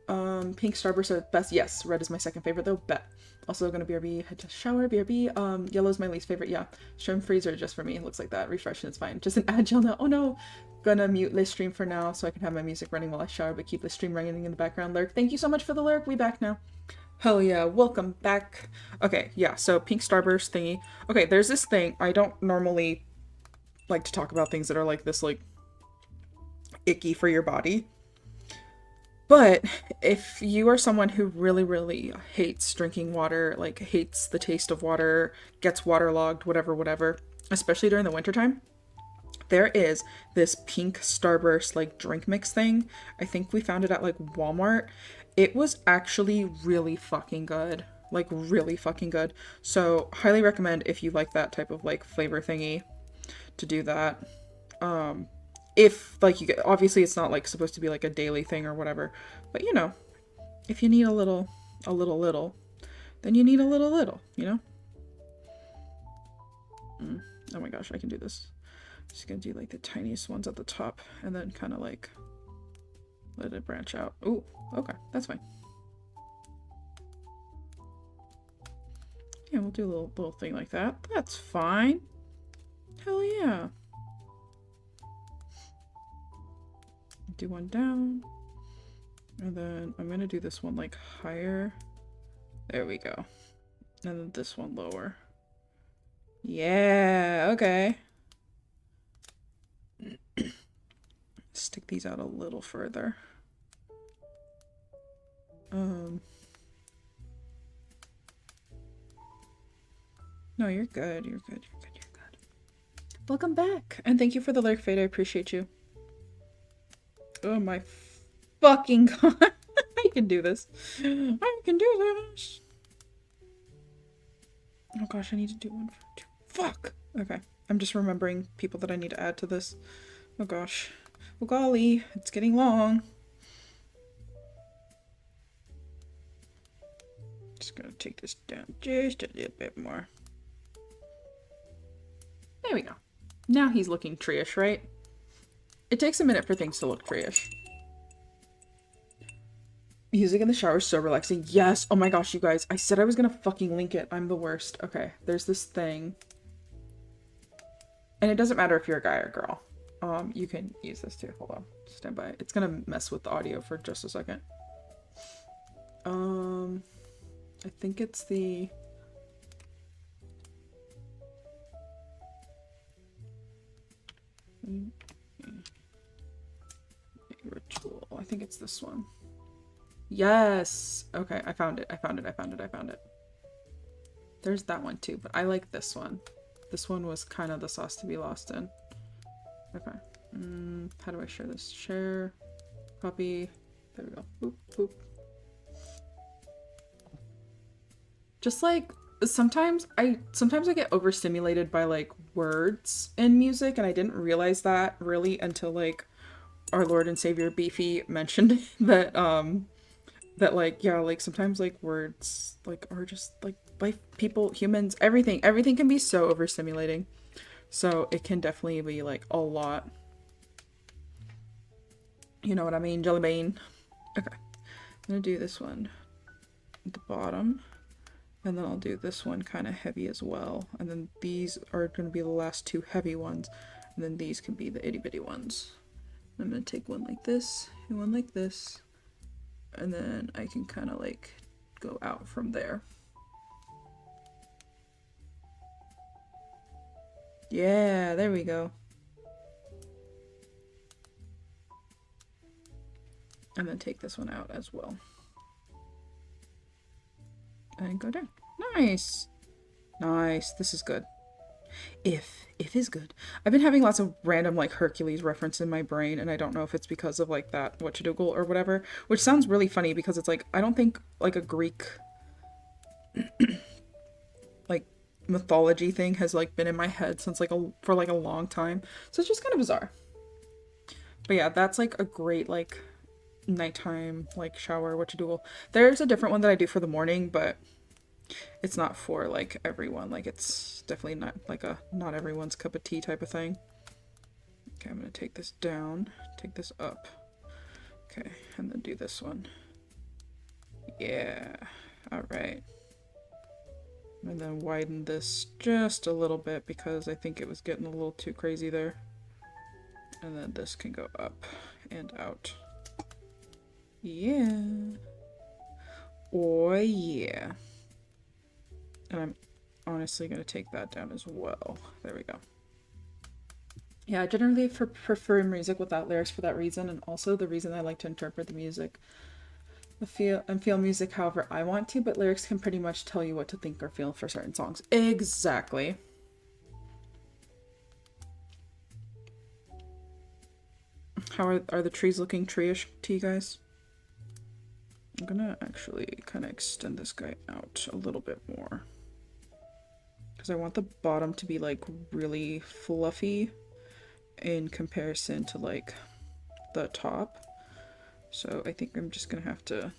Pink starburst are best. Yes, red is my second favorite though. Bet. Also gonna BRB, head to shower, BRB. Yellow's my least favorite. Yeah. Stream freezer just for me. It looks like that. Refresh and it's fine. Just an agile now. Oh no. Gonna mute this stream for now so I can have my music running while I shower, but keep the stream running in the background. Lurk. Thank you so much for the lurk. We back now. Hell yeah, welcome back. Okay, yeah, so pink starburst thingy. Okay, there's this thing. I don't normally like to talk about things that are like this, like, icky for your body. But if you are someone who really, really hates drinking water, like hates the taste of water, gets waterlogged, whatever, especially during the wintertime, there is this pink starburst like drink mix thing. I think we found it at like Walmart. It was actually really fucking good. Like really fucking good. So highly recommend if you like that type of like flavor thingy to do that. If like you get, obviously it's not like supposed to be like a daily thing or whatever, but you know, if you need a little, then you need a little, you know? Oh my gosh, I can do this. Just gonna do like the tiniest ones at the top and then kind of like let it branch out. Ooh, okay, that's fine. Yeah, we'll do a little thing like that. That's fine. Hell yeah. Do one down. And then I'm gonna do this one like higher. There we go. And then this one lower. Yeah, okay. Stick these out a little further. No, you're good. You're good. You're good. You're good. Welcome back. And thank you for the lyric fade. I appreciate you. Oh my fucking god. I can do this. I can do this. Oh gosh, I need to do one for two. Fuck. Okay. I'm just remembering people that I need to add to this. Oh gosh. Oh golly. It's getting long. Just gonna take this down just a little bit more. There we go. Now he's looking tree-ish, right? It takes a minute for things to look tree-ish. Music in the shower is so relaxing. Yes! Oh my gosh, you guys. I said I was gonna fucking link it. I'm the worst. Okay, there's this thing. And it doesn't matter if you're a guy or a girl. You can use this too. Hold on. Stand by. It's gonna mess with the audio for just a second. I think it's the... Ritual. I think it's this one. Yes! Okay, I found it. I found it. I found it. I found it. There's that one too, but I like this one. This one was kind of the sauce to be lost in. Okay. How do I share this? Share. Copy. There we go. Boop, boop. Just like sometimes I get overstimulated by like words in music, and I didn't realize that really until like our Lord and Savior Beefy mentioned that that like yeah, like sometimes like words like are just like by people, humans, everything can be so overstimulating. So it can definitely be like a lot. You know what I mean, Jelly Bean? Okay. I'm gonna do this one at the bottom. And then I'll do this one kind of heavy as well. And then these are going to be the last two heavy ones. And then these can be the itty bitty ones. I'm going to take one like this and one like this. And then I can kind of like go out from there. Yeah, there we go. And then take this one out as well. And go down. Nice. Nice. This is good. If is good. I've been having lots of random like Hercules reference in my brain, and I don't know if it's because of like that whatchadoodle or whatever, which sounds really funny because it's like I don't think like a Greek like mythology thing has like been in my head since like for like a long time. So it's just kind of bizarre. But yeah, that's like a great like nighttime like shower whatchadoodle. There's a different one that I do for the morning, but it's not for like everyone. Like it's definitely not like a not everyone's cup of tea type of thing. Okay, I'm gonna take this down, take this up. Okay, and then do this one. Yeah, all right. And then widen this just a little bit because I think it was getting a little too crazy there. And then this can go up and out. Yeah. Oh yeah. And I'm honestly going to take that down as well. There we go. Yeah, I generally prefer music without lyrics for that reason, and also the reason I like to interpret the music. Feel music however I want to, but lyrics can pretty much tell you what to think or feel for certain songs. Exactly. How are the trees looking tree-ish to you guys? I'm gonna actually kind of extend this guy out a little bit more. Because I want the bottom to be like really fluffy in comparison to like the top. So I think I'm just gonna have to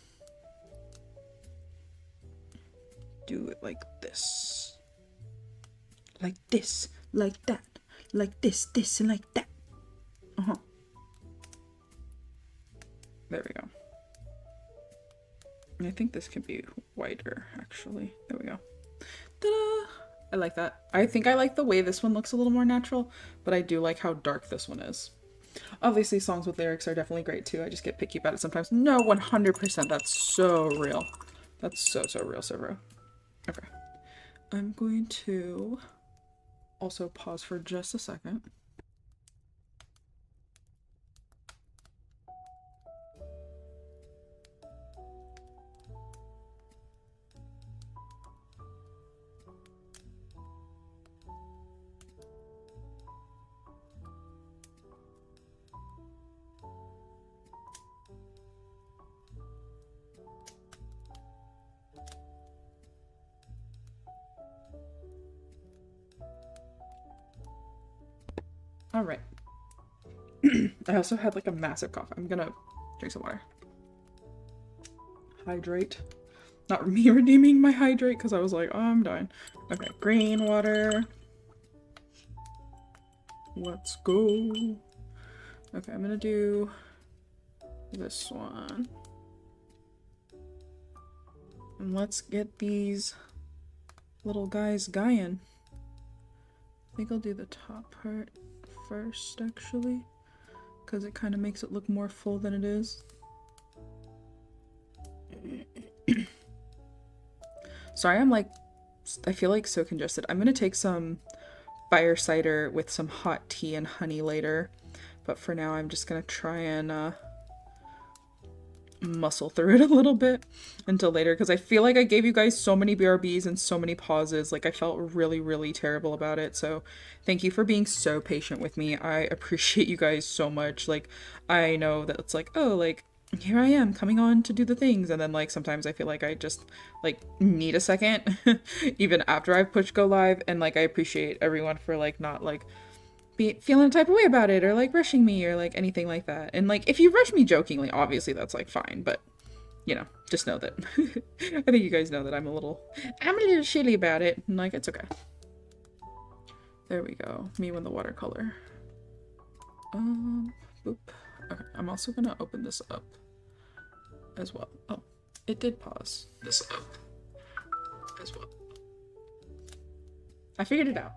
do it like this. like this, like that, like this, and like that. There we go. And I think this can be whiter, actually. There we go. Ta-da! I like that. I think I like the way this one looks a little more natural, but I do like how dark this one is. Obviously, songs with lyrics are definitely great too. I just get picky about it sometimes. No, 100%. That's so real. That's so real, so real. Okay. I'm going to also pause for just a second. All right. I also had like a massive cough. I'm gonna drink some water. Hydrate. Not me redeeming my hydrate because I was like, oh, I'm dying. Okay, green water. Let's go. Okay, I'm gonna do this one. And let's get these little guys going. I think I'll do the top part first, actually, because it kind of makes it look more full than it is. Sorry, I feel like so congested. I'm gonna take some fire cider with some hot tea and honey later, but for now I'm just gonna try and muscle through it a little bit until later, because I feel like I gave you guys so many BRBs and so many pauses. Like, I felt really terrible about it, so thank you for being so patient with me. I appreciate you guys so much. Like, I know that it's like, oh, like, here I am coming on to do the things, and then like sometimes I feel like I just like need a second even after I've pushed go live, and like I appreciate everyone for like not like feeling a type of way about it or like rushing me or like anything like that. And like if you rush me jokingly, obviously that's like fine, but you know, just know that I think you guys know that I'm a little shitty about it, and like it's okay. There we go. Me with the watercolor. Boop. Okay, I'm also gonna open this up as well. Oh, it did pause this up as well. I figured it out.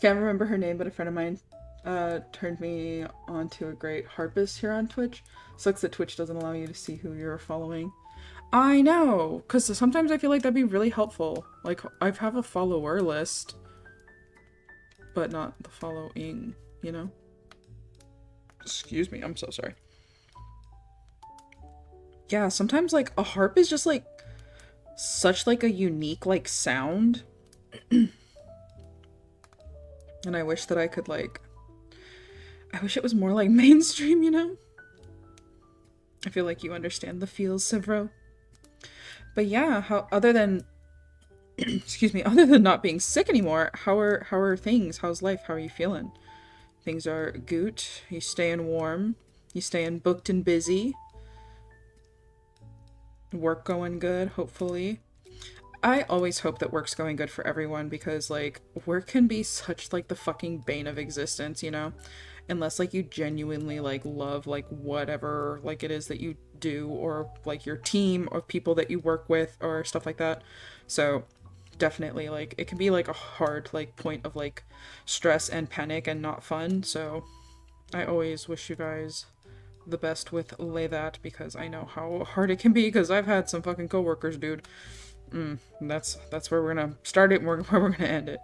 Can't remember her name, but a friend of mine turned me on to a great harpist here on Twitch. Sucks that Twitch doesn't allow you to see who you're following. I know, because sometimes I feel like that'd be really helpful. Like, I have a follower list, but not the following, you know? Excuse me, I'm so sorry. Yeah, sometimes, like, a harp is just, like, such, like, a unique, like, sound. And I wish that I could, like... I wish it was more, like, mainstream, you know? I feel like you understand the feels, Sivro. But yeah, how, other than... excuse me, other than not being sick anymore, how are things? How's life? How are you feeling? Things are good. You staying warm. You staying booked and busy. Work going good, hopefully. I always hope that work's going good for everyone, because, like, work can be such, like, the fucking bane of existence, you know? Unless, like, you genuinely, like, love, like, whatever, like, it is that you do, or, like, your team, or people that you work with, or stuff like that. So, definitely, like, it can be, like, a hard, like, point of, like, stress and panic and not fun. So, I always wish you guys the best with that, because I know how hard it can be, because I've had some fucking coworkers, dude. That's where we're gonna start it and where we're gonna end it.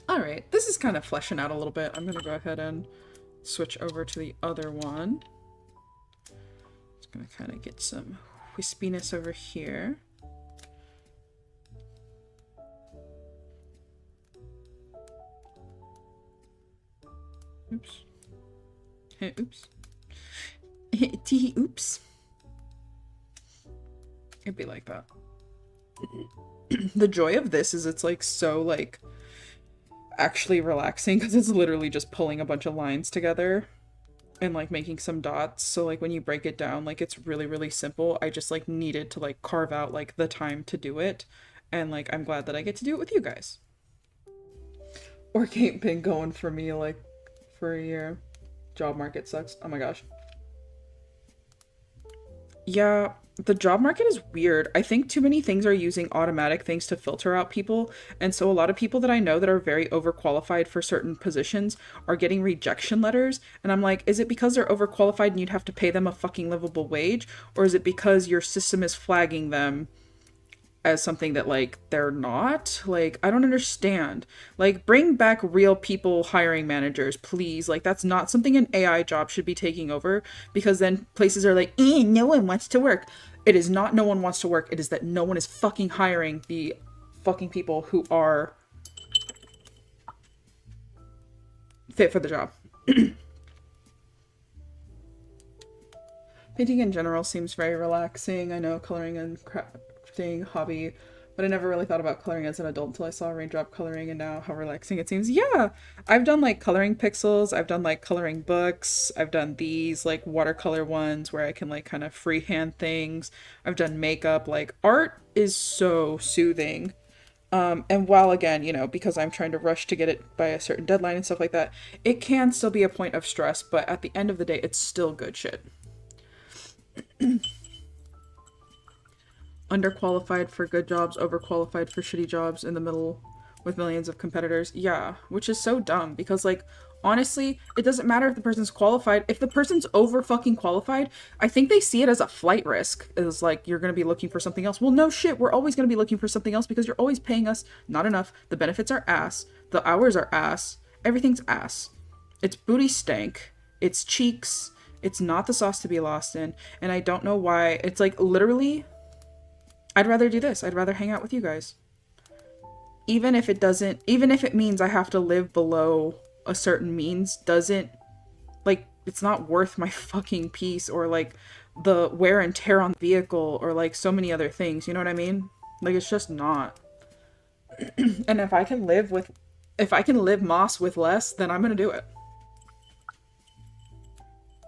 Alright, this is kind of fleshing out a little bit. I'm gonna go ahead and switch over to the other one. Just gonna kind of get some wispiness over here. Oops. Oops. Tee oops. It'd be like that. The joy of this is it's like so like actually relaxing, because it's literally just pulling a bunch of lines together. and like making some dots. So like when you break it down, like it's really, really simple. I just like needed to like carve out like the time to do it. And like I'm glad that I get to do it with you guys. Work ain't been going for me like for a year. Job market sucks. Oh my gosh. Yeah, the job market is weird. I think too many things are using automatic things to filter out people. And so a lot of people that I know that are very overqualified for certain positions are getting rejection letters. And I'm like, is it because they're overqualified and you'd have to pay them a fucking livable wage? Or is it because your system is flagging them as something that like they're not? Like I don't understand. Like bring back real people hiring managers, please. Like that's not something an AI job should be taking over, because then places are like, no one wants to work. It is not no one wants to work. It is that no one is fucking hiring the fucking people who are fit for the job. Painting in general seems very relaxing. I know coloring and crafting hobby, but I never really thought about coloring as an adult until I saw raindrop coloring and now how relaxing it seems. Yeah, I've done like coloring pixels, I've done like coloring books, I've done these like watercolor ones where I can like kind of freehand things. I've done makeup. Like art is so soothing. And while again, you know, because I'm trying to rush to get it by a certain deadline and stuff like that, it can still be a point of stress, but at the end of the day, it's still good shit. Underqualified for good jobs, overqualified for shitty jobs in the middle with millions of competitors. Yeah, which is so dumb because like honestly, it doesn't matter if the person's qualified. If the person's over fucking qualified, I think they see it as a flight risk. Is like you're going to be looking for something else. Well, no shit, we're always going to be looking for something else because you're always paying us not enough. The benefits are ass, the hours are ass, everything's ass. It's booty stank, it's cheeks, it's not the sauce to be lost in, and I don't know why. It's like literally I'd rather do this. I'd rather hang out with you guys. Even if it doesn't, even if it means I have to live below a certain means, doesn't, like, it's not worth my fucking peace or, like, the wear and tear on the vehicle or, like, so many other things. You know what I mean? Like, it's just not. And if I can live Moss with less, then I'm gonna do it.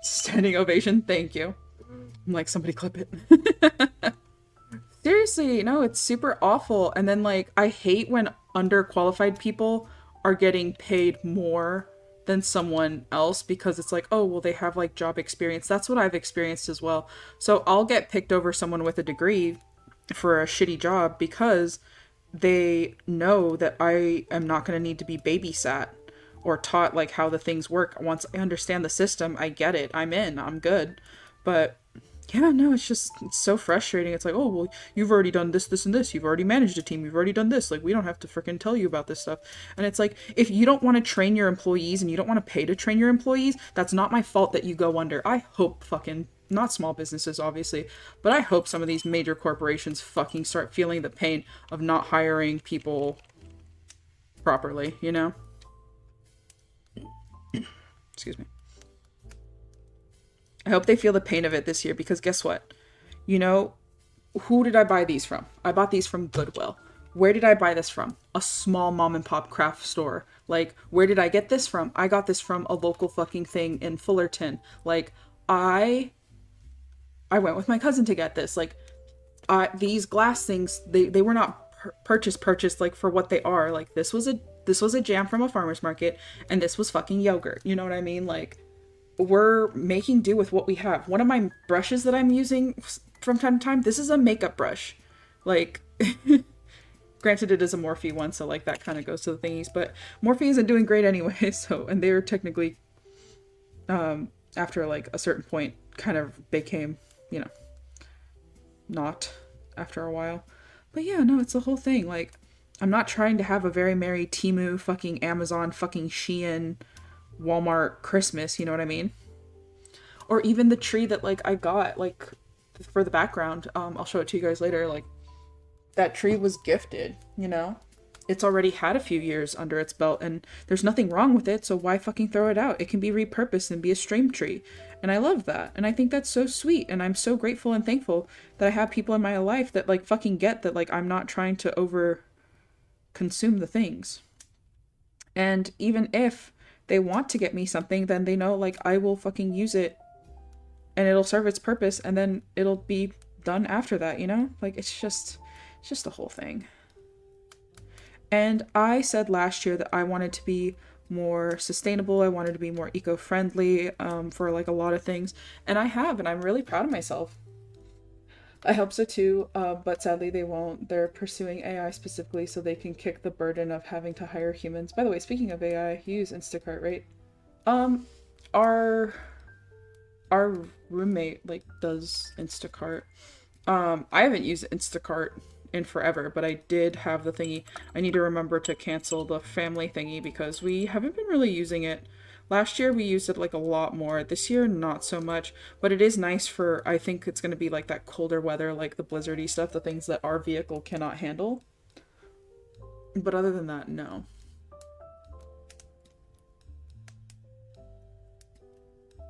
Standing ovation. Thank you. I'm like, somebody clip it. Seriously, no, it's super awful. And then, like, I hate when underqualified people are getting paid more than someone else because it's like, oh, well, they have, like, job experience. That's what I've experienced as well. So I'll get picked over someone with a degree for a shitty job because they know that I am not going to need to be babysat or taught, like, how the things work. Once I understand the system, I get it. I'm in. I'm good. But yeah, no, it's so frustrating. It's like, oh, well, you've already done this, this, and this. You've already managed a team. You've already done this. Like, we don't have to freaking tell you about this stuff. And it's like, if you don't want to train your employees and you don't want to pay to train your employees, that's not my fault that you go under. I hope fucking, not small businesses, obviously, but I hope some of these major corporations fucking start feeling the pain of not hiring people properly, you know? Excuse me. I hope they feel the pain of it this year because guess what? You know, who did I buy these from? I bought these from Goodwill. Where did I buy this from? A small mom and pop craft store. Like, where did I get this from? I got this from a local fucking thing in Fullerton. Like, I went with my cousin to get this. Like, these glass things, they were not purchased like for what they are. Like, this was a jam from a farmer's market and this was fucking yogurt. You know what I mean? Like, we're making do with what we have. One of my brushes that I'm using from time to time, this is a makeup brush. Like, granted it is a Morphe one, so like that kind of goes to the thingies, but Morphe isn't doing great anyway, so, and they're technically, after like a certain point, kind of became, you know, not after a while. But yeah, no, it's the whole thing. Like, I'm not trying to have a very merry Temu, fucking Amazon, fucking Shein, Walmart Christmas, you know what I mean? Or even the tree that like I got like for the background, I'll show it to you guys later. Like, that tree was gifted, you know? It's already had a few years under its belt and there's nothing wrong with it, so why fucking throw it out? It can be repurposed and be a stream tree. And I love that. And I think that's so sweet. And I'm so grateful and thankful that I have people in my life that like fucking get that like I'm not trying to over consume the things. And even if they want to get me something, then they know like I will fucking use it and it'll serve its purpose and then it'll be done after that, you know? Like it's just the whole thing. And I said last year that I wanted to be more sustainable. I wanted to be more eco-friendly for like a lot of things. And I have, and I'm really proud of myself. I hope so too, but sadly they won't. They're pursuing AI specifically so they can kick the burden of having to hire humans. By the way, speaking of AI, you use Instacart, right? Um, our roommate like does Instacart. I haven't used Instacart in forever, but I did have the thingy. I need to remember to cancel the family thingy because we haven't been really using it. Last year we used it like a lot more. This year not so much, but it is nice for, I think it's going to be like that colder weather, like the blizzardy stuff, the things that our vehicle cannot handle. But other than that, no.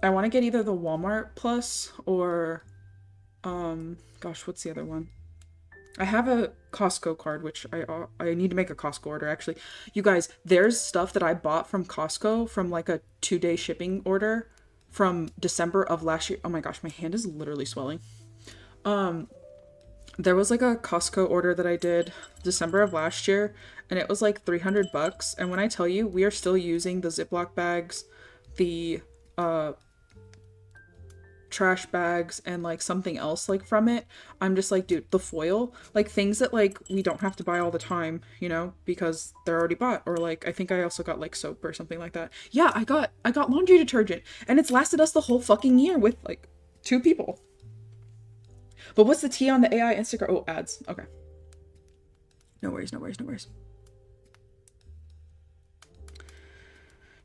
I want to get either the Walmart Plus or gosh, what's the other one? I have a Costco card, which I need to make a Costco order actually. You guys, there's stuff that I bought from Costco from like a 2-day shipping order from December of last year. Oh my gosh, my hand is literally swelling. There was like a Costco order that I did December of last year and it was like $300. And when I tell you, we are still using the Ziploc bags, the trash bags and like something else like from it. I'm just like, dude, the foil, like things that like we don't have to buy all the time, you know, because they're already bought. Or like I think I also got like soap or something like that. Yeah, I got laundry detergent and it's lasted us the whole fucking year with like 2 people. But what's the tea on the AI Instagram? Oh, ads. Okay. No worries, no worries, no worries.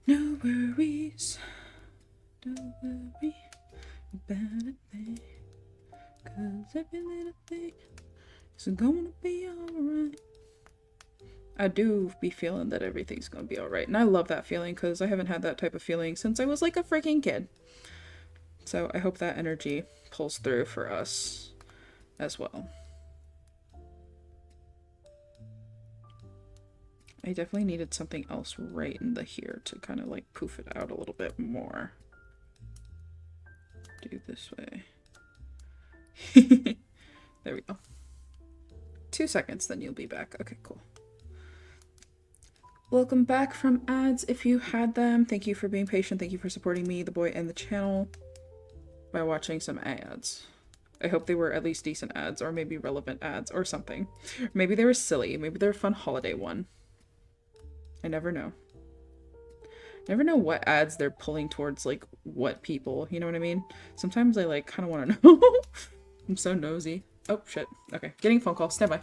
No worries. Don't worry about a thing, 'cause every little thing is gonna be alright. I do be feeling that everything's gonna be alright, and I love that feeling because I haven't had that type of feeling since I was like a freaking kid. So I hope that energy pulls through for us as well. I definitely needed something else right in the here to kind of like poof it out a little bit more. Do this way. There we go. 2 seconds, then you'll be back. Okay, cool. Welcome back from ads if you had them. Thank you for being patient. Thank you for supporting me, the boy, and the channel by watching some ads. I hope they were at least decent ads or maybe relevant ads or something. Maybe they were silly. Maybe they're a fun holiday one. I never know. Never know what ads they're pulling towards like what people, you know what I mean? Sometimes I like kind of want to know. I'm so nosy. Oh shit. Okay, getting a phone call. Stand by.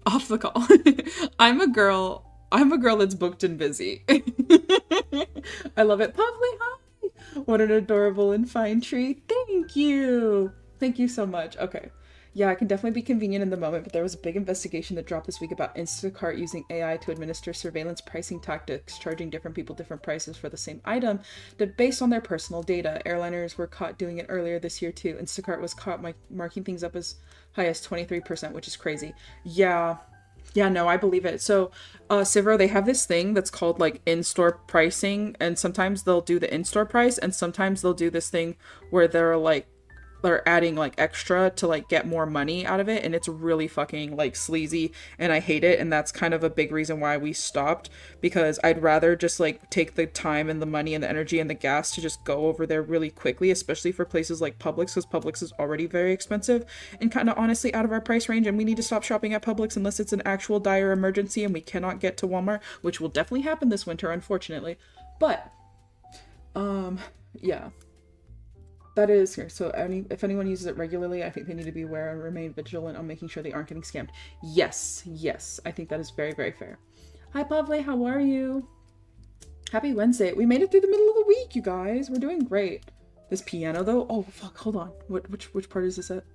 Off the call. I'm a girl. I'm a girl that's booked and busy. I love it. Pavli, hi. What an adorable and fine tree. Thank you. Thank you so much. Okay. Yeah, it can definitely be convenient in the moment, but there was a big investigation that dropped this week about Instacart using AI to administer surveillance pricing tactics, charging different people different prices for the same item that based on their personal data. Airliners were caught doing it earlier this year too. Instacart was caught marking things up as high as 23%, which is crazy. Yeah. Yeah, no, I believe it. So, Sivro, they have this thing that's called like in-store pricing, and sometimes they'll do the in-store price, and sometimes they'll do this thing where they're adding like extra to like get more money out of it, and it's really fucking like sleazy, and I hate it. And that's kind of a big reason why we stopped, because I'd rather just like take the time and the money and the energy and the gas to just go over there really quickly, especially for places like Publix, because Publix is already very expensive and kind of honestly out of our price range, and we need to stop shopping at Publix unless it's an actual dire emergency and we cannot get to Walmart, which will definitely happen this winter, unfortunately. But yeah, that is here. So if anyone uses it regularly, I think they need to be aware and remain vigilant on making sure they aren't getting scammed. Yes, I think that is very, very fair. Hi, Pavle, how are you? Happy Wednesday. We made it through the middle of the week, you guys. We're doing great. This piano, though. Oh, fuck, hold on. Which part is this at?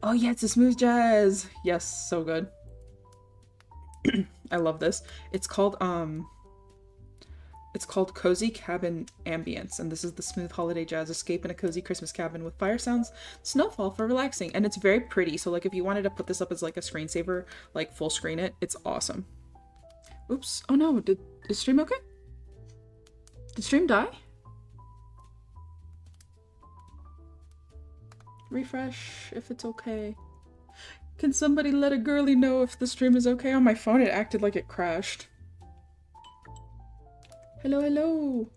Oh, yeah, it's a smooth jazz. Yes, so good. I love this. It's called Cozy Cabin Ambience, and this is the smooth holiday jazz escape in a cozy Christmas cabin with fire sounds, snowfall for relaxing, and it's very pretty. So like if you wanted to put this up as like a screensaver, like full screen it, it's awesome. Oops. Oh no, did stream okay? Did stream die? Refresh if it's okay. Can somebody let a girly know if the stream is okay? On my phone it acted like it crashed. Hello, hello.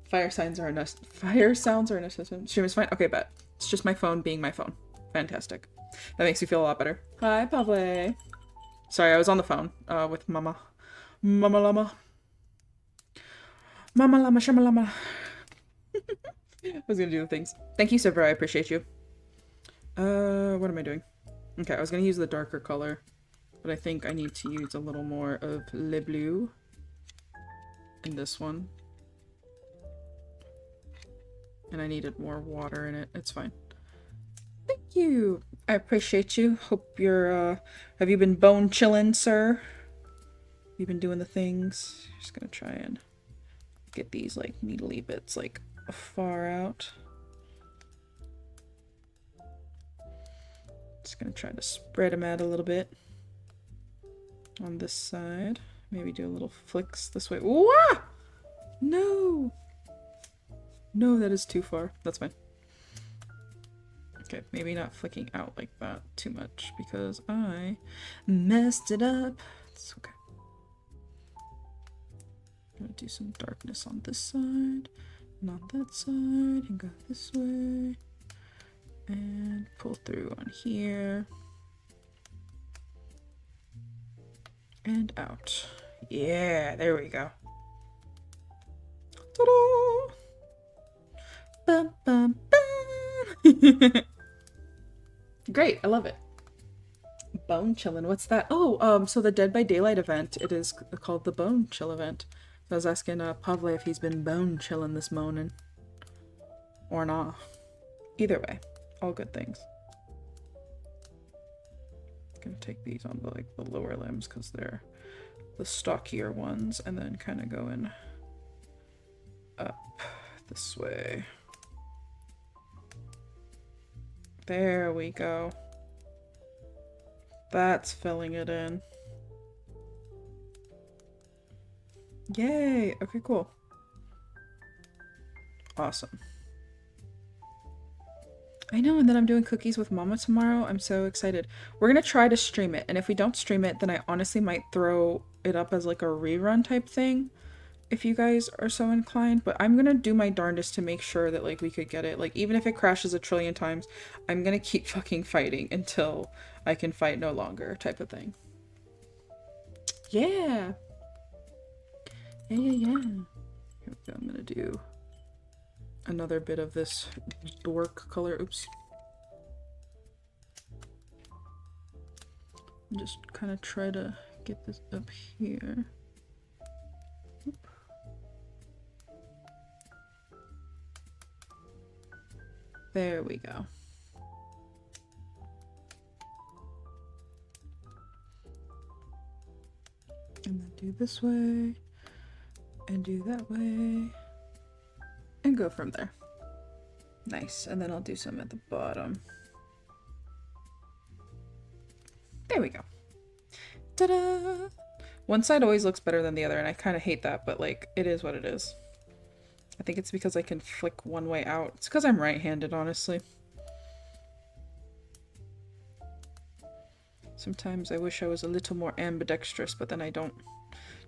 Fire sounds are an assistant. Stream is fine. Okay, bet. It's just my phone being my phone. Fantastic. That makes me feel a lot better. Hi, Pavle. Sorry, I was on the phone with Mama. Mama Llama. Mama Llama, Shama Llama. I was gonna do the things. Thank you, Sivra. I appreciate you. What am I doing? Okay, I was gonna use the darker color, but I think I need to use a little more of Le Bleu in this one. And I needed more water in it. It's fine. Thank you. I appreciate you. Hope you're, have you been bone chilling, sir? You've been doing the things. Just gonna try and get these, like, needly bits, like, far out. Just gonna try to spread them out a little bit. On this side. Maybe do a little flicks this way. Wah! No! No, that is too far. That's fine. Okay, maybe not flicking out like that too much because I messed it up. It's okay. I'm gonna do some darkness on this side, not that side, and go this way. And pull through on here. And out. Yeah, there we go. Ta-da! Bum, bum, bum. Great, I love it. Bone chillin', what's that? Oh, so the Dead by Daylight event, it is called the Bone Chill event. So I was asking Pavle if he's been bone chillin' this morning. Or not. Either way, all good things. Gonna take these on the lower limbs because they're the stockier ones, and then kind of go in up this way. There we go. That's filling it in. Yay! Okay, cool. Awesome. I know, and then I'm doing cookies with Mama tomorrow. I'm so excited. We're gonna try to stream it, and if we don't stream it, then I honestly might throw it up as like a rerun type thing, if you guys are so inclined. But I'm gonna do my darndest to make sure that like we could get it. Like even if it crashes a trillion times, I'm gonna keep fucking fighting until I can fight no longer, type of thing. Yeah. Yeah. Here we go. I'm gonna do another bit of this dork color. Oops. Just kind of try to get this up here. Oop. There we go. And then do this way, and do that way, and go from there. Nice, and then I'll do some at the bottom. There we go. Ta-da! One side always looks better than the other, and I kind of hate that, but like, it is what it is. I think it's because I can flick one way out. It's because I'm right-handed, honestly. Sometimes I wish I was a little more ambidextrous, but then I don't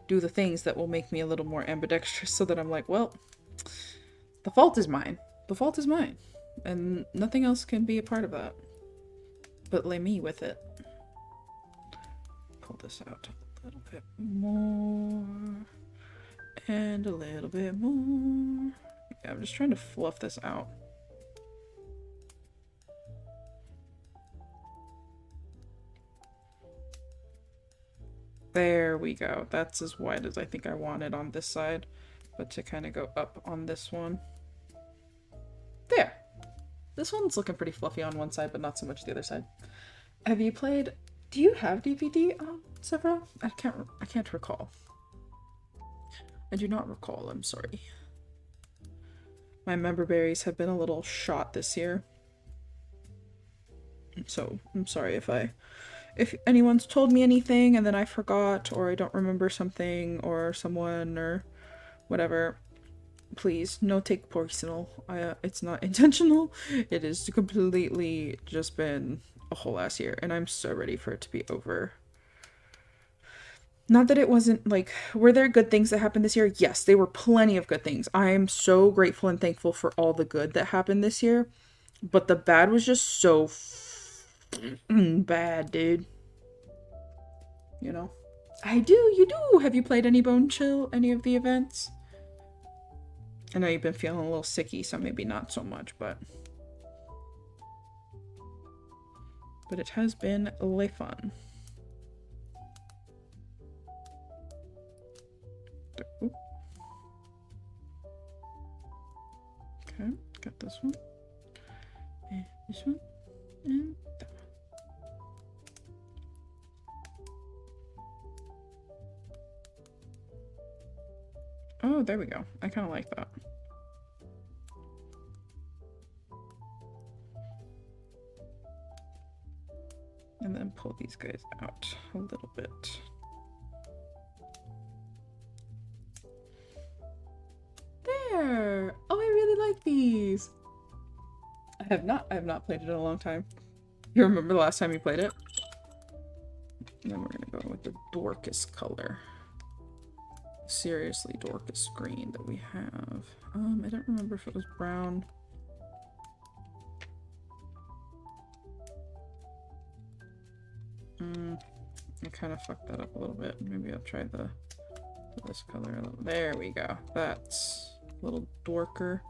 do the things that will make me a little more ambidextrous, so that I'm like, well, the fault is mine. The fault is mine. And nothing else can be a part of that. But lay me with it. Pull this out a little bit more. And a little bit more. Yeah, I'm just trying to fluff this out. There we go. That's as wide as I think I wanted on this side, but to kind of go up on this one. There. This one's looking pretty fluffy on one side, but not so much the other side. Have you played? Do you have DVD, Severo? I can't recall. I do not recall. I'm sorry. My member berries have been a little shot this year, so I'm sorry if anyone's told me anything and then I forgot, or I don't remember something, or someone, or whatever. Please, no take personal. It's not intentional. It is completely just been a whole ass year, and I'm so ready for it to be over. Not that it wasn't, like, were there good things that happened this year? Yes, there were plenty of good things. I am so grateful and thankful for all the good that happened this year, but the bad was just so bad, dude. You know? I do, you do! Have you played any Bone Chill, any of the events? I know you've been feeling a little sicky, so maybe not so much, but it has been really fun. Oop. Okay, got this one, and this one, and that one. Oh, there we go. I kind of like that. And then pull these guys out a little bit. There! Oh, I really like these! I have not played it in a long time. You remember the last time you played it? And then we're gonna go with the Dorcas color. Seriously Dorcas green that we have. I don't remember if it was brown. I kind of fucked that up a little bit. Maybe I'll try this color a little. There we go. That's a little dorker.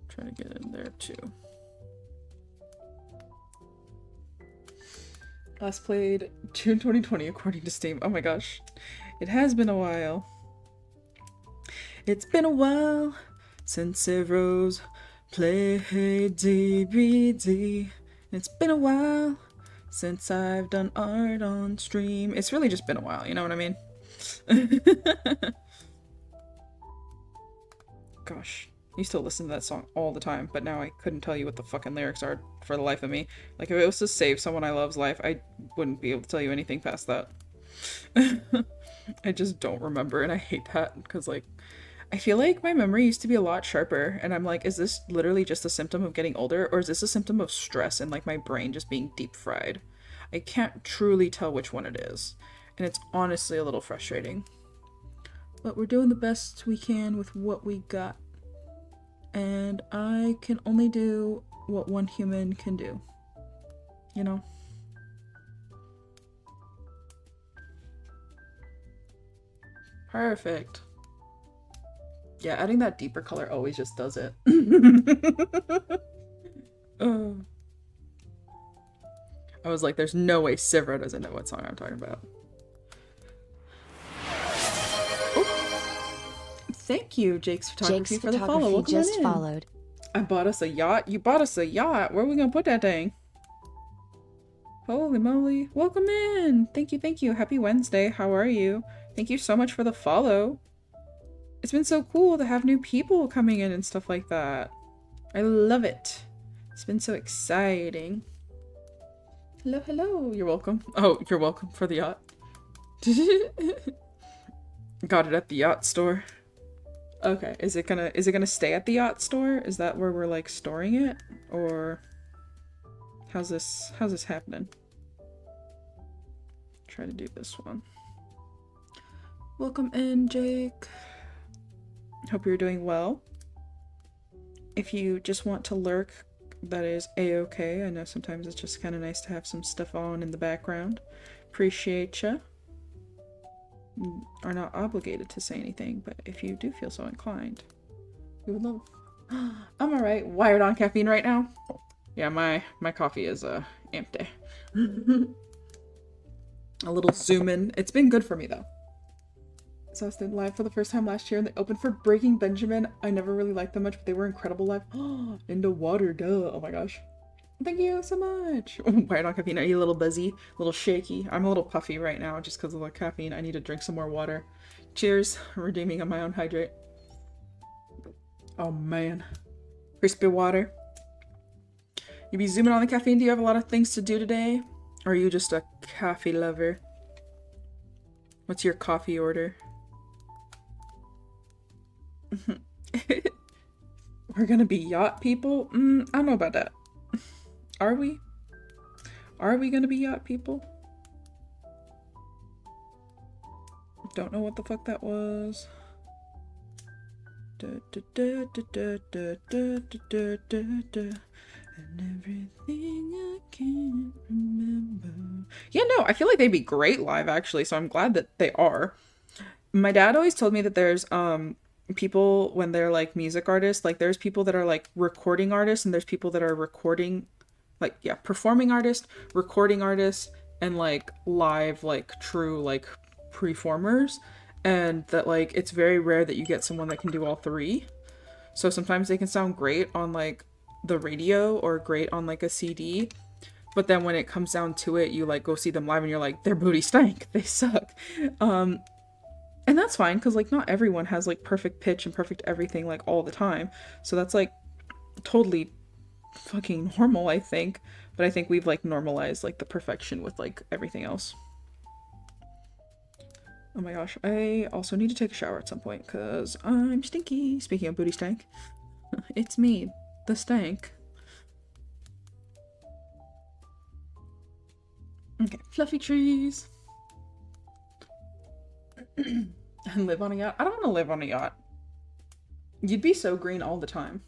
Try to get in there too. Last played June 2020 according to Steam. Oh my gosh. It has been a while. It's been a while since Severo's played DBD. It's been a while since I've done art on stream. It's really just been a while, you know what I mean? Gosh, I used to listen to that song all the time, but now I couldn't tell you what the fucking lyrics are for the life of me. Like, if it was to save someone I love's life, I wouldn't be able to tell you anything past that. I just don't remember, and I hate that, because, like, I feel like my memory used to be a lot sharper, and I'm like, is this literally just a symptom of getting older, or is this a symptom of stress and, like, my brain just being deep fried? I can't truly tell which one it is, and it's honestly a little frustrating. But we're doing the best we can with what we got, and I can only do what one human can do, you know? Perfect. Yeah, adding that deeper color always just does it. I was like, there's no way Sivra doesn't know what song I'm talking about. Oh. Thank you, Jake's Photography, for the follow. Welcome just on in. Followed. I bought us a yacht. You bought us a yacht. Where are we gonna put that thing? Holy moly. Welcome in. Thank you, thank you. Happy Wednesday. How are you? Thank you so much for the follow. It's been so cool to have new people coming in and stuff like that. I love it. It's been so exciting. Hello, hello. You're welcome. Oh, you're welcome for the yacht. Got it at the yacht store. Okay, is it gonna stay at the yacht store? Is that where we're like storing it? Or how's this happening? Try to do this one. Welcome in, Jake. Hope you're doing well. If you just want to lurk, that is a-okay. I know sometimes it's just kind of nice to have some stuff on in the background. Appreciate ya. You are not obligated to say anything, but if you do feel so inclined, we would love. I'm alright. Wired on caffeine right now. Yeah, my coffee is empty. A little zoom in. It's been good for me though. So I was live for the first time last year and they opened for Breaking Benjamin. I never really liked them much, but they were incredible live. Into water, duh. Oh my gosh. Thank you so much. Wired on caffeine. Are you a little buzzy? A little shaky? I'm a little puffy right now just because of the caffeine. I need to drink some more water. Cheers. Redeeming on my own hydrate. Oh man. Crispy water. You be zooming on the caffeine? Do you have a lot of things to do today? Or are you just a coffee lover? What's your coffee order? We're gonna be yacht people? I don't know about that. Are we? Are we gonna be yacht people? Don't know what the fuck that was. And everything I can remember. Yeah, no, I feel like they'd be great live actually, so I'm glad that they are. My dad always told me that there's people when they're like music artists, like there's people that are like recording artists and there's people that are recording like, yeah, performing artists, recording artists, and like live, like true like performers, and that like it's very rare that you get someone that can do all three. So sometimes they can sound great on like the radio or great on like a CD, but then when it comes down to it, you like go see them live and you're like, their booty stank, they suck. And that's fine because like not everyone has like perfect pitch and perfect everything like all the time, so that's like totally fucking normal, I think. But I think we've like normalized like the perfection with like everything else. Oh my gosh, I also need to take a shower at some point because I'm stinky. Speaking of booty stank, it's me, the stank. Okay, fluffy trees. And live on a yacht? I don't want to live on a yacht. You'd be so green all the time.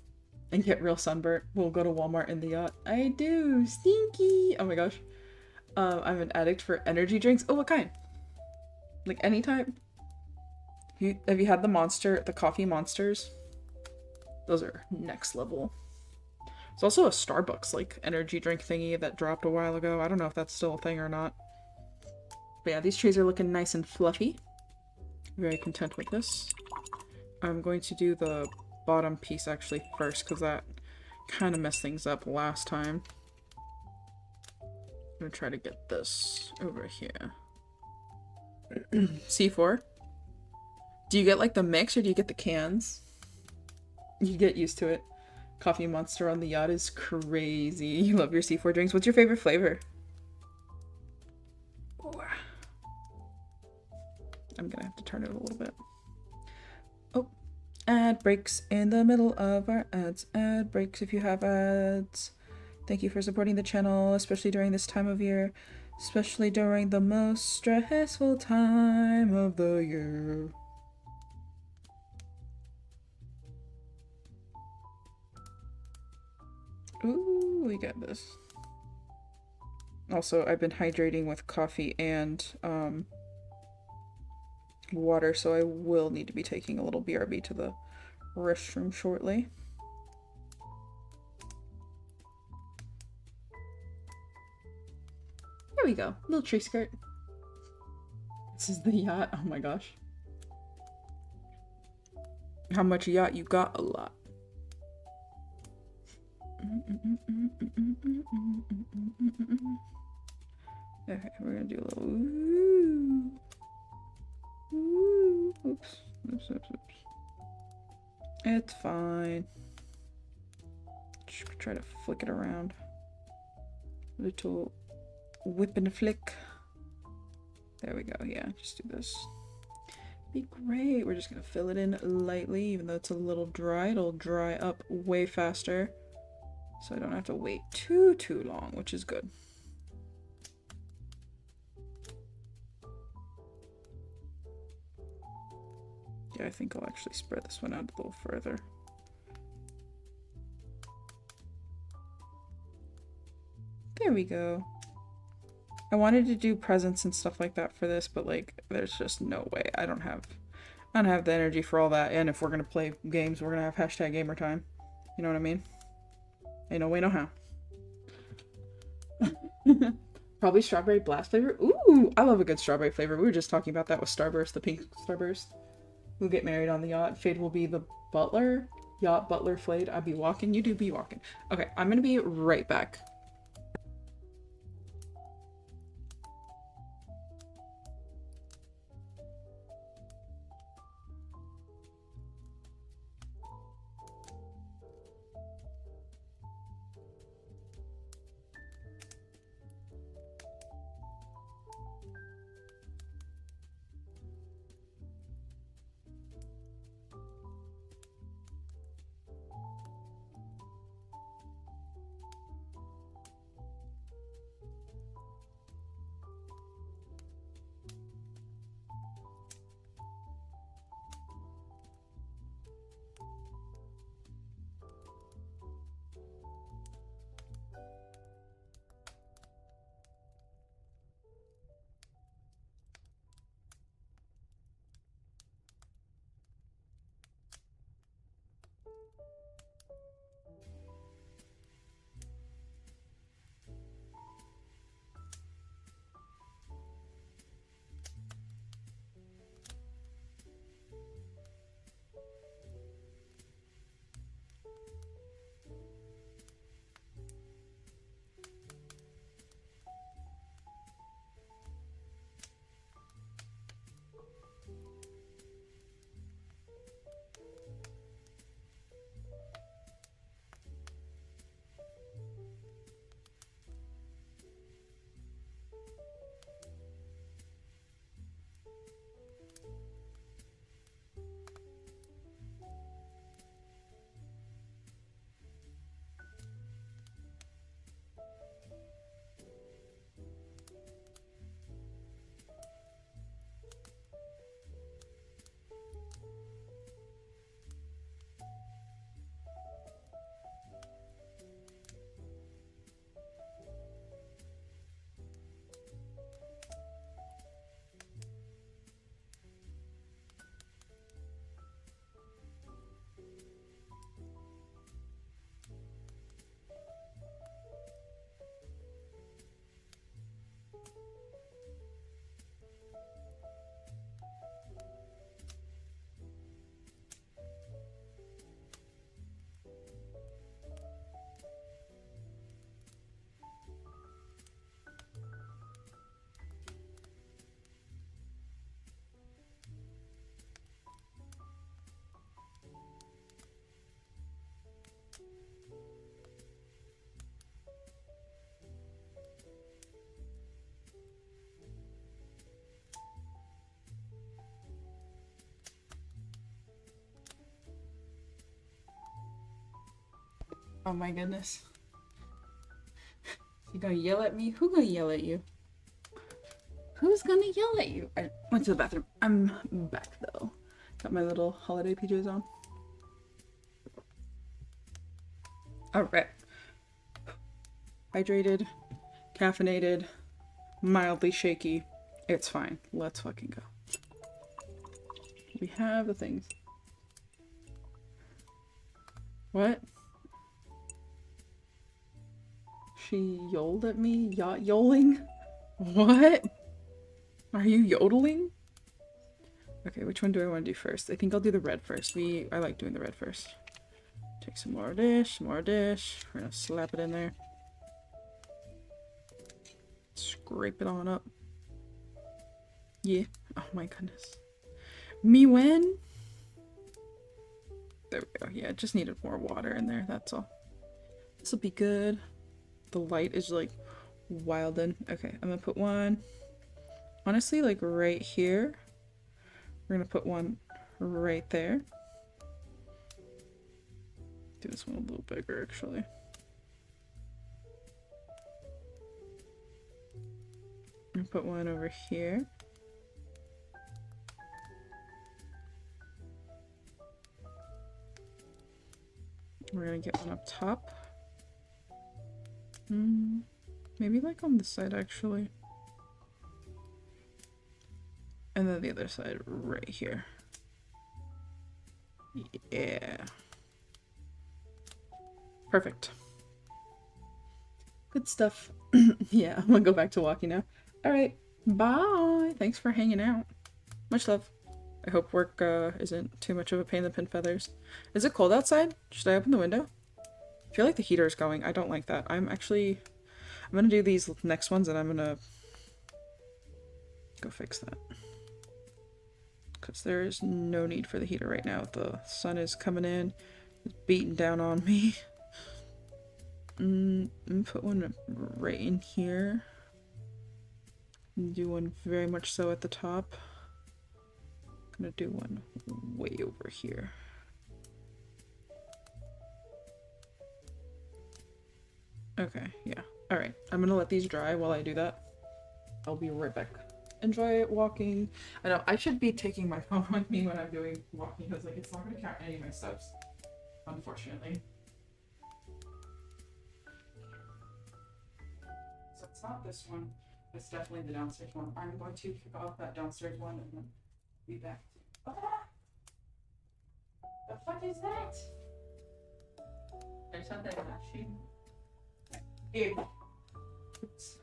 And get real sunburnt. We'll go to Walmart in the yacht. I do. Stinky. Oh my gosh. I'm an addict for energy drinks. Oh, what kind? Like any type? Have you had the coffee monsters? Those are next level. There's also a Starbucks like energy drink thingy that dropped a while ago. I don't know if that's still a thing or not. But yeah, these trees are looking nice and fluffy. Very content with this. I'm going to do the bottom piece actually first because that kind of messed things up last time. I'm gonna try to get this over here. C4. Do you get like the mix or do you get the cans? You get used to it. Coffee Monster on the yacht is crazy. You love your C4 drinks. What's your favorite flavor? Ooh. I'm gonna have to turn it a little bit. Oh, ad breaks in the middle of our ads. Ad breaks if you have ads. Thank you for supporting the channel, especially during this time of year. Especially during the most stressful time of the year. Ooh, we got this. Also, I've been hydrating with coffee and water, so I will need to be taking a little BRB to the restroom shortly. There we go. Little tree skirt. This is the yacht. Oh my gosh. How much yacht you got? A lot. Okay, we're gonna do a little ooh. Ooh. Oops. Oops, oops, oops. It's fine. Just try to flick it around. Little whip and a flick. There we go. Yeah, just do this. Be great. We're just gonna fill it in lightly, even though it's a little dry. It'll dry up way faster, so I don't have to wait too long, which is good. Yeah, I think I'll actually spread this one out a little further. There we go. I wanted to do presents and stuff like that for this, but like, there's just no way. I don't have the energy for all that. And if we're gonna play games, we're gonna have hashtag gamer time. You know what I mean? Ain't no way, no how. Probably strawberry blast flavor. Ooh, I love a good strawberry flavor. We were just talking about that with Starburst, the pink Starburst. We'll get married on the yacht. Fade will be the butler. Yacht butler Fade. I'll be walking. You do be walking. Okay, I'm gonna be right back. Oh my goodness. You gonna yell at me? Who gonna yell at you? Who's gonna yell at you? I went to the bathroom. I'm back though. Got my little holiday PJs on. Alright. Hydrated, caffeinated, mildly shaky. It's fine. Let's fucking go. We have the things. What? She yelled at me? Yacht yolling? What? Are you yodeling? Okay, which one do I want to do first? I think I'll do the red first. I like doing the red first. Take some more dish, more dish. We're gonna slap it in there. Scrape it on up. Yeah. Oh my goodness. Me when? There we go. Yeah, just needed more water in there, that's all. This will be good. The light is like wildin'. Okay, I'm gonna put one, honestly, like right here. We're gonna put one right there. Do this one a little bigger, actually. And put one over here. We're gonna get one up top. Maybe like on this side, actually. And then the other side right here. Yeah. Perfect. Good stuff. Yeah, I'm gonna go back to walking now. Alright, bye! Thanks for hanging out. Much love. I hope work isn't too much of a pain in the pin feathers. Is it cold outside? Should I open the window? I feel like the heater is going. I don't like that. I'm gonna do these next ones and I'm gonna go fix that. Because there is no need for the heater right now. The sun is coming in. It's beating down on me. I'm gonna put one right in here. Do one very much so at the top. I'm gonna do one way over here. Okay, yeah. Alright, I'm gonna let these dry while I do that. I'll be right back. Enjoy walking. I know, I should be taking my phone with me when I'm doing walking because like it's not gonna count any of my steps, unfortunately. So it's not this one. It's definitely the downstairs one. I'm going to kick off that downstairs one and then be back. Ah! The fuck is that? There's something in that sheet. Ew. Oops.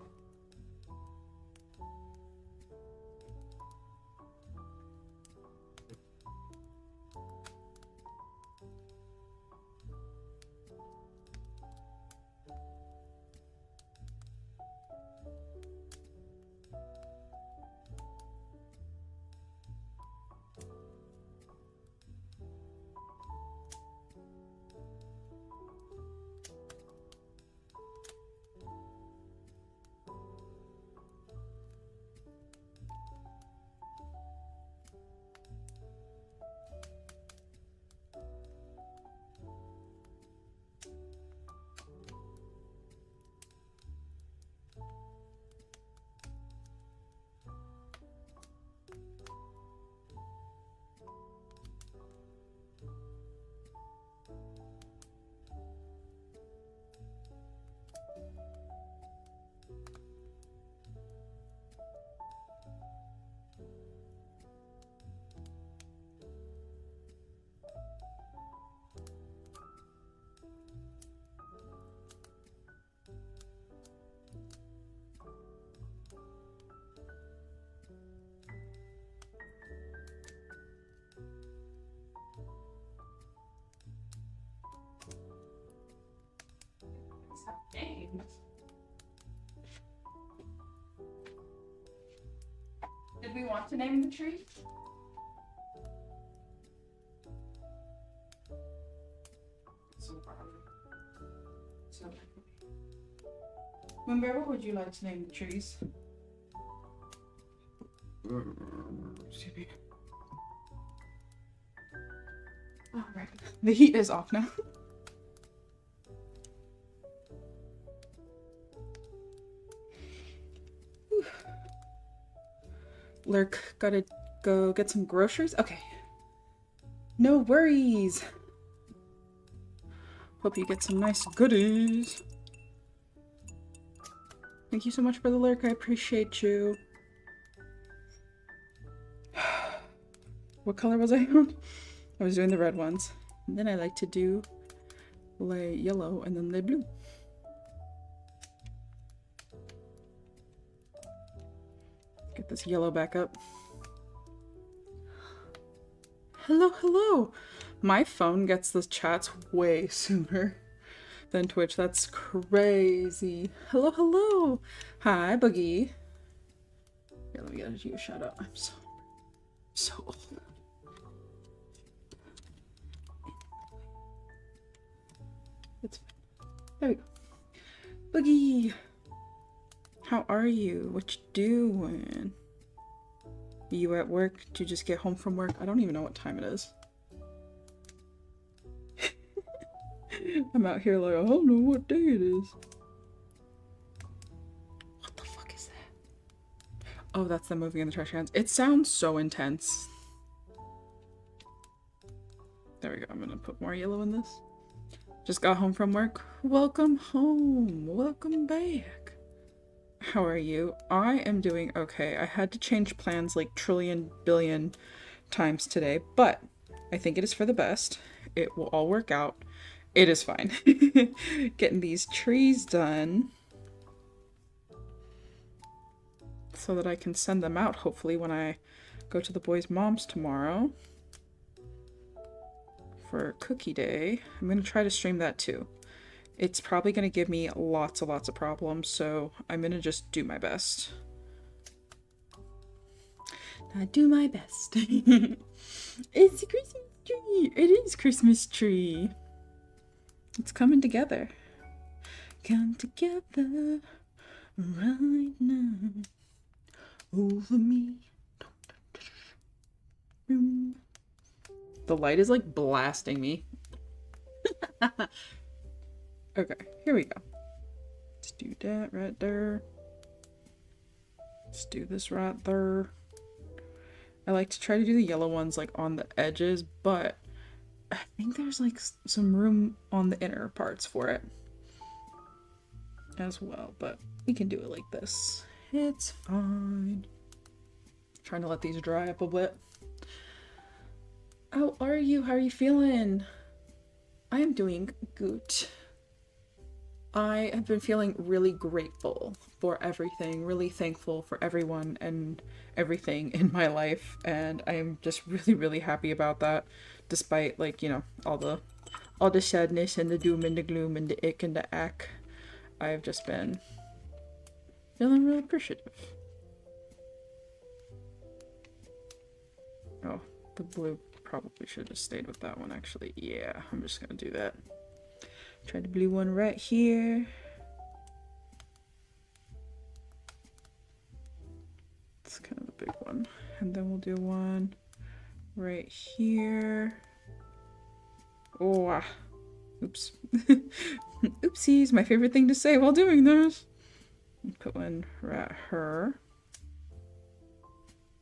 Games. Did we want to name the tree? So Moonbear, what would you like to name the trees? Alright, the heat is off now. Lurk, gotta go get some groceries? Okay. No worries. Hope you get some nice goodies. Thank you so much for the lurk, I appreciate you. What color was I on? I was doing the red ones. And then I like to do lay yellow and then lay blue. this yellow back up. Hello, hello! My phone gets the chats way sooner than Twitch. That's crazy. Hello, hello! Hi, Boogie. Here, let me get you a shout out. I'm so old. It's fine. There we go. Boogie! How are you? What you doing? You at work? Did you just get home from work? I don't even know what time it is. I'm out here like, I don't know what day it is. What the fuck is that? Oh, that's the movie in the trash cans. It sounds so intense. There we go. I'm gonna put more yellow in this. Just got home from work. Welcome home. Welcome back. How are you? I am doing okay. I had to change plans like trillion billion times today, but I think it is for the best. It will all work out. It is fine. Getting these trees done so that I can send them out hopefully when I go to the boys' moms tomorrow for cookie day. I'm going to try to stream that too. It's probably going to give me lots of problems, so I'm going to just do my best. I do my best. It's a Christmas tree. It is Christmas tree. It's coming together. Come together right now over me. The light is like blasting me. Okay, here we go. Let's do that right there. Let's do this right there. I like to try to do the yellow ones like on the edges, but I think there's like some room on the inner parts for it as well, but we can do it like this. It's fine. Trying to let these dry up a bit. How are you? How are you feeling? I am doing good. I have been feeling really grateful for everything, really thankful for everyone and everything in my life, and I am just really happy about that, despite, like, you know, all the sadness and the doom and the gloom and the ick and the ack. I've just been feeling real appreciative. Oh, the blue probably should have stayed with that one, actually. Yeah, I'm just gonna do that. Try the blue one right here. It's kind of a big one. And then we'll do one right here. Oh, oops. Oopsies, my favorite thing to say while doing this. Put one right here.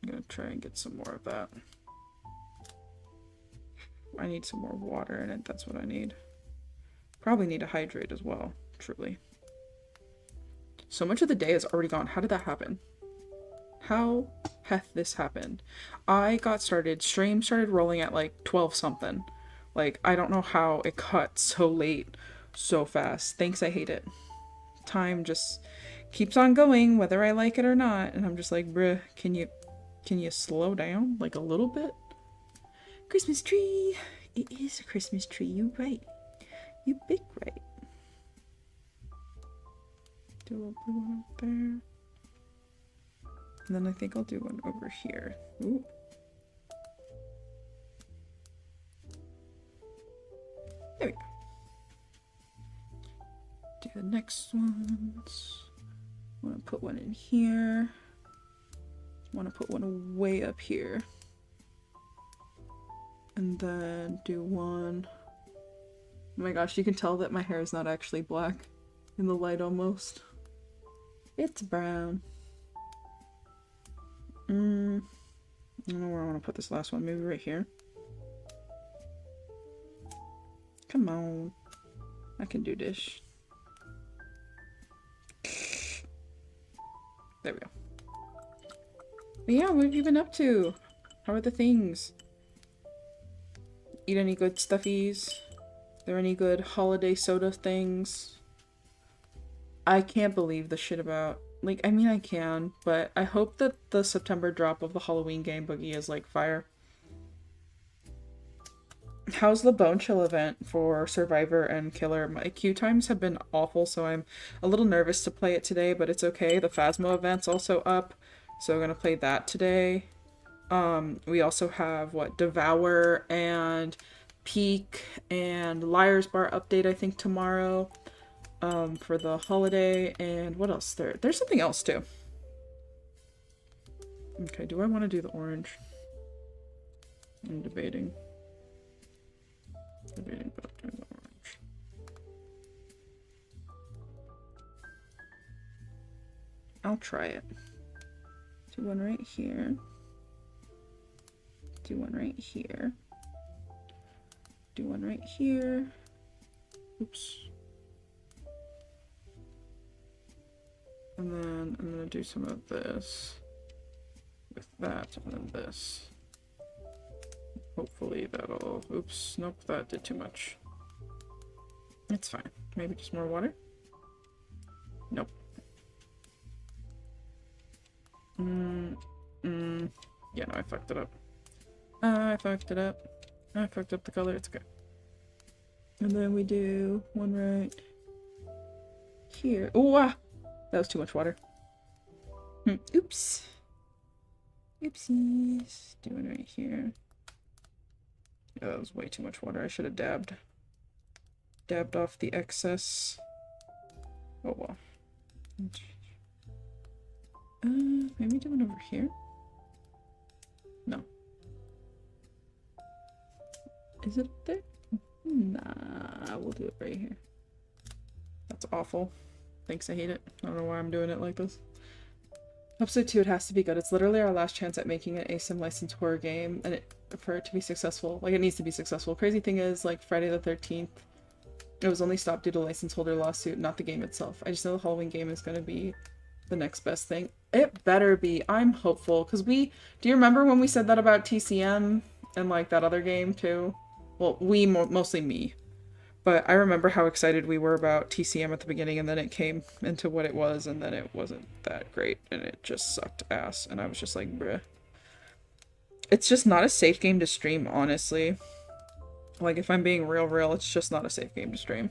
I'm gonna try and get some more of that. I need some more water in it, that's what I need. Probably need to hydrate as well, truly. So much of the day is already gone. How did that happen? How hath this happened? I got started, stream started rolling at like 12 something. Like, I don't know how it cut so late, so fast. Thanks, I hate it. Time just keeps on going, whether I like it or not. And I'm just like, bruh, can you slow down like a little bit? Christmas tree! It is a Christmas tree, you right. You big right. Do a little blue one up there. And then I think I'll do one over here. Ooh. There we go. Do the next ones. I want to put one in here. I want to put one way up here. And then do one. Oh my gosh, you can tell that my hair is not actually black in the light almost. It's brown. I don't know where I want to put this last one. Maybe right here. Come on. I can do this. There we go. But yeah, what have you been up to? How are the things? Eat any good stuffies? There any good holiday soda things? I can't believe the shit about Like, I mean, I can, but I hope that the September drop of the Halloween game Boogie is, like, fire. How's the Bone Chill event for Survivor and Killer? My queue times have been awful, so I'm a little nervous to play it today, but it's okay. The Phasmo event's also up, so I'm gonna play that today. We also have, what, Devour and Peak and Liar's Bar update, I think, tomorrow, for the holiday, and what else? There's something else, too. Okay, do I want to do the orange? I'm debating. Debating about doing the orange. I'll try it. Do one right here. Do one right here. Do one right here. Oops. And then I'm gonna do some of this with that and then this. Hopefully that'll... Oops, nope, that did too much. It's fine. Maybe just more water? Nope. Yeah, no, I fucked it up. I fucked it up. I fucked up the color, it's okay. And then we do one right here. Oh, ah! That was too much water. Oops. Oopsies. Do one right here. Yeah, that was way too much water. I should have dabbed. Dabbed off the excess. Oh well. Maybe do one over here? No. Is it there? Nah, we'll do it right here. That's awful. Thanks, I hate it. I don't know why I'm doing it like this. Episode 2, it has to be good. It's literally our last chance at making an ASIM licensed horror game, and for it to be successful, like, it needs to be successful. Crazy thing is, like, Friday the 13th, it was only stopped due to license holder lawsuit, not the game itself. I just know the Halloween game is going to be the next best thing. It better be. I'm hopeful, because do you remember when we said that about TCM and, like, that other game, too? Well, mostly me. But I remember how excited we were about TCM at the beginning, and then it came into what it was, and then it wasn't that great, and it just sucked ass, and I was just like, bruh. It's just not a safe game to stream, honestly. Like, if I'm being real, it's just not a safe game to stream.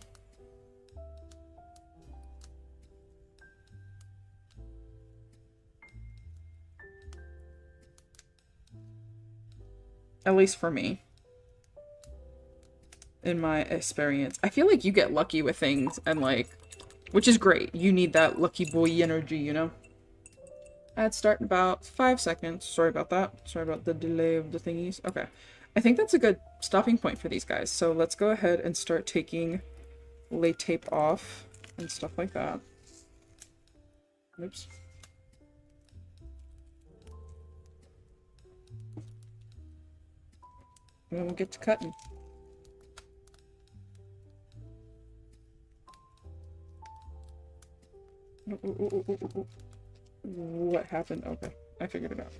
At least for me. In my experience. I feel like you get lucky with things, and like, which is great. You need that lucky boy energy, you know? Ad start in about 5 seconds. Sorry about that. Sorry about the delay of the thingies. Okay. I think that's a good stopping point for these guys. So let's go ahead and start taking lay tape off and stuff like that. Oops. And then we'll get to cutting. What happened? Okay, I figured it out.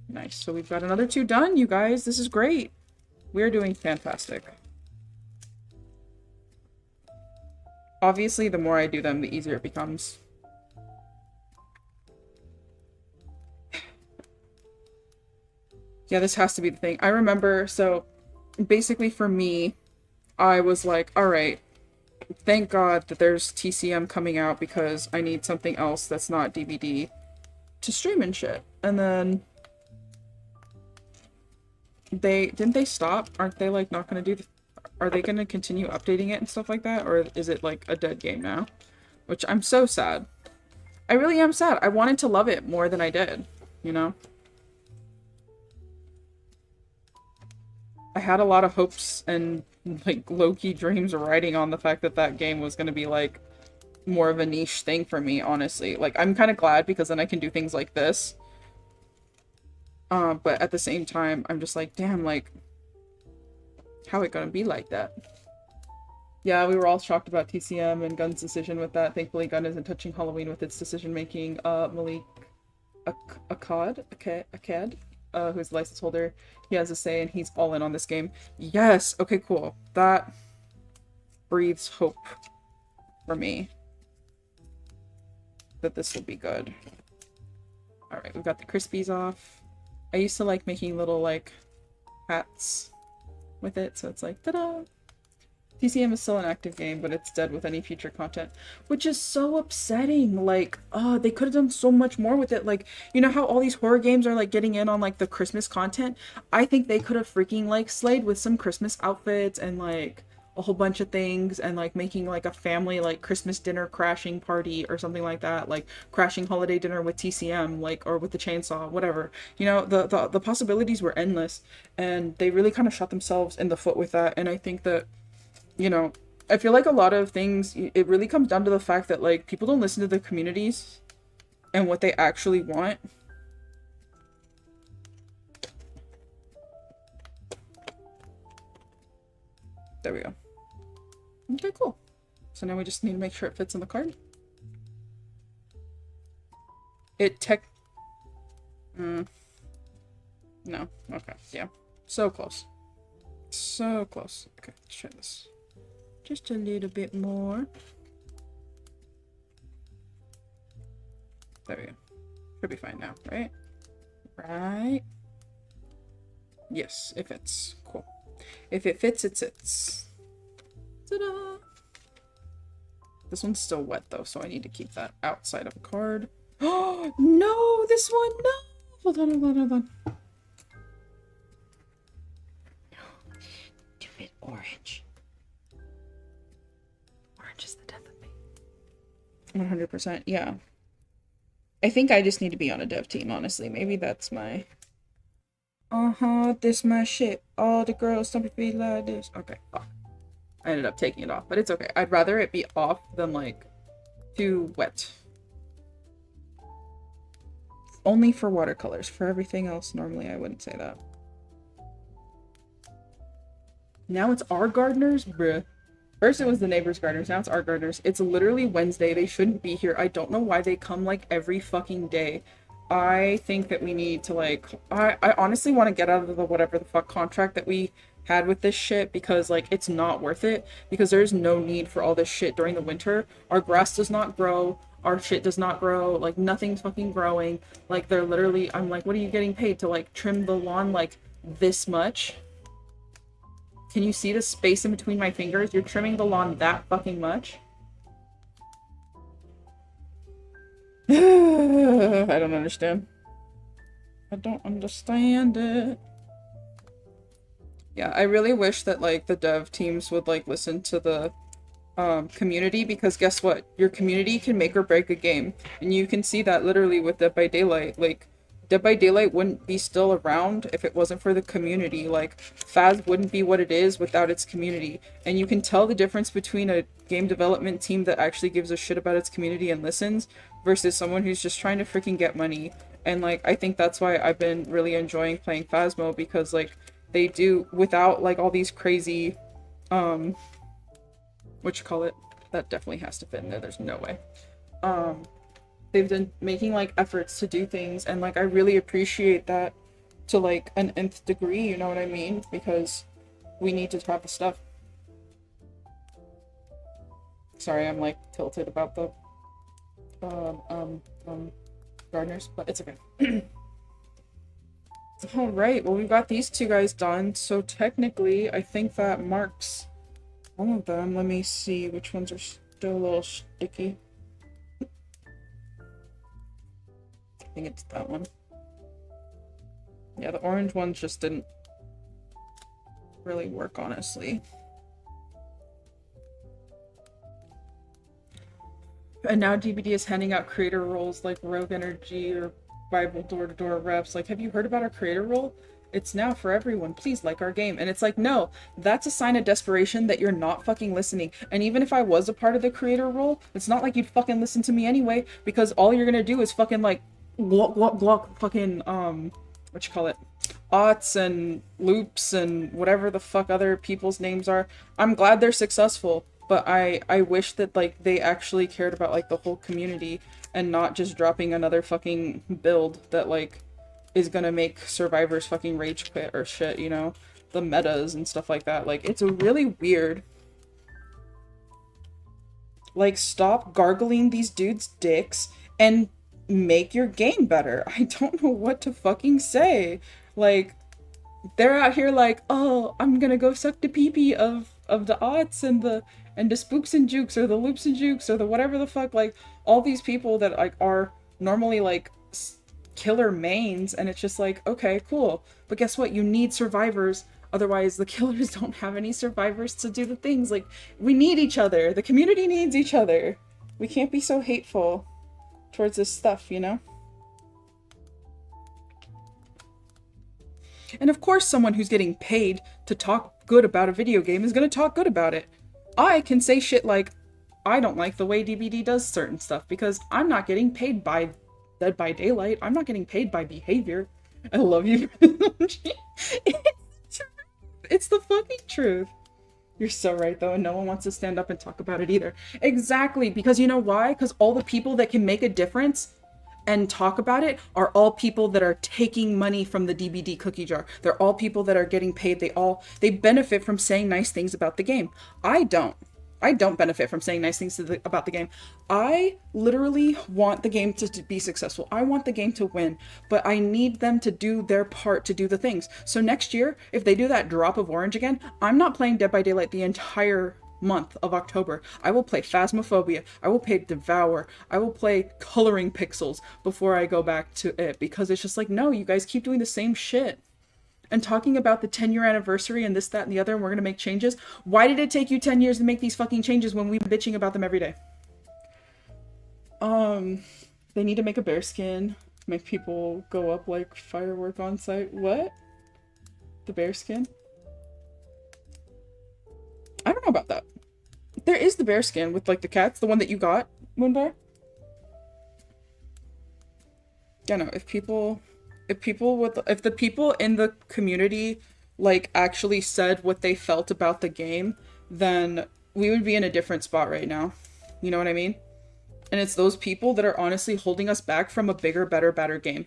Nice. So we've got another 2 done, you guys. This is great. We're doing fantastic. Obviously, the more I do them, the easier it becomes. Yeah, this has to be the thing. I remember, so basically for me, I was like, alright, thank God that there's TCM coming out because I need something else that's not DVD to stream and shit. And then didn't they stop? Aren't they like not gonna do are they gonna continue updating it and stuff like that? Or is it like a dead game now? Which I'm so sad. I really am sad. I wanted to love it more than I did, you know? I had a lot of hopes and like low-key dreams riding on the fact that that game was gonna be like more of a niche thing for me, honestly. Like, I'm kind of glad because then I can do things like this. But at the same time, I'm just like, damn, like, how it gonna be like that? Yeah, we were all shocked about TCM and Gun's decision with that. Thankfully, Gun isn't touching Halloween with its decision-making. Malik Akkad, who's the license holder, he has a say and he's all in on this game. Yes! Okay, cool. That breathes hope for me. that this will be good. Alright, we've got the Crispies off. I used to like making little, like, hats with it, so it's like, ta-da! TCM is still an active game, but it's dead with any future content, which is so upsetting. Like, they could have done so much more with it. Like, you know how all these horror games are, like, getting in on, like, the Christmas content? I think they could have freaking, like, slayed with some Christmas outfits and, like, a whole bunch of things, and, like, making, like, a family, like, Christmas dinner crashing party or something like that. Like, crashing holiday dinner with TCM, like, or with the chainsaw, whatever. You know, the possibilities were endless, and they really kind of shot themselves in the foot with that, and I think that, you know, I feel like a lot of things, it really comes down to the fact that, like, people don't listen to the communities and what they actually want. There we go. Okay, cool. So now we just need to make sure it fits in the card. No. Okay, yeah. So close. So close. Okay, let's try this. Just a little bit more. There we go. Should be fine now, right? Right. Yes, it fits. Cool. If it fits, it sits. Ta-da! This one's still wet though, so I need to keep that outside of the card. Oh no! This one, no! Hold on, hold on, hold on. Stupid orange. Orange is the death of me. 100%, yeah. I think I just need to be on a dev team, honestly. Maybe that's my... this my shit. All the girls don't be like this. Okay, fuck. I ended up taking it off, but it's okay. I'd rather it be off than, like, too wet. Only for watercolors. For everything else, normally I wouldn't say that. Now it's our gardeners? Bruh. First it was the neighbor's gardeners, now it's our gardeners. It's literally Wednesday. They shouldn't be here. I don't know why they come, like, every fucking day. I think that we need to, like... I honestly want to get out of the whatever the fuck contract that we had with this shit, because, like, it's not worth it. Because there's no need for all this shit during the winter. Our grass does not grow. Our shit does not grow. Like, nothing's fucking growing. Like, they're literally... I'm like, what are you getting paid? To, like, trim the lawn, like, this much? Can you see the space in between my fingers? You're trimming the lawn that fucking much? I don't understand. I don't understand it. Yeah, I really wish that, like, the dev teams would, like, listen to the community, because guess what? Your community can make or break a game. And you can see that literally with Dead by Daylight. Like, Dead by Daylight wouldn't be still around if it wasn't for the community. Like, Faz wouldn't be what it is without its community. And you can tell the difference between a game development team that actually gives a shit about its community and listens versus someone who's just trying to freaking get money. And, like, I think that's why I've been really enjoying playing Phasmo, because, like, they do, without, like, all these crazy, whatchamacallit, that definitely has to fit in there, there's no way. They've been making, like, efforts to do things, and, like, I really appreciate that to, like, an nth degree, you know what I mean? Because we need to have the stuff. Sorry, I'm, like, tilted about the, gardeners, but it's okay. Alright, well, we've got these two guys done, so technically, I think that marks all of them. Let me see which ones are still a little sticky. I think it's that one. Yeah, the orange ones just didn't really work, honestly. And now DBD is handing out creator roles like Rogue Energy or Bible door-to-door reps. Like, have you heard about our creator role? It's now for everyone. Please like our game. And it's like, no, that's a sign of desperation that you're not fucking listening. And even if I was a part of the creator role, it's not like you'd fucking listen to me anyway, because all you're gonna do is fucking, like, glock, fucking, aughts and loops and whatever the fuck other people's names are. I'm glad they're successful, but I wish that, like, they actually cared about, like, the whole community and not just dropping another fucking build that, like, is gonna make survivors fucking rage quit or shit, you know? The metas and stuff like that. Like, it's really weird. Like, stop gargling these dudes' dicks and make your game better. I don't know what to fucking say. Like, they're out here like, oh, I'm gonna go suck the pee-pee of the aughts and the spooks and jukes or the loops and jukes or the whatever the fuck, like all these people that like are normally like killer mains, and it's just like, okay, cool, but guess what, you need survivors, otherwise the killers don't have any survivors to do the things. Like, we need each other, the community needs each other, we can't be so hateful towards this stuff, you know? And of course someone who's getting paid to talk good about a video game is gonna talk good about it. I can say shit like, I don't like the way DBD does certain stuff because I'm not getting paid by Dead by Daylight. I'm not getting paid by behavior. I love you. It's the fucking truth. You're so right though, and no one wants to stand up and talk about it either. Exactly, because you know why? Because all the people that can make a difference and talk about it are all people that are taking money from the DBD cookie jar. They're all people that are getting paid. They benefit from saying nice things about the game. I don't benefit from saying nice things about the game. I literally want the game to be successful. I want the game to win, but I need them to do their part to do the things. So next year, if they do that drop of orange again, I'm not playing Dead by Daylight the entire month of October. I will play Phasmophobia. I will play Devour. I will play Coloring Pixels before I go back to it, because it's just like, no, you guys keep doing the same shit. And talking about the 10-year anniversary and this, that, and the other, and we're gonna make changes. Why did it take you 10 years to make these fucking changes when we've been bitching about them every day? They need to make a bear skin, make people go up like firework on site. What? The bear skin? I don't know about that. There is the bear skin with like the cats, the one that you got, Moonbear. Yeah, no, if the people in the community like actually said what they felt about the game, then we would be in a different spot right now. You know what I mean? And it's those people that are honestly holding us back from a bigger, better game.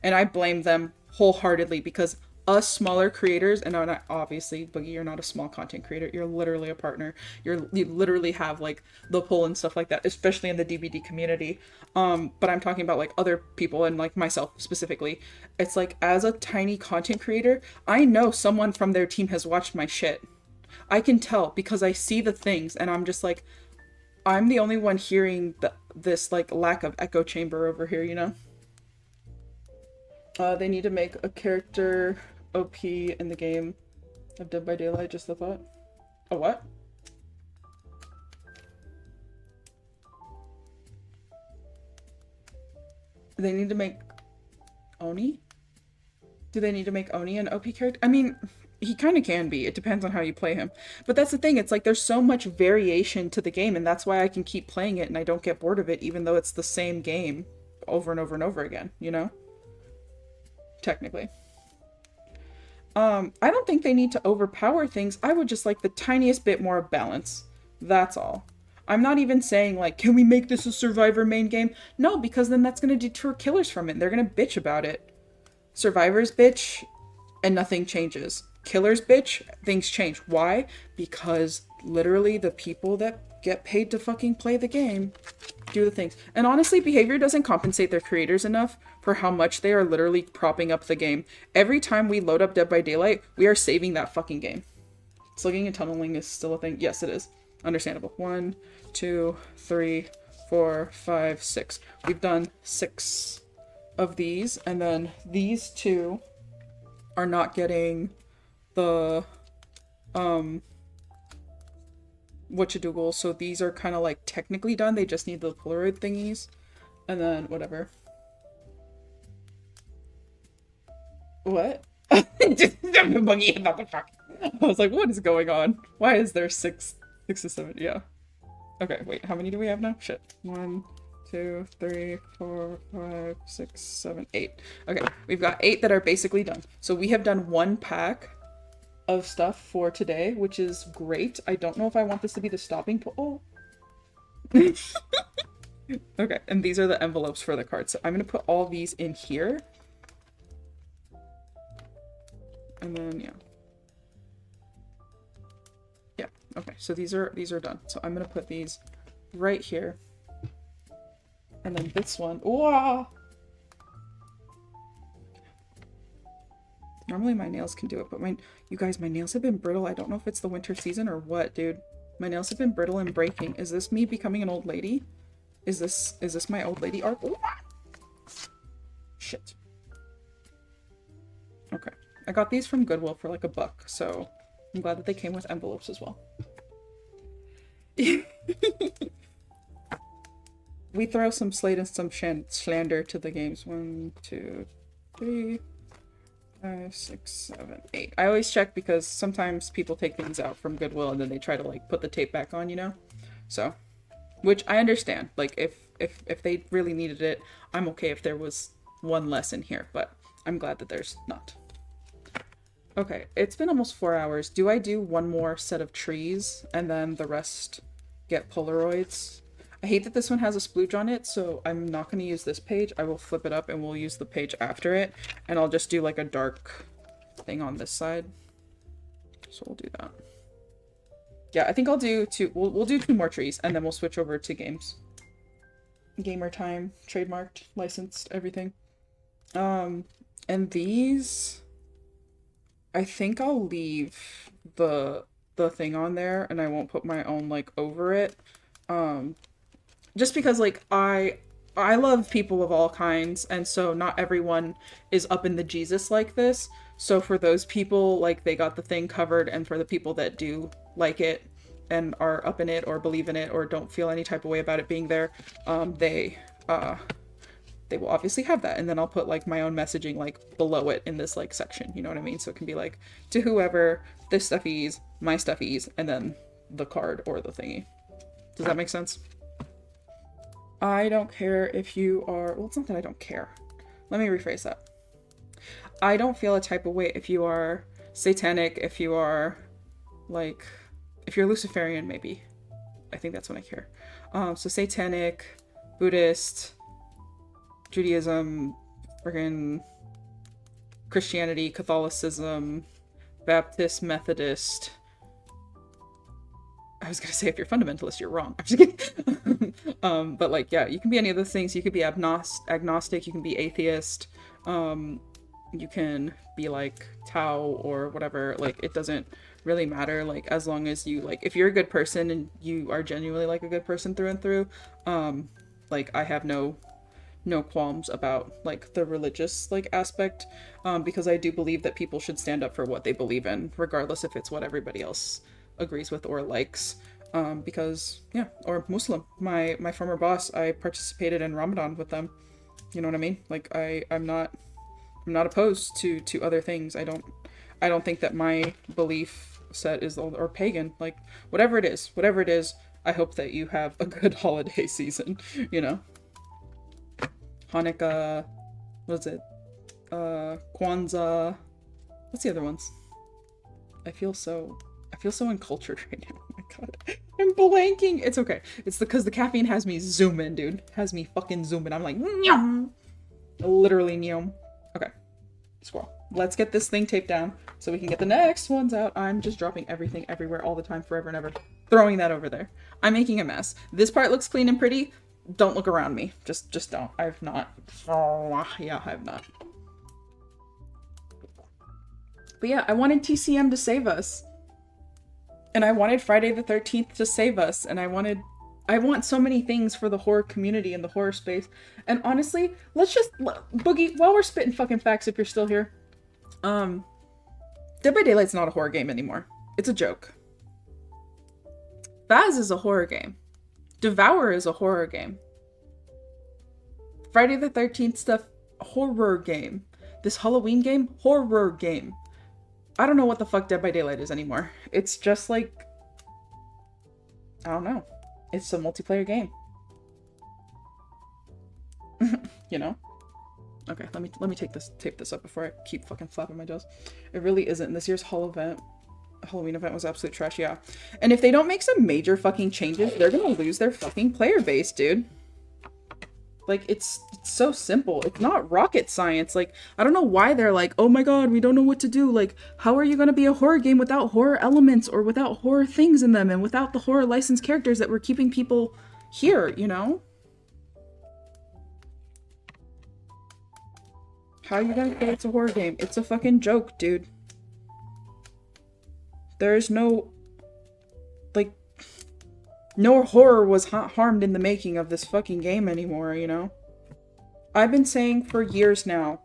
And I blame them wholeheartedly, because us smaller creators, and obviously, Boogie, you're not a small content creator, you're literally a partner, you literally have like the pull and stuff like that, especially in the DBD community, but I'm talking about like other people and like myself specifically. It's like, as a tiny content creator, I know someone from their team has watched my shit. I can tell because I see the things, and I'm just like, I'm the only one hearing this like lack of echo chamber over here, you know? They need to make a character OP in the game of Dead by Daylight, just the thought. A what? They need to make Oni? Do they need to make Oni an OP character? I mean, he kind of can be. It depends on how you play him. But that's the thing. It's like there's so much variation to the game, and that's why I can keep playing it and I don't get bored of it, even though it's the same game over and over and over again, you know? Technically. I don't think they need to overpower things. I would just like the tiniest bit more of balance. That's all. I'm not even saying like, can we make this a Survivor main game? No, because then that's going to deter killers from it. They're going to bitch about it. Survivors bitch and nothing changes. Killers bitch, things change. Why? Because literally the people that get paid to fucking play the game do the things. And honestly, behavior doesn't compensate their creators enough for how much they are literally propping up the game. Every time we load up Dead by Daylight, we are saving that fucking game. Slugging and tunneling is still a thing. Yes, it is. Understandable. 1, 2, 3, 4, 5, 6. We've done 6 of these, and then these 2 are not getting the whatchadoodle, so these are kind of like technically done. They just need the Polaroid thingies, and then whatever. What? Buggy about the fuck. I was like, what is going on? Why is there 6 to 7? Yeah. Okay, wait, how many do we have now? Shit. 1, 2, 3, 4, 5, 6, 7, 8. Okay, we've got 8 that are basically done. So we have done 1 pack of stuff for today, which is great. I don't know if I want this to be the stopping point. Oh. Okay, and these are the envelopes for the cards. So I'm gonna put all these in here. And then, yeah. Yeah, okay, so these are done. So I'm gonna put these right here. And And then this one. Wow. Normally my nails can do it, but you guys, my nails have been brittle. I don't know if it's the winter season or what, dude. My nails have been brittle and breaking. Is this me becoming an old lady? Is this my old lady art? Ooh. Shit. Okay. I got these from Goodwill for like $1, so I'm glad that they came with envelopes as well. We throw some Slade and some slander to the games. 1, 2, 3, 5, 6, 7, 8. I always check because sometimes people take things out from Goodwill and then they try to like put the tape back on, you know? So, which I understand. Like if they really needed it, I'm okay if there was one less in here, but I'm glad that there's not. Okay, it's been almost 4 hours. Do I do one more set of trees and then the rest get Polaroids? I hate that this one has a splooge on it, so I'm not going to use this page. I will flip it up and we'll use the page after it, and I'll just do like a dark thing on this side. So we'll do that. Yeah, I think I'll do two. We'll do 2 more trees, and then we'll switch over to games. Gamer time, trademarked, licensed, everything. And these, I think I'll leave the thing on there, and I won't put my own like over it. Just because like I love people of all kinds, and so not everyone is up in the Jesus like this. So for those people, like, they got the thing covered, and for the people that do like it and are up in it or believe in it or don't feel any type of way about it being there, they will obviously have that. And then I'll put like my own messaging like below it in this like section, you know what I mean? So it can be like, to whoever, this stuffies, my stuffies, and then the card or the thingy. Does that make sense? I don't care if you are, well, it's not that I don't care. Let me rephrase that. I don't feel a type of way if you are satanic, if you are like, if you're Luciferian, maybe. I think that's when I care. So satanic, Buddhist, Judaism, friggin' Christianity, Catholicism, Baptist, Methodist. I was gonna say if you're fundamentalist, you're wrong. I'm just kidding. But like, yeah, you can be any of those things. You could be agnostic, you can be atheist, you can be like Tao or whatever. Like, it doesn't really matter. Like, as long as you, like, if you're a good person and you are genuinely like a good person through and through, like, I have no qualms about like the religious like aspect, because I do believe that people should stand up for what they believe in, regardless if it's what everybody else agrees with or likes. Because yeah, or Muslim. My former boss, I participated in Ramadan with them. You know what I mean? Like, I'm not opposed to other things. I don't think that my belief set is, or pagan, like whatever it is, I hope that you have a good holiday season, you know? Hanukkah, what is it? Kwanzaa. What's the other ones? I feel so uncultured right now. Oh my god. I'm blanking. It's okay. It's because the caffeine has me zooming, dude. Has me fucking zooming. I'm like, nyum. Literally nyum. Okay. Squirrel. Let's get this thing taped down so we can get the next ones out. I'm just dropping everything everywhere all the time, forever and ever. Throwing that over there. I'm making a mess. This part looks clean and pretty. Don't look around me. Just don't. I've not. Oh, yeah, I've not. But yeah, I wanted TCM to save us. And I wanted Friday the 13th to save us. And I want so many things for the horror community and the horror space. And honestly, let's just, Boogie, while we're spitting fucking facts, if you're still here, Dead by Daylight's not a horror game anymore. It's a joke. Baz is a horror game. Devour is a horror game. Friday the 13th stuff, horror game. This Halloween game, horror game. I don't know what the fuck Dead by Daylight is anymore. It's just like, I don't know. It's a multiplayer game. You know? Okay, let me tape this up before I keep fucking flapping my jaws. It really isn't. This year's Halloween event was absolute trash, yeah. And if they don't make some major fucking changes, they're gonna lose their fucking player base, dude. Like, it's so simple. It's not rocket science. Like, I don't know why they're like, oh my god, we don't know what to do. Like, how are you gonna be a horror game without horror elements or without horror things in them and without the horror licensed characters that were keeping people here, you know? How are you gonna say it's a horror game? It's a fucking joke, dude. There's no, like, no horror was harmed in the making of this fucking game anymore, you know? I've been saying for years now,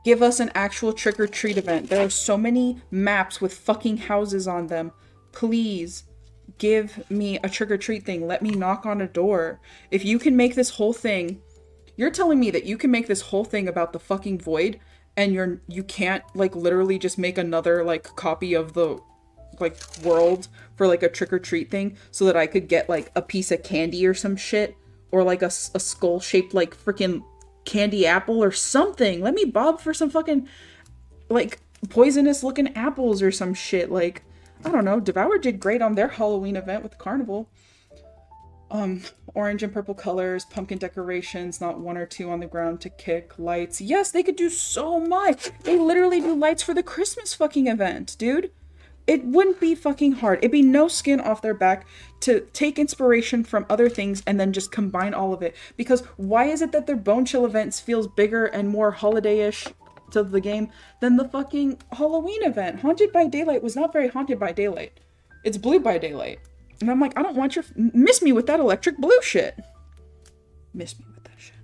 give us an actual trick-or-treat event. There are so many maps with fucking houses on them. Please, give me a trick-or-treat thing. Let me knock on a door. If you can make this whole thing... You're telling me that you can make this whole thing about the fucking void, and you can't, like, literally just make another, like, copy of the, like, world for, like, a trick-or-treat thing so that I could get, like, a piece of candy or some shit? Or, like, a skull-shaped, like, freaking candy apple or something. Let me bob for some fucking, like, poisonous-looking apples or some shit. Like, I don't know. Devour did great on their Halloween event with the carnival. Orange and purple colors, pumpkin decorations, not one or two on the ground to kick, lights. Yes, they could do so much. They literally do lights for the Christmas fucking event, dude. It wouldn't be fucking hard. It'd be no skin off their back to take inspiration from other things and then just combine all of it. Because why is it that their Bone Chill events feels bigger and more holiday-ish to the game than the fucking Halloween event? Haunted by Daylight was not very haunted by daylight. It's blue by daylight. And I'm like, I don't want your... Miss me with that electric blue shit. Miss me with that shit.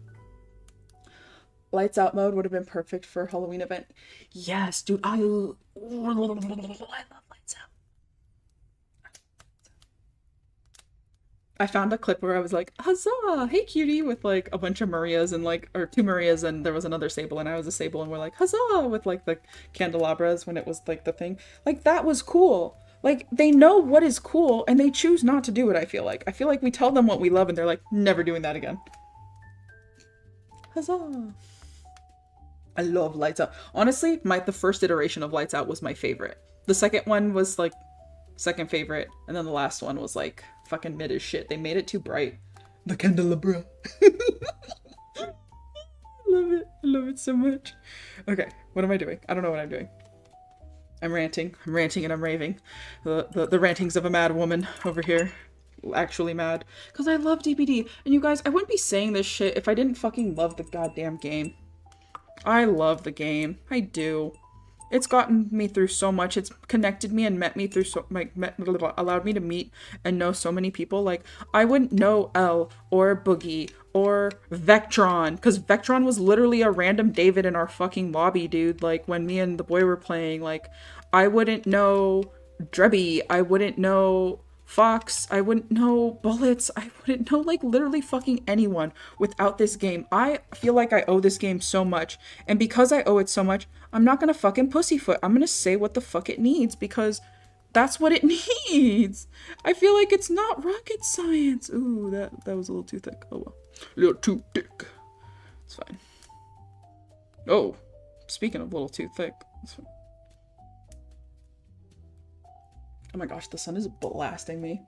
Lights out mode would have been perfect for a Halloween event. Yes, dude. I love lights out. I found a clip where I was like, huzzah, hey cutie, with like a bunch of Marias and like, or two Marias and there was another Sable and I was a Sable and we're like, huzzah, with like the candelabras when it was like the thing. Like that was cool. Like, they know what is cool, and they choose not to do it, I feel like. I feel like we tell them what we love, and they're like, never doing that again. Huzzah! I love Lights Out. Honestly, the first iteration of Lights Out was my favorite. The second one was, like, second favorite, and then the last one was, like, fucking mid as shit. They made it too bright. The candelabra. I love it. I love it so much. Okay, what am I doing? I don't know what I'm doing. I'm ranting and I'm raving. The rantings of a mad woman over here. Actually mad. Because I love DBD. And you guys, I wouldn't be saying this shit if I didn't fucking love the goddamn game. I love the game. I do. It's gotten me through so much. It's connected me and met me through allowed me to meet and know so many people. Like, I wouldn't know Elle or Boogie or Vectron, because Vectron was literally a random David in our fucking lobby, dude. Like, when me and the boy were playing, like, I wouldn't know Drebby. I wouldn't know Fox. I wouldn't know Bullets. I wouldn't know, like, literally fucking anyone without this game. I feel like I owe this game so much. And because I owe it so much, I'm not gonna fucking pussyfoot. I'm gonna say what the fuck it needs, because that's what it needs. I feel like it's not rocket science. Ooh, that was a little too thick. Oh well. A little too thick. It's fine. Oh, speaking of a little too thick. It's fine. Oh my gosh, the sun is blasting me.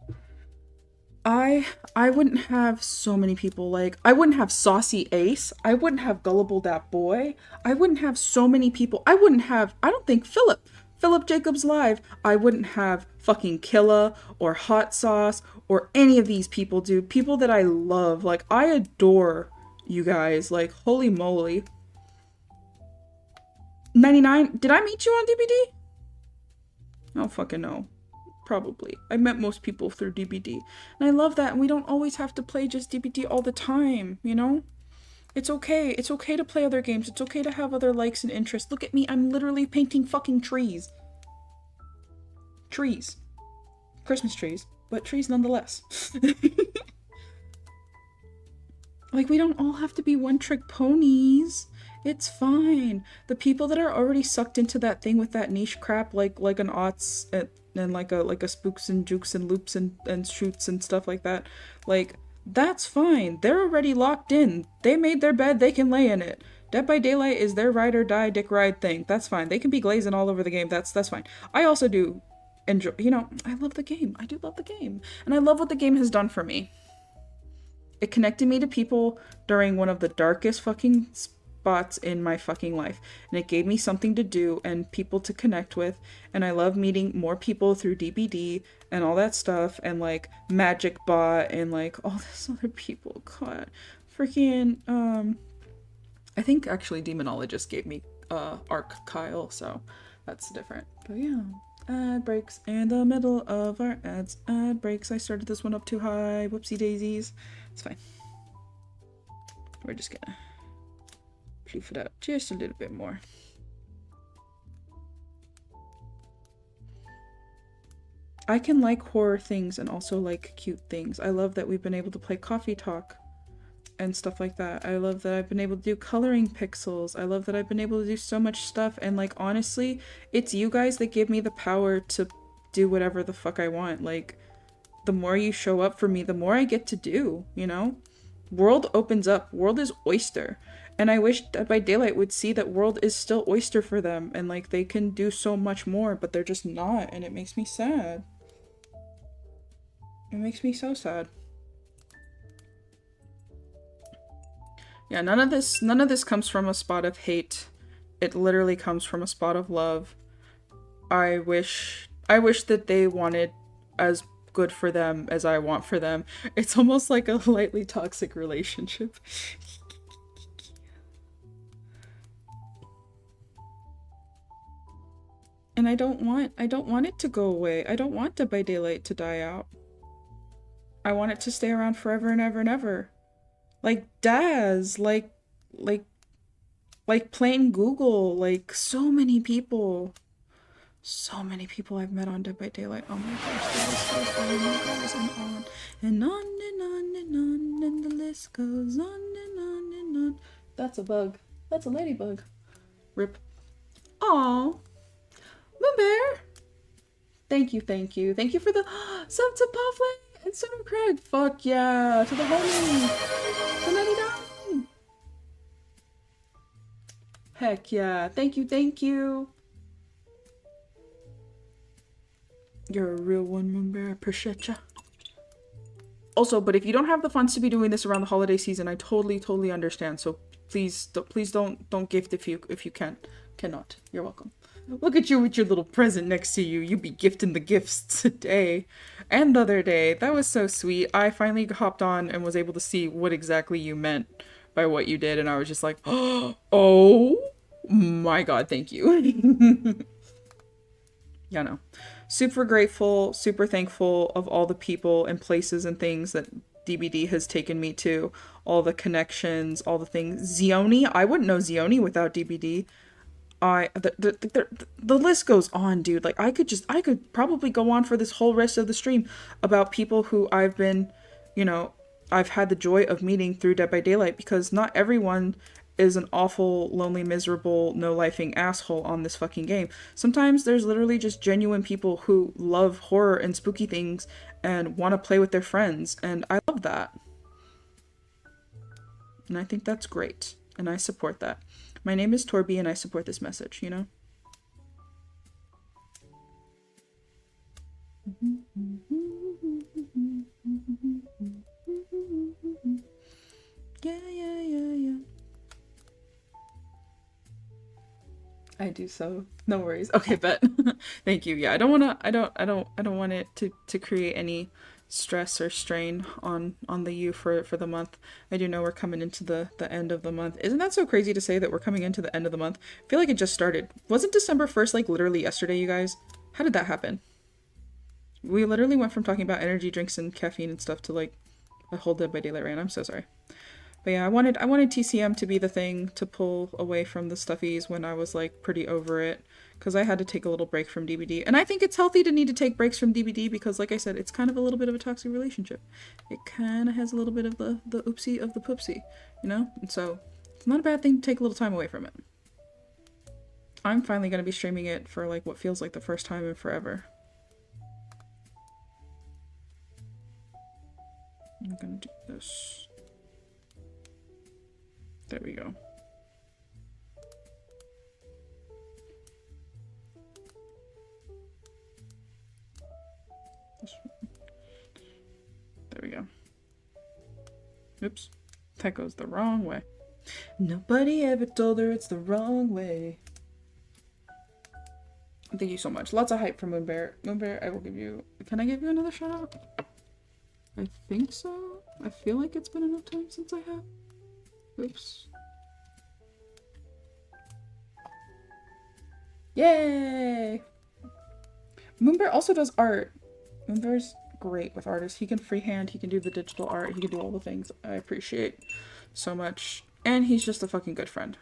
I wouldn't have so many people, like, I wouldn't have Saucy Ace. I wouldn't have Gullible Dat Boy. I wouldn't have so many people. I don't think Philip Jacobs Live. I wouldn't have fucking Killa or Hot Sauce or any of these people, dude. People that I love. Like, I adore you guys. Like, holy moly. 99, did I meet you on DBD? Oh, fucking no. Probably. I met most people through DBD. And I love that. And we don't always have to play just DBD all the time, you know? It's okay. It's okay to play other games. It's okay to have other likes and interests. Look at me. I'm literally painting fucking trees. Trees. Christmas trees. But trees nonetheless. Like, we don't all have to be one-trick ponies. It's fine. The people that are already sucked into that thing with that niche crap, like an aughts and like a spooks and jukes and loops and shoots and stuff like that, like, that's fine. They're already locked in. They made their bed, they can lay in it. Dead by Daylight is their ride or die dick ride thing. That's fine. They can be glazing all over the game. That's fine. I also do enjoy, you know, I love the game. I do love the game. And I love what the game has done for me. It connected me to people during one of the darkest fucking spots in my fucking life, and it gave me something to do and people to connect with, and I love meeting more people through DBD and all that stuff, and like Magic Bot and like all this other people. God, freaking I think actually Demonologist gave me arc Kyle, so that's different. But yeah, ad breaks in the middle of our ads. Ad breaks. I started this one up too high. Whoopsie daisies. It's fine. We're just gonna poof it up just a little bit more. I can like horror things and also like cute things. I love that we've been able to play Coffee Talk and stuff like that. I love that I've been able to do coloring pixels. I love that I've been able to do so much stuff, and like honestly, it's you guys that give me the power to do whatever the fuck I want. Like, the more you show up for me, the more I get to do, you know? World opens up. World is oyster. And I wish Dead by Daylight would see that World is still oyster for them, and like they can do so much more, but they're just not, and it makes me sad. It makes me so sad. Yeah, none of this comes from a spot of hate. It literally comes from a spot of love. I wish that they wanted as good for them as I want for them. It's almost like a lightly toxic relationship. And I don't want it to go away. I don't want Dead by Daylight to die out. I want it to stay around forever and ever and ever. Like Daz, like plain Google, like so many people. So many people I've met on Dead by Daylight. Oh my gosh, the list goes on and on and on and on and on, and the list goes on and on and on. That's a bug. That's a ladybug. Rip. Aw. Moonbear! Thank you, thank you. Thank you for the sub to Puffley and Son of Craig. Fuck yeah. To the homie. To 99. Heck yeah. Thank you, thank you. You're a real one, Moonbear. I appreciate ya. Also, but if you don't have the funds to be doing this around the holiday season, I totally understand. So please don't gift if you cannot. You're welcome. Look at you with your little present next to you. You be gifting the gifts today and the other day. That was so sweet. I finally hopped on and was able to see what exactly you meant by what you did, and I was just like, oh my god, thank you. Yeah, no. Super grateful, super thankful of all the people and places and things that DBD has taken me to. All the connections, all the things. Zioni, I wouldn't know Zioni without DBD. The list goes on, dude. Like, I could probably go on for this whole rest of the stream about people who I've been, I've had the joy of meeting through Dead by Daylight, because not everyone is an awful, lonely, miserable, no-lifing asshole on this fucking game. Sometimes there's literally just genuine people who love horror and spooky things and want to play with their friends, and I love that. And I think that's great, and I support that. My name is Torby, and I support this message, you know? Yeah. I do so. No worries. Okay, bet. Thank you. Yeah, I don't want it to create any stress or strain on the you for the month. I do know we're coming into the end of the month. Isn't that so crazy to say that we're coming into the end of the month? I feel like it just started. Wasn't December 1st like literally yesterday, you guys? How did that happen? We literally went from talking about energy drinks and caffeine and stuff to like a whole Dead by Daylight rant. I'm so sorry. But yeah, I wanted TCM to be the thing to pull away from the stuffies when I was like pretty over it, because I had to take a little break from DBD. And I think it's healthy to need to take breaks from DBD, because like I said, it's kind of a little bit of a toxic relationship. It kind of has a little bit of the oopsie of the poopsie, you know? And so it's not a bad thing to take a little time away from it. I'm finally going to be streaming it for like what feels like the first time in forever. I'm going to do this. There we go. There we go. Oops. That goes the wrong way. Nobody ever told her it's the wrong way. Thank you so much. Lots of hype for Moonbear. Moonbear, I will give you... Can I give you another shout out? I think so. I feel like it's been enough time since I have. Oops. Yay! Moonbear also does art. Moonbear's great with artists. He can freehand, he can do the digital art, he can do all the things I appreciate so much. And he's just a fucking good friend.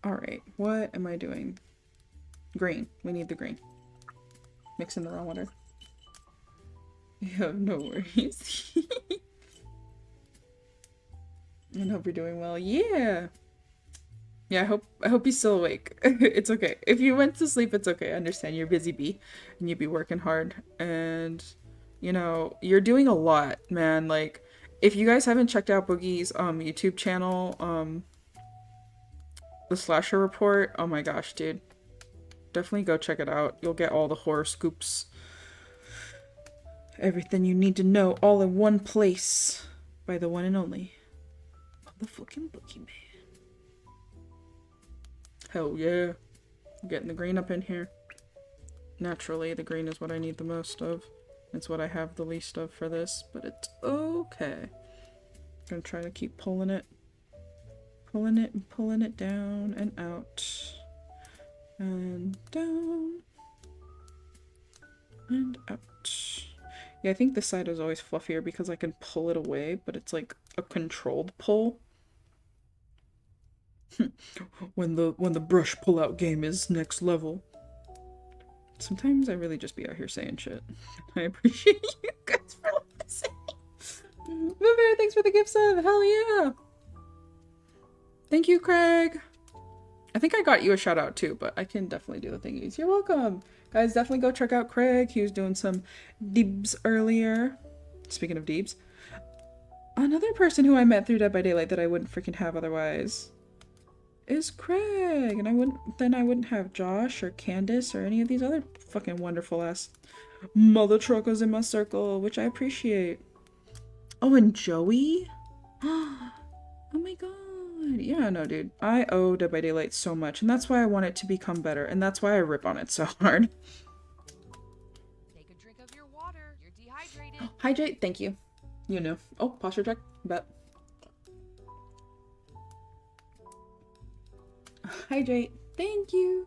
Alright, what am I doing? Green. We need the green. Mixing the raw water. Yeah, no worries. I hope you're doing well. Yeah! Yeah, I hope you're still awake. It's okay. If you went to sleep, it's okay. I understand you're busy bee and you be working hard. And, you know, you're doing a lot, man. Like, if you guys haven't checked out Boogie's YouTube channel, The Slasher Report, oh my gosh, dude. Definitely go check it out. You'll get all the horror scoops. Everything you need to know all in one place. By the one and only motherfucking Boogeyman. Hell yeah. Getting the green up in here. Naturally, the green is what I need the most of. It's what I have the least of for this, but it's okay. Gonna try to keep pulling it. Pulling it and pulling it down and out. And down. And out. Yeah, I think this side is always fluffier because I can pull it away, but it's like a controlled pull. when the brush pull-out game is next level. Sometimes I really just be out here saying shit. I appreciate you guys for listening. Moonbear, thanks for the gift sub. Hell yeah. Thank you, Craig. I think I got you a shout out too, but I can definitely do the thingies. You're welcome. Guys, definitely go check out Craig. He was doing some deebs earlier. Speaking of deebs. Another person who I met through Dead by Daylight that I wouldn't freaking have otherwise is Craig. And I wouldn't have Josh or Candace or any of these other fucking wonderful ass mother truckers in my circle, which I appreciate. Oh, and Joey? Oh my god. Yeah, no, dude. I owe Dead by Daylight so much, and that's why I want it to become better, and that's why I rip on it so hard. Take a drink of your water. You're dehydrated. Hydrate, thank you. You know. Oh, posture check. Bet. Hydrate, thank you.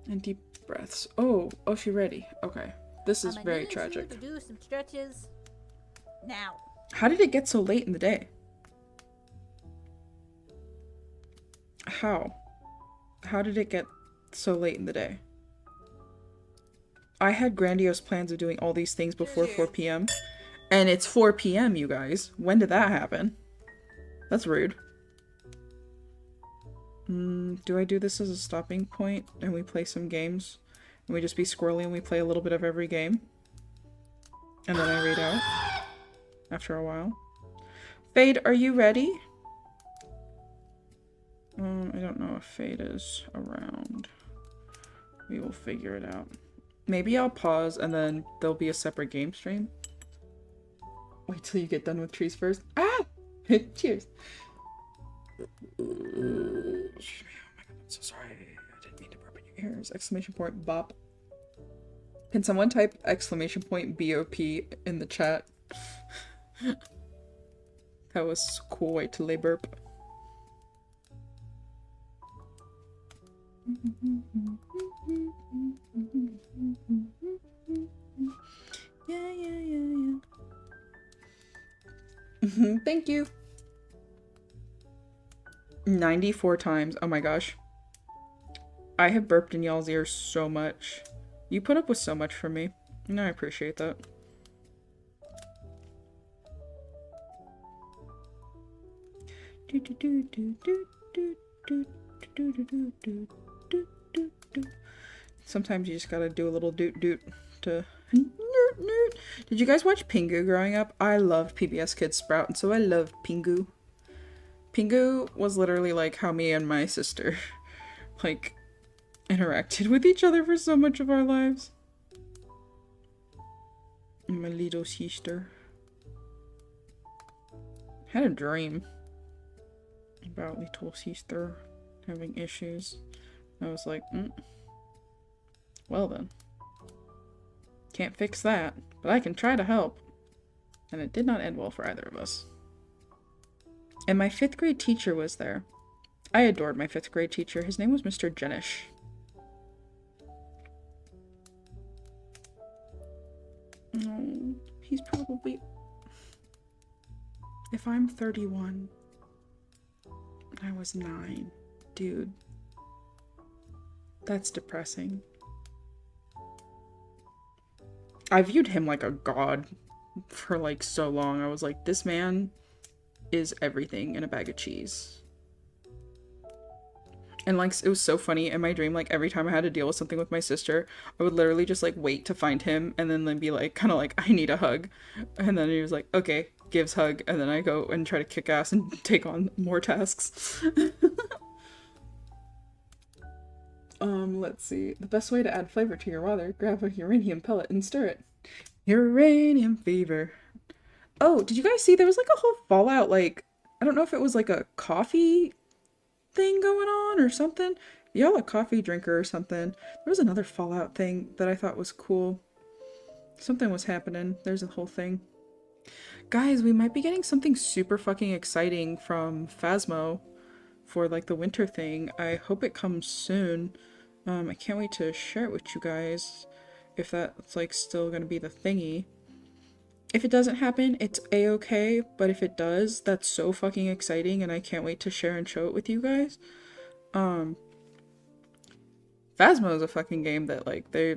And deep breaths. Oh, she ready. Okay. This is very tragic. To do some stretches now. How did it get so late in the day? How did it get so late in the day? I had grandiose plans of doing all these things before 4 p.m. And it's 4 p.m., you guys. When did that happen? That's rude. Do I do this as a stopping point and we play some games? And we just be squirrely and we play a little bit of every game? And then I read out after a while. Fade, are you ready? I don't know if Fade is around. We will figure it out. Maybe I'll pause and then there'll be a separate game stream. Wait till you get done with trees first. Ah! Cheers. Oh my god, I'm so sorry. I didn't mean to burp in your ears. Exclamation point bop. Can someone type exclamation point BOP in the chat? That was cool. Wait till they burp. Yeah. Thank you. 94 times. Oh my gosh. I have burped in y'all's ears so much. You put up with so much for me. And I appreciate that. Sometimes you just gotta do a little doot doot to... Did you guys watch Pingu growing up? I loved PBS Kids Sprout, and so I loved Pingu. Pingu was literally like how me and my sister like interacted with each other for so much of our lives. My little sister. Had a dream about little sister having issues. I was like, well then. Can't fix that, but I can try to help. And it did not end well for either of us. And my 5th grade teacher was there. I adored my 5th grade teacher. His name was Mr. Jenish. Oh, he's probably... If I'm 31, I was 9. Dude. That's depressing. I viewed him like a god for like so long. I was like, this man is everything in a bag of cheese. And like, it was so funny in my dream, like every time I had to deal with something with my sister, I would literally just like wait to find him and then be like, kind of like, I need a hug. And then he was like, okay, gives hug. And then I go and try to kick ass and take on more tasks. Let's see. The best way to add flavor to your water, grab a uranium pellet and stir it. Uranium fever. Oh, did you guys see there was like a whole Fallout, like, I don't know if it was like a coffee thing going on or something. Y'all a coffee drinker or something. There was another Fallout thing that I thought was cool. Something was happening. There's a whole thing. Guys, we might be getting something super fucking exciting from Phasmo for like the winter thing. I hope it comes soon. I can't wait to share it with you guys if that's like still gonna be the thingy. If it doesn't happen, it's a-okay, but if it does, that's so fucking exciting and I can't wait to share and show it with you guys. Phasmo is a fucking game that like they're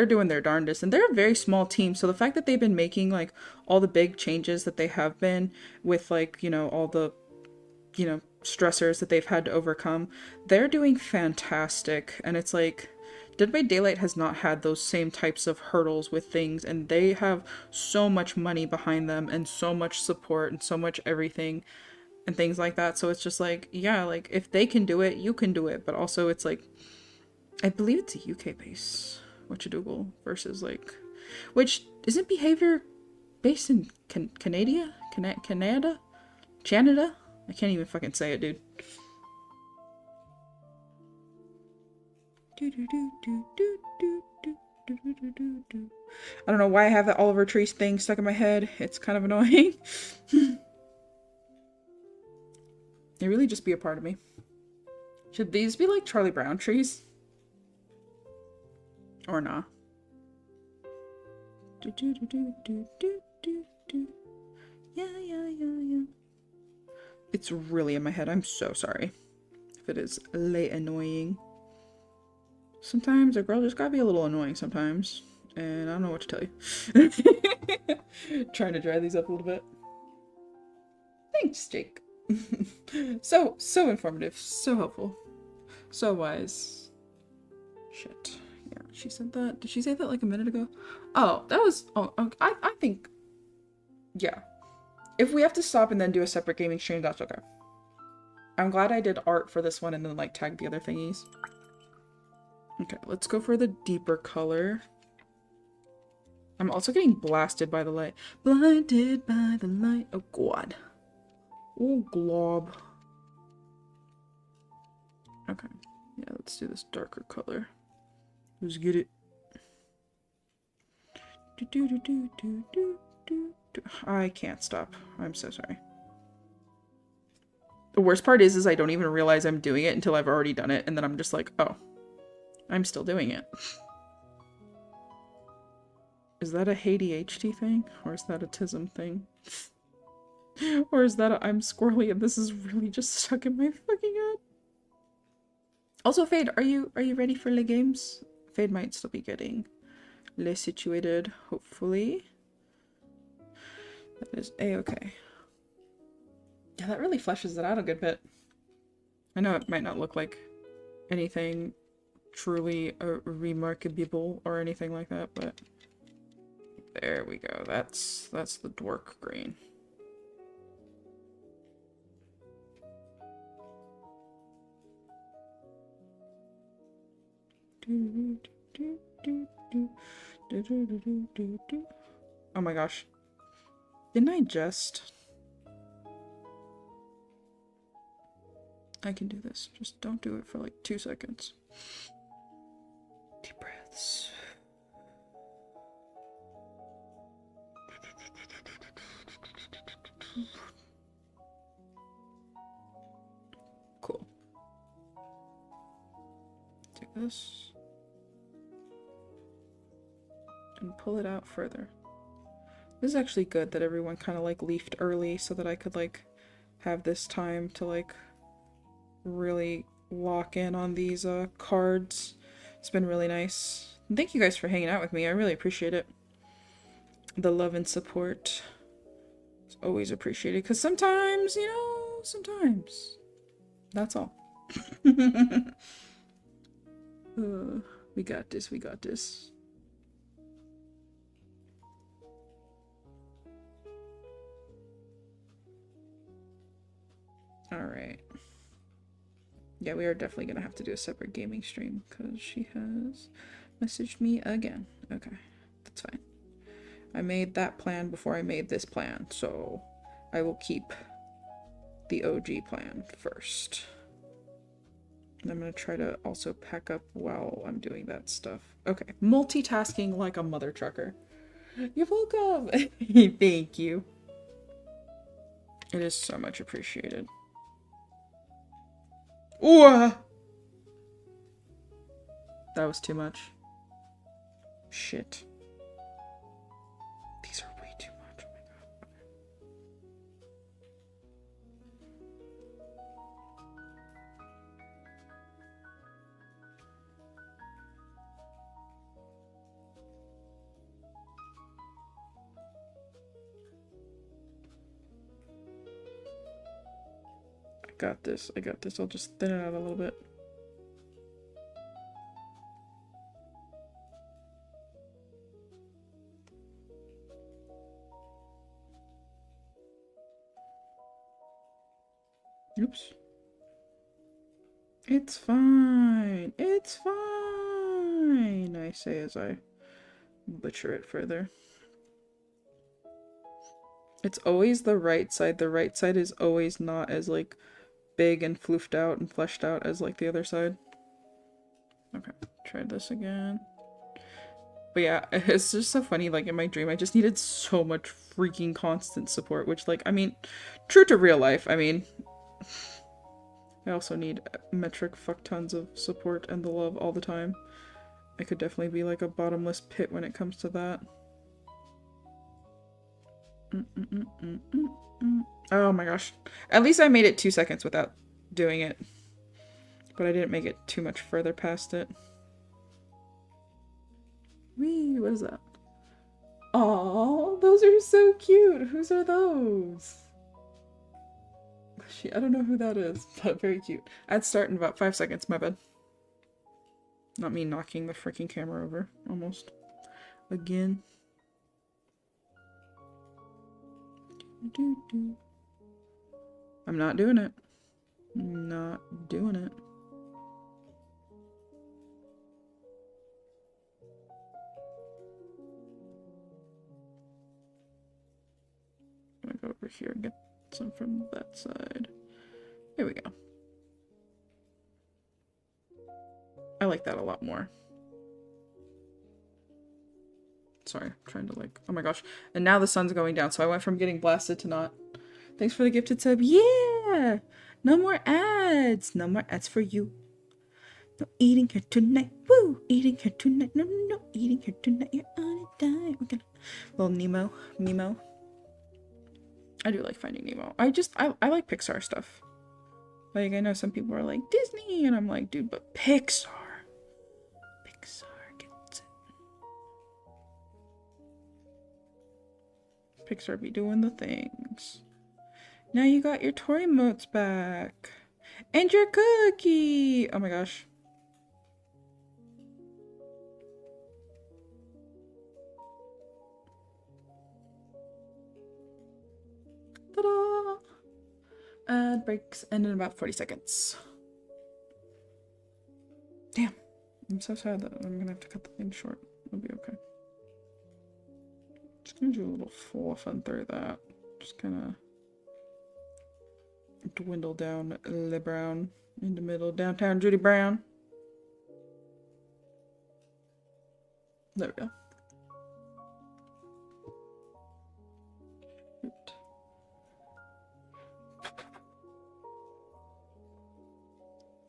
doing their darndest, and they're a very small team, so the fact that they've been making like all the big changes that they have been with like, you know, all the, you know, stressors that they've had to overcome, they're doing fantastic. And it's like Dead by Daylight has not had those same types of hurdles with things, and they have so much money behind them and so much support and so much everything and things like that. So it's just like, yeah, like if they can do it, you can do it. But also it's like, I believe it's a UK base, whatchadoodle, versus like, which isn't Behavior based in Canada? Canada? I can't even fucking say it, dude. I don't know why I have that Oliver Tree thing stuck in my head. It's kind of annoying. They really just be a part of me. Should these be like Charlie Brown trees? Or nah? Yeah. It's really in my head. I'm so sorry if it is late annoying. Sometimes a girl just gotta be a little annoying sometimes. And I don't know what to tell you. Trying to dry these up a little bit. Thanks, Jake. So informative. So helpful. So wise. Shit. Yeah, she said that. Did she say that like a minute ago? Oh, that was... Oh, I think... Yeah. If we have to stop and then do a separate gaming stream, that's okay. I'm glad I did art for this one and then like tag the other thingies. Okay, let's go for the deeper color. I'm also getting blasted by the light. Blinded by the light. Oh god. Oh glob. Okay. Yeah, let's do this darker color. Let's get it. I can't stop. I'm so sorry. The worst part is I don't even realize I'm doing it until I've already done it, and then I'm just like, oh, I'm still doing it. Is that a ADHD thing? Or is that a TISM thing? Or is that a I'm squirrely and this is really just stuck in my fucking head? Also, Fade, are you ready for the games? Fade might still be getting less situated, hopefully. That is a-okay. Yeah, that really fleshes it out a good bit. I know it might not look like anything truly remarkable or anything like that, but there we go. That's the Dwark green. Oh my gosh. Didn't I just... I can do this. Just don't do it for like 2 seconds. Deep breaths. this and pull it out further. This is actually good that everyone kind of like leafed early so that I could like have this time to like really lock in on these cards. It's been really nice. And thank you guys for hanging out with me. I really appreciate it. The love and support is always appreciated because sometimes, you know, sometimes. That's all. We got this, we got this. Alright. Yeah, we are definitely gonna have to do a separate gaming stream because she has messaged me again. Okay, that's fine. I made that plan before I made this plan, so I will keep the OG plan first. And I'm gonna try to also pack up while I'm doing that stuff. Okay, multitasking like a mother trucker. You're welcome! Thank you. It is so much appreciated. Ooh! That was too much. Shit. These are way too much. Oh my god. I got this. I got this. I'll just thin it out a little bit. Oops. It's fine. It's fine. I say as I butcher it further. It's always the right side. The right side is always not as like big and floofed out and fleshed out as like the other side. Okay, try this again. But yeah, it's just so funny, like in my dream I just needed so much freaking constant support, which like, I mean, true to real life, I mean, I also need metric fuck tons of support and the love all the time. I could definitely be like a bottomless pit when it comes to that. Oh my gosh. At least I made it 2 seconds without doing it. But I didn't make it too much further past it. Wee, what is that? Aw, those are so cute. Whose are those? I don't know who that is, but very cute. I'd start in about 5 seconds, my bad. Not me knocking the freaking camera over, almost. Again. I'm not doing it. Not doing it. I'm gonna go over here and get some from that side. Here we go. I like that a lot more. Sorry, I'm trying to like, oh my gosh. And now the sun's going down, so I went from getting blasted to not. Thanks for the gifted sub. Yeah! No more ads! No more ads for you. No eating here tonight. Woo! Eating here tonight. No, no, no. Eating here tonight. You're on a dime. We're gonna... Little Nemo. I do like Finding Nemo. I like Pixar stuff. Like, I know some people are like, Disney! And I'm like, dude, but Pixar. Pixar gets it. Pixar be doing the things. Now you got your toy motes back. And your cookie! Oh my gosh. Ta-da! Ad breaks end in about 40 seconds. Damn. I'm so sad that I'm gonna have to cut the thing short. It'll be okay. Just gonna do a little fluff through that. Just kinda dwindle down Le Brown in the middle. Downtown Judy Brown. There we go.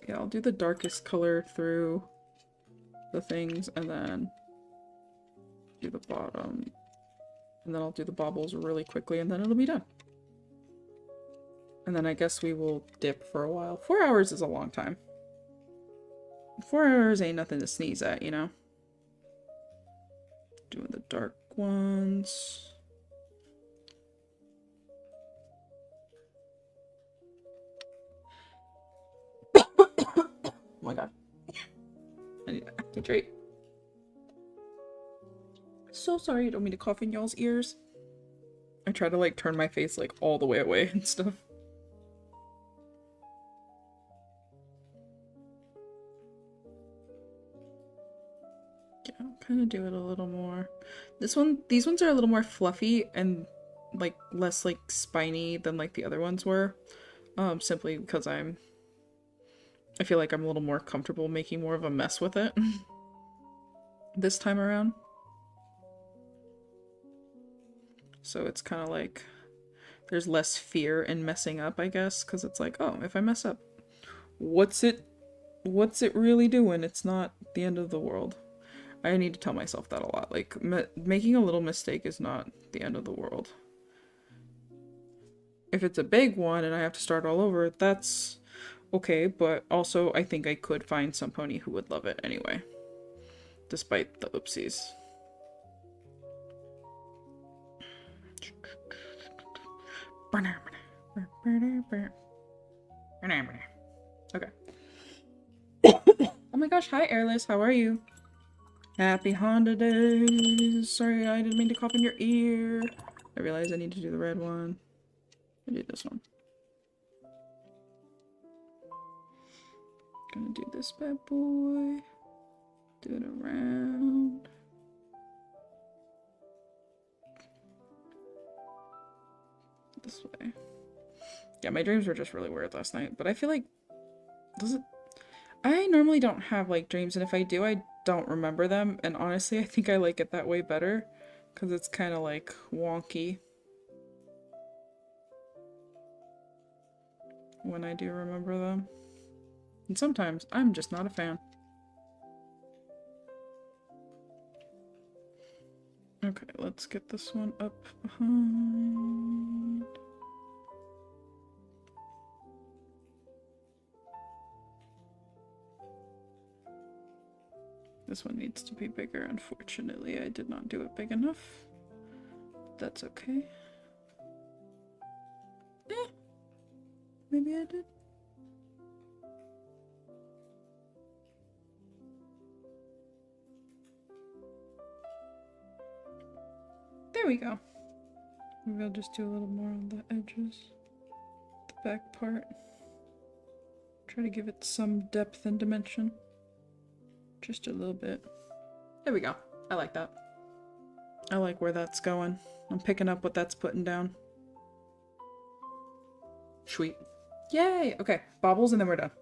Yeah, I'll do the darkest color through the things and then do the bottom. And then I'll do the baubles really quickly and then it'll be done. And then I guess we will dip for a while. 4 hours is a long time. 4 hours ain't nothing to sneeze at, you know? Doing the dark ones. Oh my god. I need to hydrate. So sorry, you don't mean to cough in y'all's ears. I try to like turn my face like all the way away and stuff. Yeah, I'll kind of do it a little more. These ones are a little more fluffy and like less like spiny than like the other ones were. Simply because I feel like I'm a little more comfortable making more of a mess with it this time around. So it's kind of like there's less fear in messing up, I guess, because it's like, oh, if I mess up, what's it really doing? It's not the end of the world. I need to tell myself that a lot. Like, making a little mistake is not the end of the world. If it's a big one and I have to start all over, that's okay, but also I think I could find some pony who would love it anyway, despite the oopsies. Okay. Oh my gosh, hi Airless, how are you? Happy Honda days. Sorry, I didn't mean to cough in your ear. I realized I need to do the red one. I do this one. Gonna do this bad boy. Do it around. This way. Yeah, my dreams were just really weird last night, but I feel like I normally don't have like dreams, and if I do, I don't remember them, and honestly I think I like it that way better because it's kind of like wonky when I do remember them, and sometimes I'm just not a fan. Okay, let's get this one up behind. This one needs to be bigger. Unfortunately, I did not do it big enough. That's okay. Maybe I did. There we go. Maybe I'll just do a little more on the edges. The back part. Try to give it some depth and dimension. Just a little bit. There we go. I like that. I like where that's going. I'm picking up what that's putting down. Sweet. Yay! Okay, baubles and then we're done.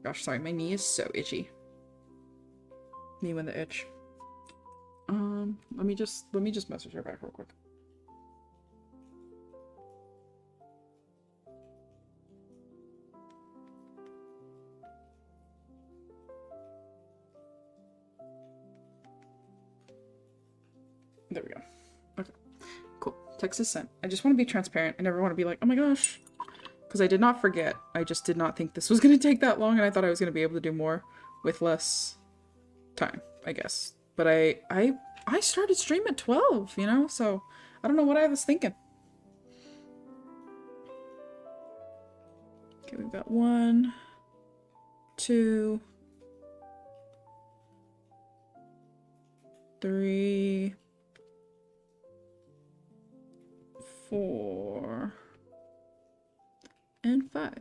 Gosh, sorry, my knee is so itchy. Knee with the itch. Let me just message her back real quick. There we go. Okay. Cool. Text is sent. I just want to be transparent. I never want to be like, oh my gosh. Because I did not forget. I just did not think this was going to take that long, and I thought I was going to be able to do more with less time, I guess. But I started stream at 12, you know? So I don't know what I was thinking. Okay, we've got 1, 2, 3, 4, and 5.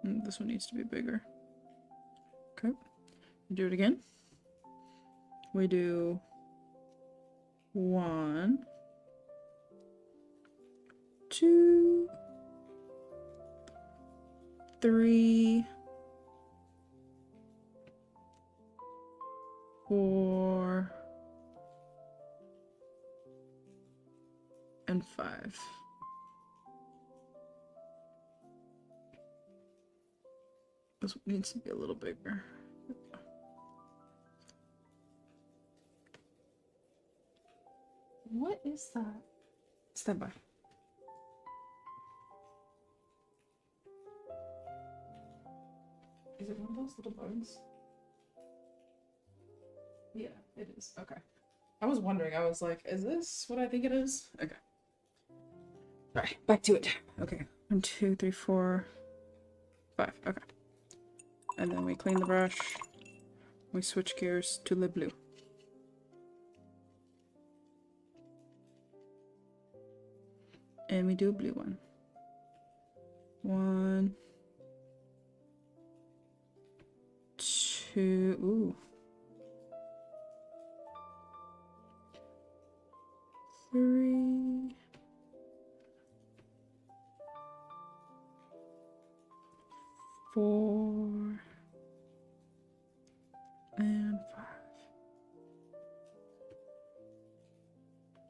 And this one needs to be bigger. Okay. Do it again. We do 1, 2, 3, 4, and 5. This one needs to be a little bigger. What is that? Stand by. Is it one of those little bugs? Yeah, it is. Okay. I was wondering, I was like, is this what I think it is? Okay. Alright, back to it. Okay. 1, 2, 3, 4, 5. Okay. And then we clean the brush. We switch gears to Le Bleu. And we do a blue one. 1, 2, ooh. 3. 4. And 5.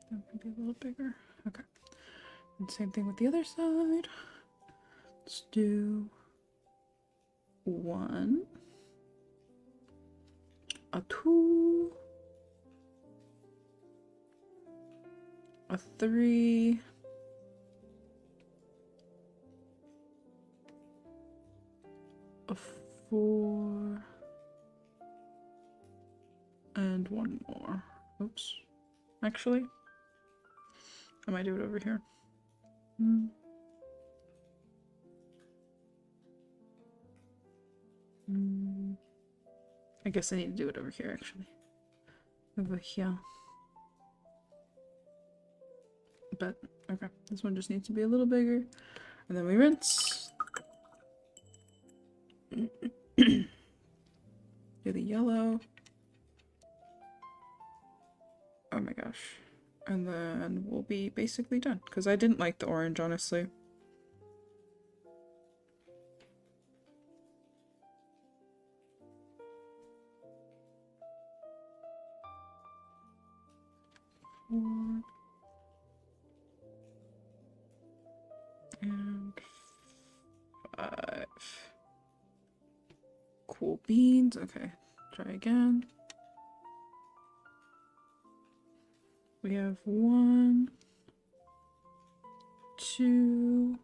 That might be a little bigger. Okay. And same thing with the other side. Let's do 1, a 2, a 3, a 4, and 1 more. Oops. Actually, I might do it over here. I guess I need to do it over here, actually. Over here. But, okay. This one just needs to be a little bigger. And then we rinse. Do the yellow. Oh my gosh. And then we'll be basically done. Because I didn't like the orange, honestly. And 5. Cool beans. Okay, try again. We have 1, 2,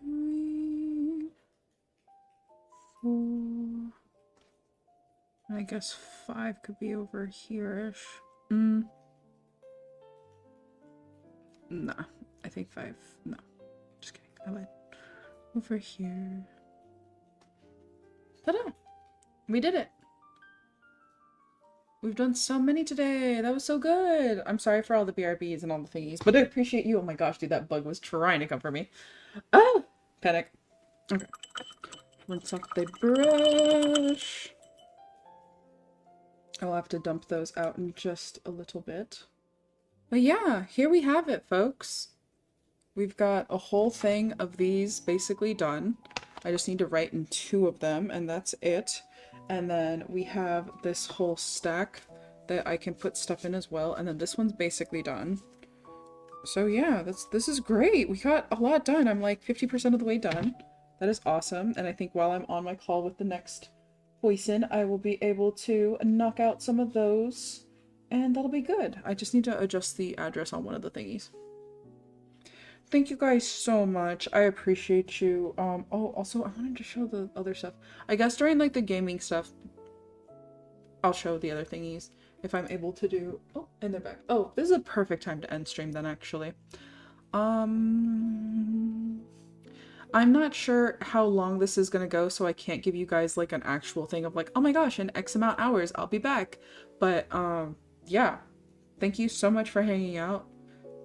3, 4. I guess 5 could be over here-ish. Nah, I think 5. No, just kidding. I lied. Over here. Ta-da! We did it! We've done so many today. That was so good. I'm sorry for all the BRBs and all the thingies, but I appreciate you. Oh my gosh, dude, that bug was trying to come for me. Oh! Panic. Okay. Rinse off the brush. I'll have to dump those out in just a little bit. But yeah, here we have it, folks. We've got a whole thing of these basically done. I just need to write in 2 of them, and that's it. And then we have this whole stack that I can put stuff in as well. And then this one's basically done. So yeah, this is great. We got a lot done. I'm like 50% of the way done. That is awesome. And I think while I'm on my call with the next Poison, I will be able to knock out some of those. And that'll be good. I just need to adjust the address on one of the thingies. Thank you guys so much. I appreciate you. Oh, also, I wanted to show the other stuff. I guess during, like, the gaming stuff, I'll show the other thingies if I'm able to do... Oh, and they're back. Oh, this is a perfect time to end stream then, actually. I'm not sure how long this is gonna go, so I can't give you guys, like, an actual thing of, like, oh my gosh, in X amount hours, I'll be back. But, yeah. Thank you so much for hanging out.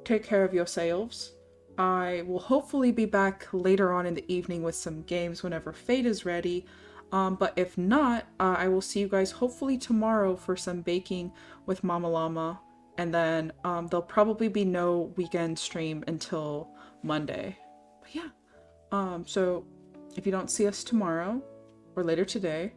Take care of yourselves. I will hopefully be back later on in the evening with some games whenever Fate is ready. But if not, I will see you guys hopefully tomorrow for some baking with Mama Llama. And then there'll probably be no weekend stream until Monday. But yeah. So if you don't see us tomorrow or later today,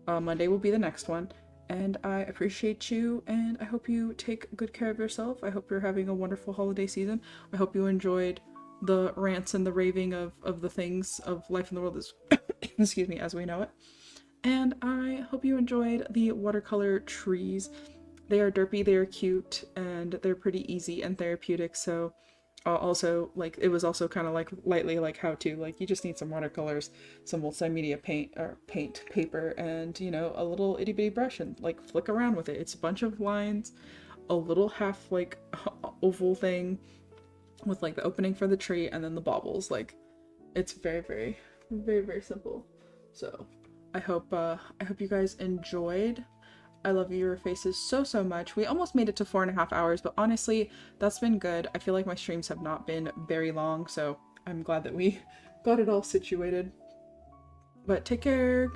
Monday will be the next one. And I appreciate you, and I hope you take good care of yourself. I hope you're having a wonderful holiday season. I hope you enjoyed the rants and the raving of the things of life in the world is excuse me, as we know it. And I hope you enjoyed the watercolor trees. They are derpy, they are cute, and they're pretty easy and therapeutic. So also, like, it was also kind of like lightly like how to, like, you just need some watercolors, some multimedia paint paper, and, you know, a little itty bitty brush, and like flick around with it. It's a bunch of lines, a little half like oval thing with like the opening for the tree, and then the baubles. Like, it's very simple. So I hope you guys enjoyed. I love your faces so much. We almost made it to 4.5 hours, but honestly, that's been good. I feel like my streams have not been very long, so I'm glad that we got it all situated. But take care.